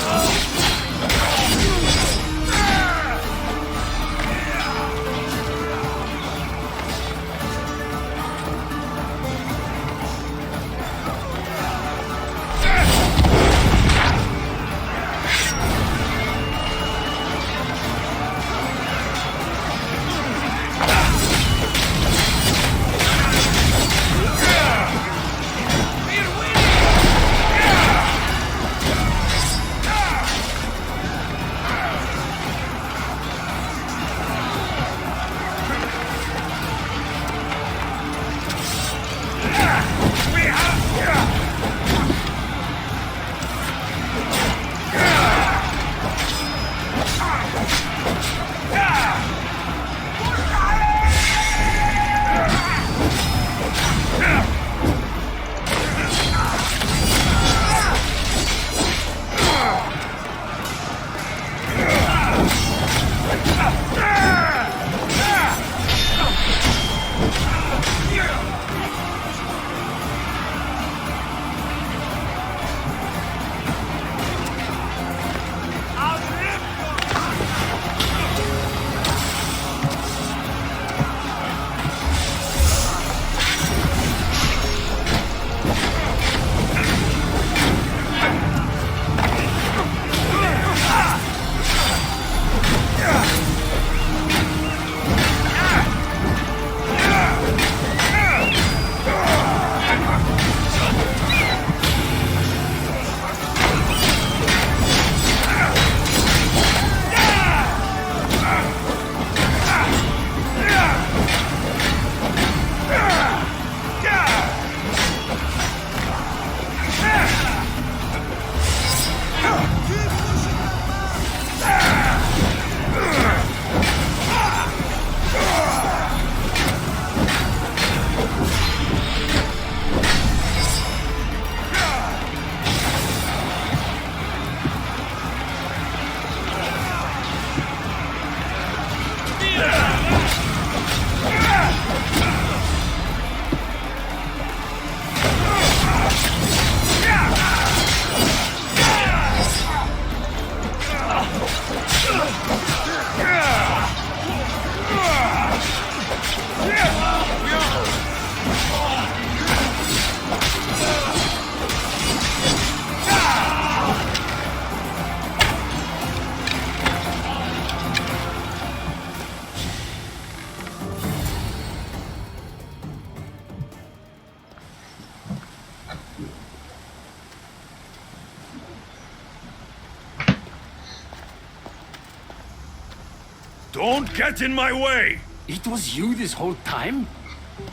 [SPEAKER 6] Don't get in my way!
[SPEAKER 5] It was you this whole time?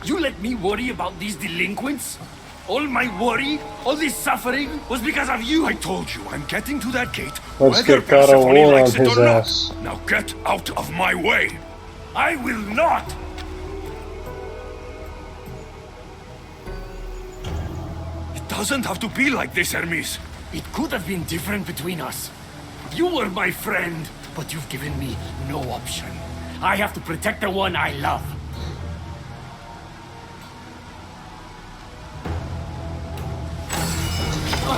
[SPEAKER 5] You let me worry about these delinquents? All my worry, all this suffering, was because of you!
[SPEAKER 6] I told you, I'm getting to that gate,
[SPEAKER 1] Let's
[SPEAKER 6] whether
[SPEAKER 1] get God of
[SPEAKER 6] Persephone
[SPEAKER 1] War
[SPEAKER 6] likes
[SPEAKER 1] on
[SPEAKER 6] it
[SPEAKER 1] his
[SPEAKER 6] or not.
[SPEAKER 1] ass.
[SPEAKER 6] Now get out of my way!
[SPEAKER 5] I will not!
[SPEAKER 6] It doesn't have to be like this, Hermes.
[SPEAKER 5] It could have been different between us. You were my friend, but you've given me no option. I have to protect the one I love.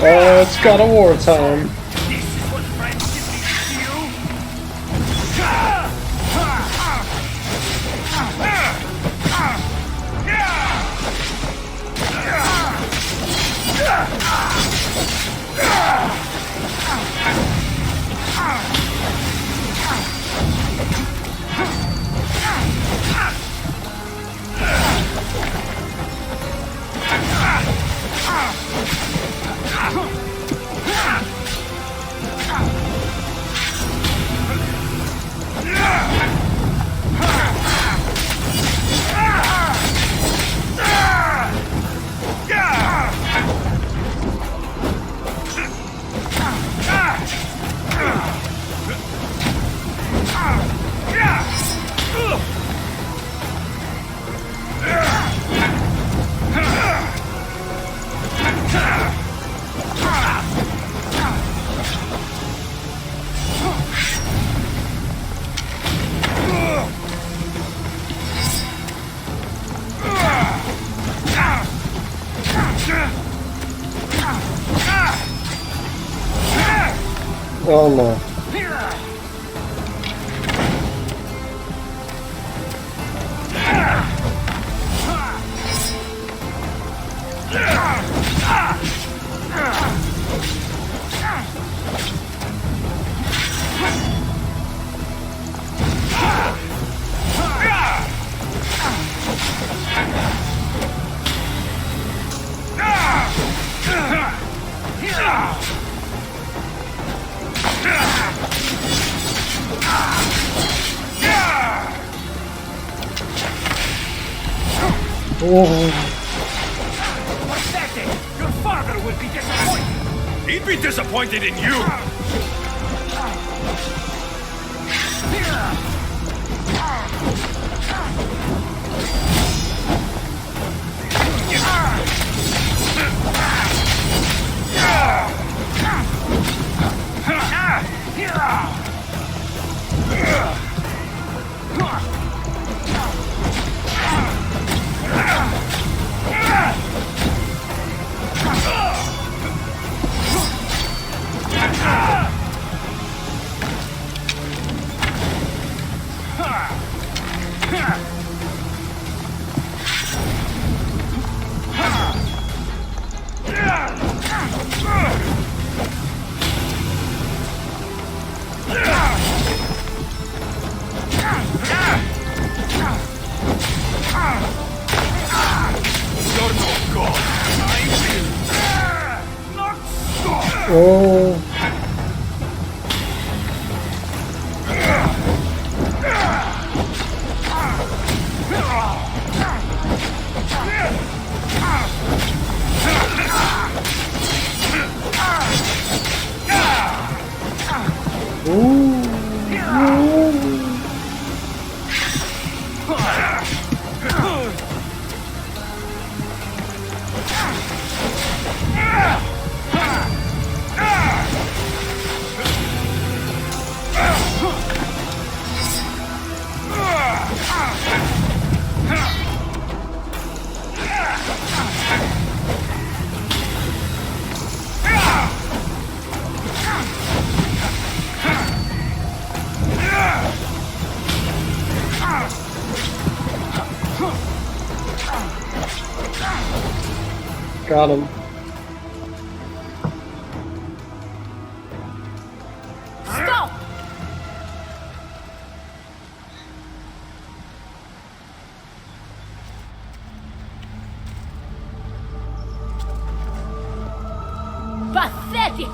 [SPEAKER 1] It's God of War time.
[SPEAKER 5] This is what friendship means to you?
[SPEAKER 1] Oh no.
[SPEAKER 5] Pathetic! Your father will be disappointed!
[SPEAKER 6] He'd be disappointed in you!
[SPEAKER 1] Oh. Got him.
[SPEAKER 11] Stop! Pathetic!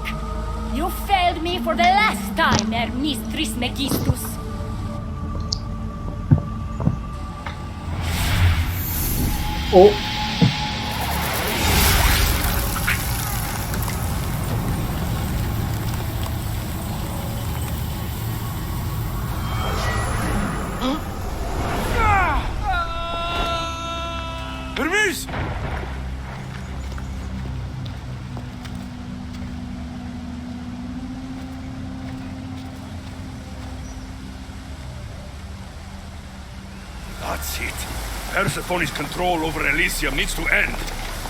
[SPEAKER 11] You failed me for the last time, Hermes Trismegistus.
[SPEAKER 1] Oh.
[SPEAKER 2] Hermes! That's it. Persephone's control over Elysium needs to end.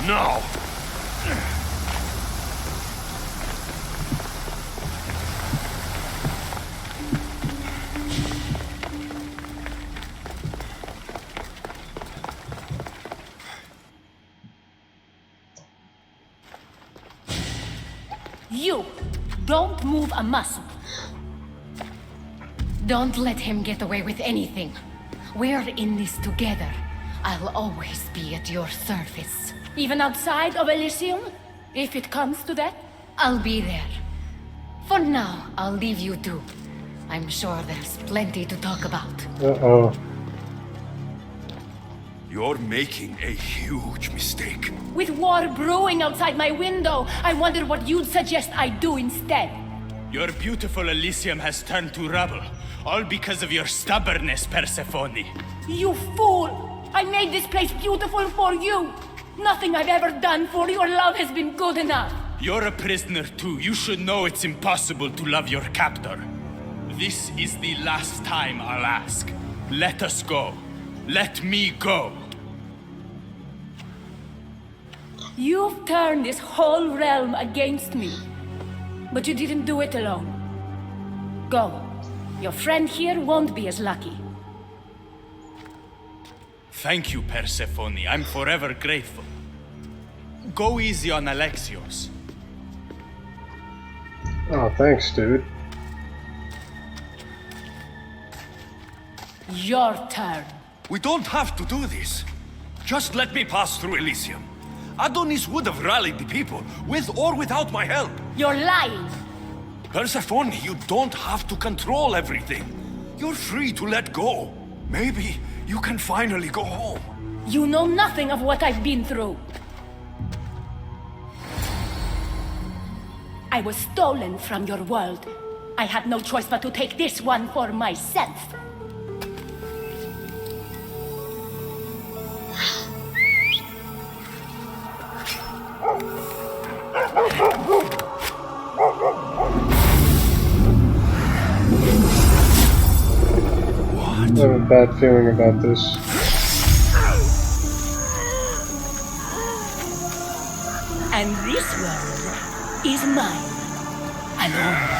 [SPEAKER 2] Now!
[SPEAKER 11] You! Don't move a muscle.
[SPEAKER 9] Don't let him get away with anything. We're in this together. I'll always be at your service.
[SPEAKER 11] Even outside of Elysium? If it comes to that?
[SPEAKER 9] I'll be there. For now, I'll leave you two. I'm sure there's plenty to talk about.
[SPEAKER 1] Uh-oh.
[SPEAKER 2] You're making a huge mistake.
[SPEAKER 11] With war brewing outside my window, I wonder what you'd suggest I do instead.
[SPEAKER 7] Your beautiful Elysium has turned to rubble, all because of your stubbornness, Persephone.
[SPEAKER 11] You fool! I made this place beautiful for you! Nothing I've ever done for your love has been good enough!
[SPEAKER 7] You're a prisoner too. You should know it's impossible to love your captor. This is the last time I'll ask. Let us go. Let me go.
[SPEAKER 11] You've turned this whole realm against me. But you didn't do it alone. Go. Your friend here won't be as lucky.
[SPEAKER 7] Thank you, Persephone. I'm forever grateful. Go easy on Alexios.
[SPEAKER 1] Oh, thanks, dude.
[SPEAKER 11] Your turn.
[SPEAKER 2] We don't have to do this. Just let me pass through Elysium. Adonis would have rallied the people, with or without my help.
[SPEAKER 11] You're lying!
[SPEAKER 2] Persephone, you don't have to control everything. You're free to let go. Maybe you can finally go home.
[SPEAKER 11] You know nothing of what I've been through. I was stolen from your world. I had no choice but to take this one for myself.
[SPEAKER 1] I have a bad feeling about this.
[SPEAKER 11] And this world is mine. Alone.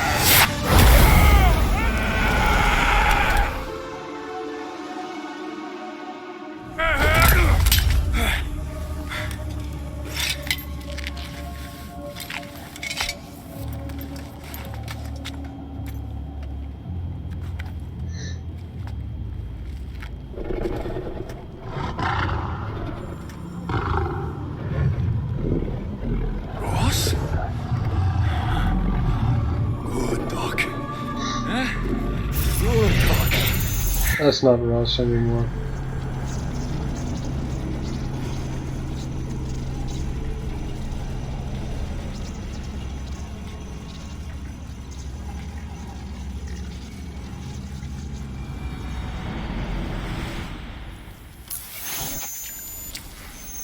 [SPEAKER 1] That's not Ross anymore.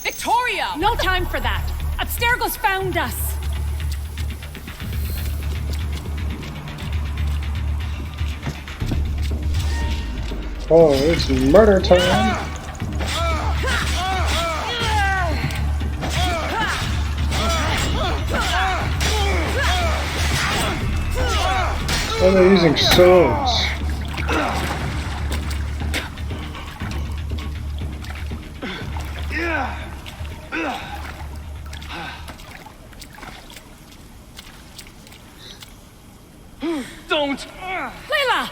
[SPEAKER 3] Victoria! No time for that! Abstergo's found us!
[SPEAKER 1] Oh, it's murder time! Oh, they're using swords.
[SPEAKER 6] Don't!
[SPEAKER 3] Layla!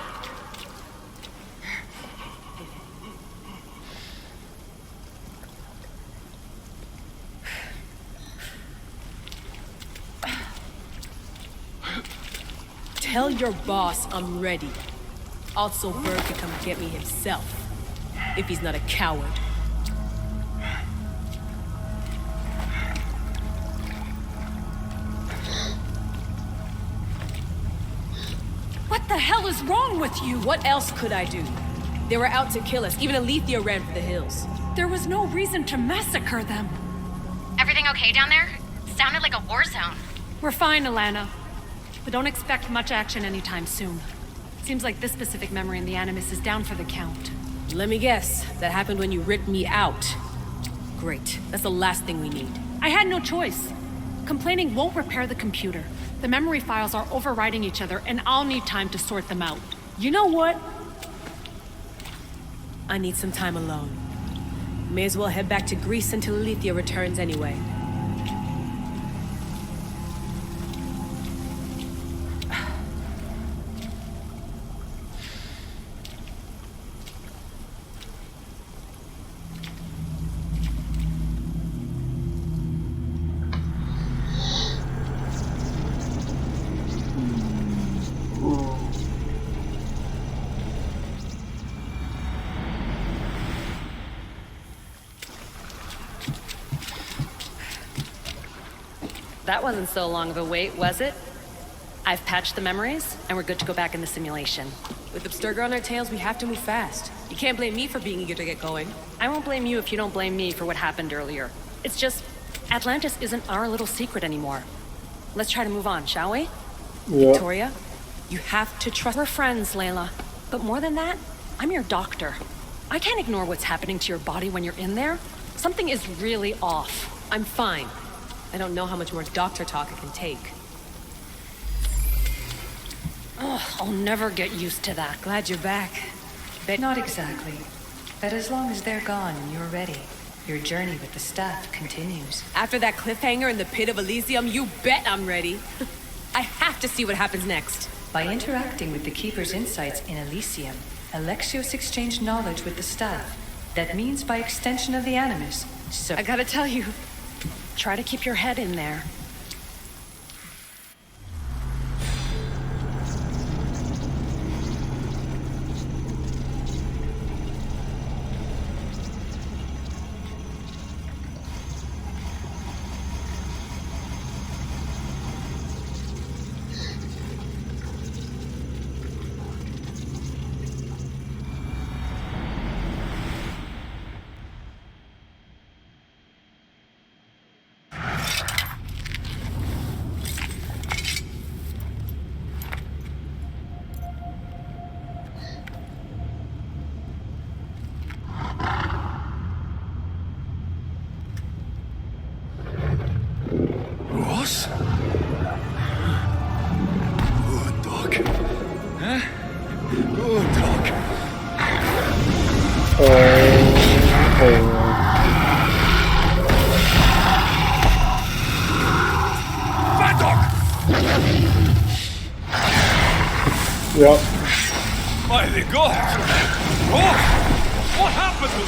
[SPEAKER 3] Tell your boss I'm ready. Also, Bird can come get me himself. If he's not a coward. the hell is wrong with you?
[SPEAKER 13] What else could I do? They were out to kill us. Even Alethea ran for the hills.
[SPEAKER 3] There was no reason to massacre them.
[SPEAKER 9] Everything okay down there? Sounded like a war zone.
[SPEAKER 3] We're fine, Alana. But don't expect much action anytime soon. Seems like this specific memory in the Animus is down for the count.
[SPEAKER 13] Let me guess. That happened when you ripped me out. Great. That's the last thing we need.
[SPEAKER 3] I had no choice. Complaining won't repair the computer. The memory files are overriding each other, and I'll need time to sort them out.
[SPEAKER 13] You know what? I need some time alone. May as well head back to Greece until Alethea returns anyway.
[SPEAKER 3] That wasn't so long of a wait, was it? I've patched the memories, and we're good to go back in the simulation.
[SPEAKER 13] With Abstergo on our tails, we have to move fast. You can't blame me for being eager to get going.
[SPEAKER 3] I won't blame you if you don't blame me for what happened earlier. It's just, Atlantis isn't our little secret anymore. Let's try to move on, shall we?
[SPEAKER 1] Yeah.
[SPEAKER 3] Victoria, you have to trust... We're friends, Layla. But more than that, I'm your doctor. I can't ignore what's happening to your body when you're in there. Something is really off.
[SPEAKER 13] I'm fine. I don't know how much more doctor talk I can take.
[SPEAKER 3] Ugh, I'll never get used to that.
[SPEAKER 13] Glad you're back.
[SPEAKER 14] Not exactly. But as long as they're gone and you're ready, your journey with the staff continues.
[SPEAKER 13] After that cliffhanger in the pit of Elysium, you bet I'm ready. I have to see what happens next.
[SPEAKER 14] By interacting with the Keeper's insights in Elysium, Alexios exchanged knowledge with the staff. That means by extension of the Animus. So
[SPEAKER 3] I gotta tell you, try to keep your head in there.
[SPEAKER 6] Ross? Good dog. Huh? Good dog. Bad dog!
[SPEAKER 1] Yep.
[SPEAKER 6] By the gods! Ross! What happened to you?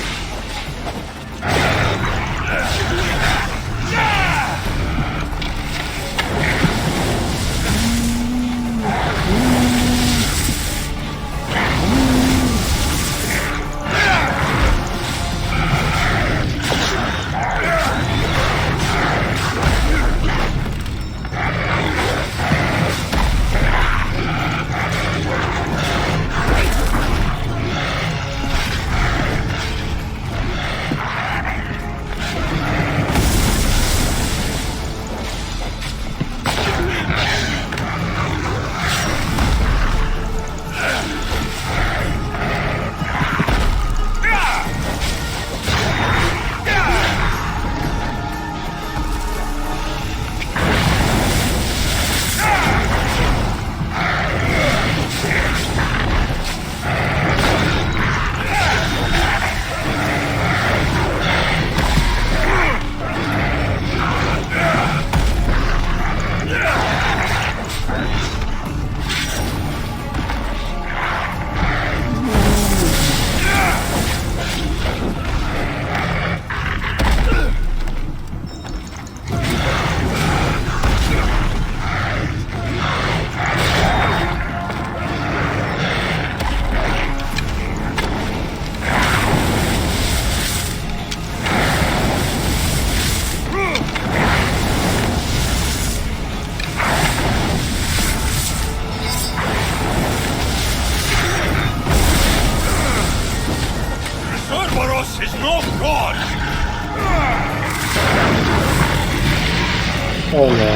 [SPEAKER 1] Oh no.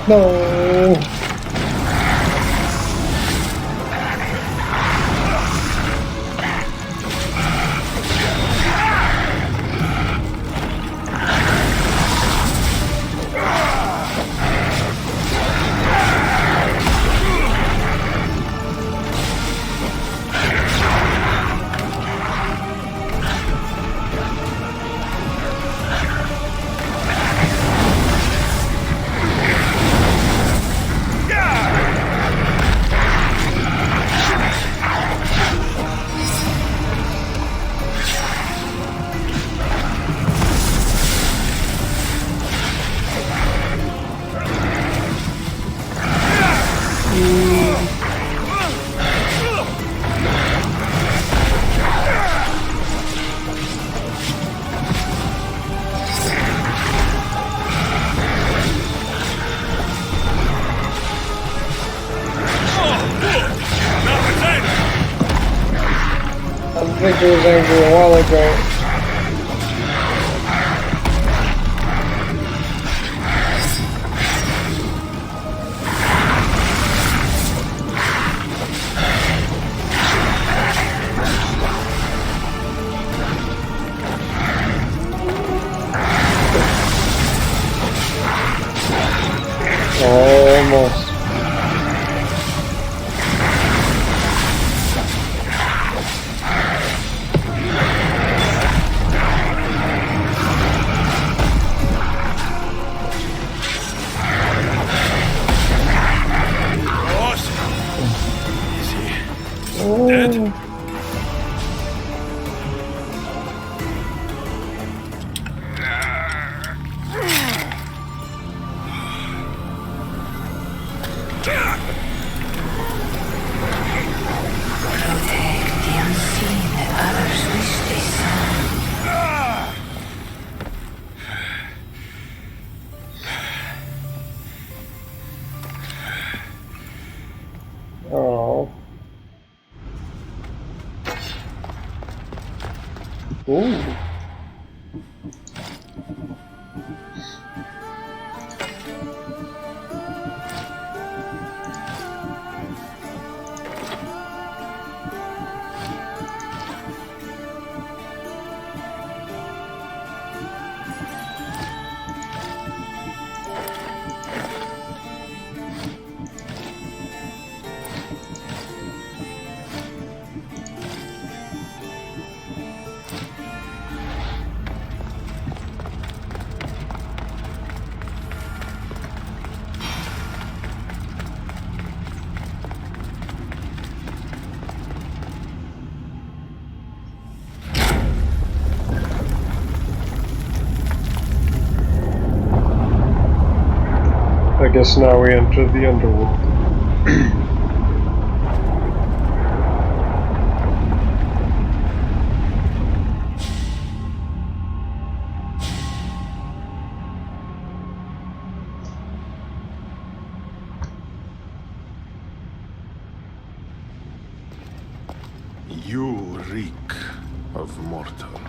[SPEAKER 1] No. I think it was angry a while ago. Almost.
[SPEAKER 6] Dead?
[SPEAKER 3] Protect the unseen that others wish they saw.
[SPEAKER 1] Oh. Ooh. I guess now we enter the Underworld.
[SPEAKER 4] You reek of mortal.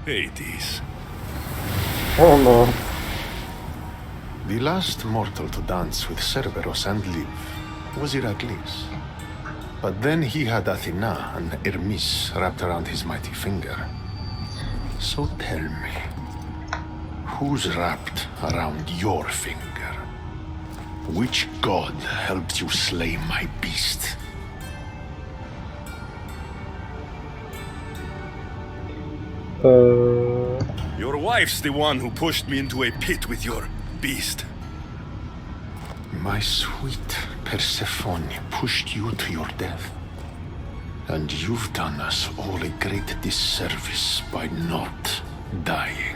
[SPEAKER 2] Hades.
[SPEAKER 1] Oh no.
[SPEAKER 4] The last mortal to dance with Cerberus and live was Heracles. But then he had Athena and Hermes wrapped around his mighty finger. So tell me, who's wrapped around your finger? Which god helped you slay my beast?
[SPEAKER 2] Your wife's the one who pushed me into a pit with your beast.
[SPEAKER 4] My sweet Persephone pushed you to your death. And you've done us all a great disservice by not dying.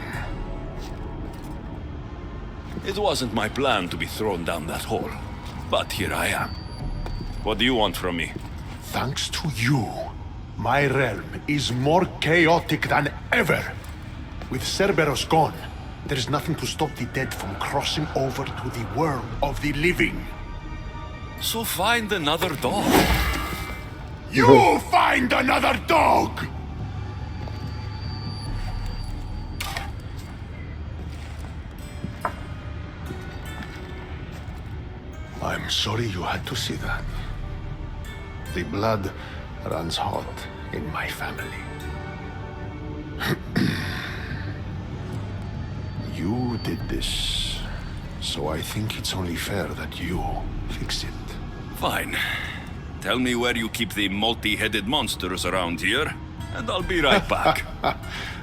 [SPEAKER 2] It wasn't my plan to be thrown down that hole, but here I am. What do you want from me?
[SPEAKER 4] Thanks to you, my realm is more chaotic than ever. With Cerberus gone, there is nothing to stop the dead from crossing over to the world of the living.
[SPEAKER 2] So find another dog.
[SPEAKER 4] You find another dog! I'm sorry you had to see that. The blood runs hot in my family. You did this, so I think it's only fair that you fix it.
[SPEAKER 2] Fine. Tell me where you keep the multi-headed monsters around here, and I'll be right back.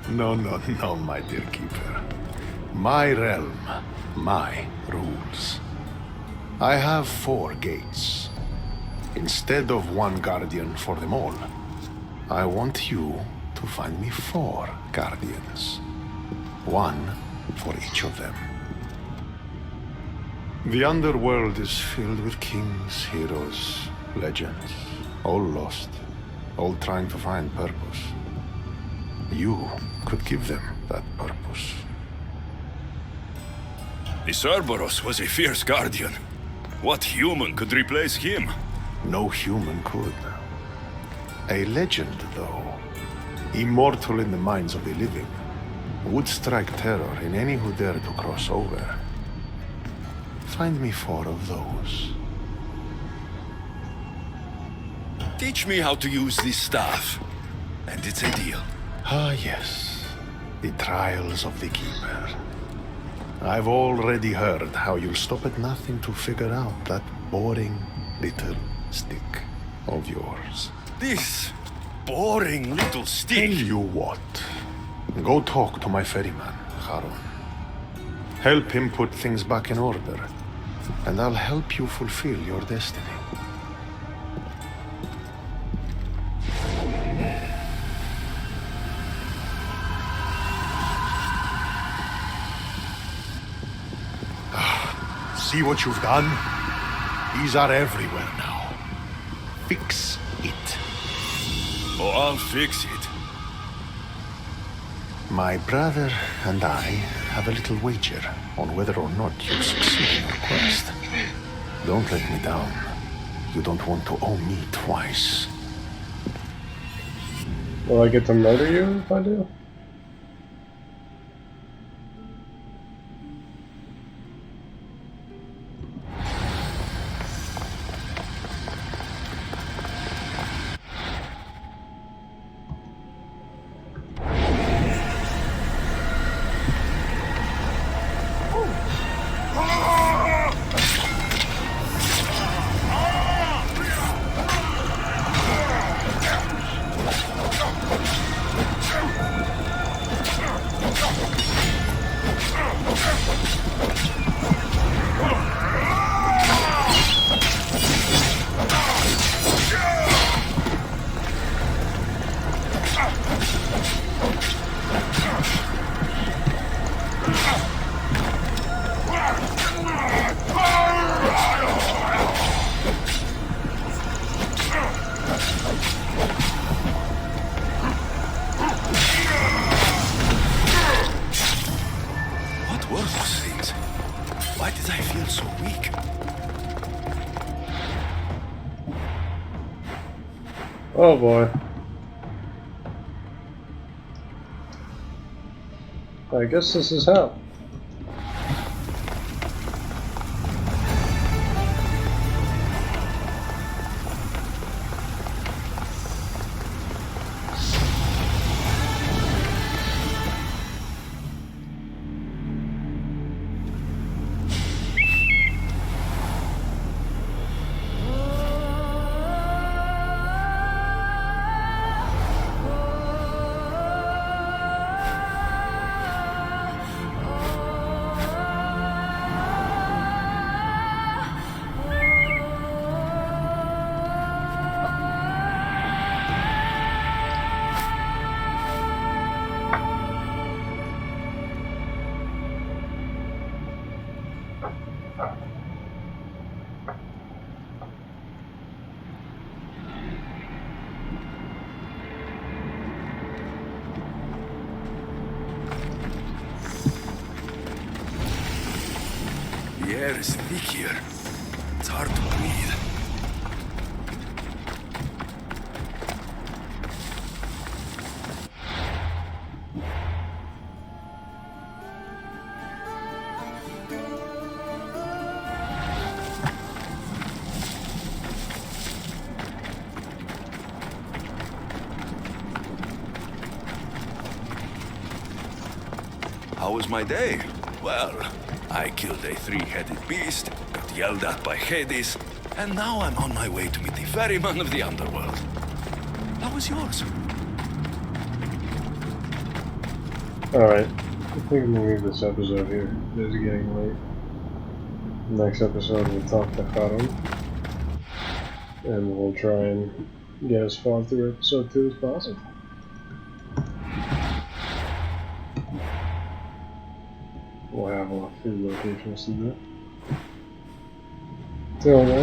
[SPEAKER 4] No, my dear keeper. My realm, my rules. I have 4 gates. Instead of 1 guardian for them all, I want you to find me 4 guardians. 1 for each of them. The Underworld is filled with kings, heroes, legends, all lost, all trying to find purpose. You could give them that purpose.
[SPEAKER 2] The Cerberus was a fierce guardian. What human could replace him?
[SPEAKER 4] No human could. A legend, though, immortal in the minds of the living, would strike terror in any who dare to cross over. Find me 4 of those.
[SPEAKER 2] Teach me how to use this staff, and it's a deal.
[SPEAKER 4] Ah, yes. The trials of the Keeper. I've already heard how you'll stop at nothing to figure out that boring little stick of yours.
[SPEAKER 2] This boring little stick.
[SPEAKER 4] Tell you what. Go talk to my ferryman, Charon. Help him put things back in order, and I'll help you fulfill your destiny. See what you've done? These are everywhere now. Fix it.
[SPEAKER 2] Oh, I'll fix it.
[SPEAKER 4] My brother and I have a little wager on whether or not you succeed in your quest. Don't let me down. You don't want to owe me twice.
[SPEAKER 1] Will I get to murder you if I do? Oh boy. I guess this is how.
[SPEAKER 2] air is thick here. It's hard to breathe. How was my day? Well, I killed a three-headed beast, got yelled at by Hades, and now I'm on my way to meet the ferryman of the Underworld. How was yours?
[SPEAKER 1] Alright, I think I'm gonna leave this episode here. It's getting late. Next episode we'll talk to Charon. And we'll try and get as far through episode 2 as possible. We'll have a few locations to do. Till then.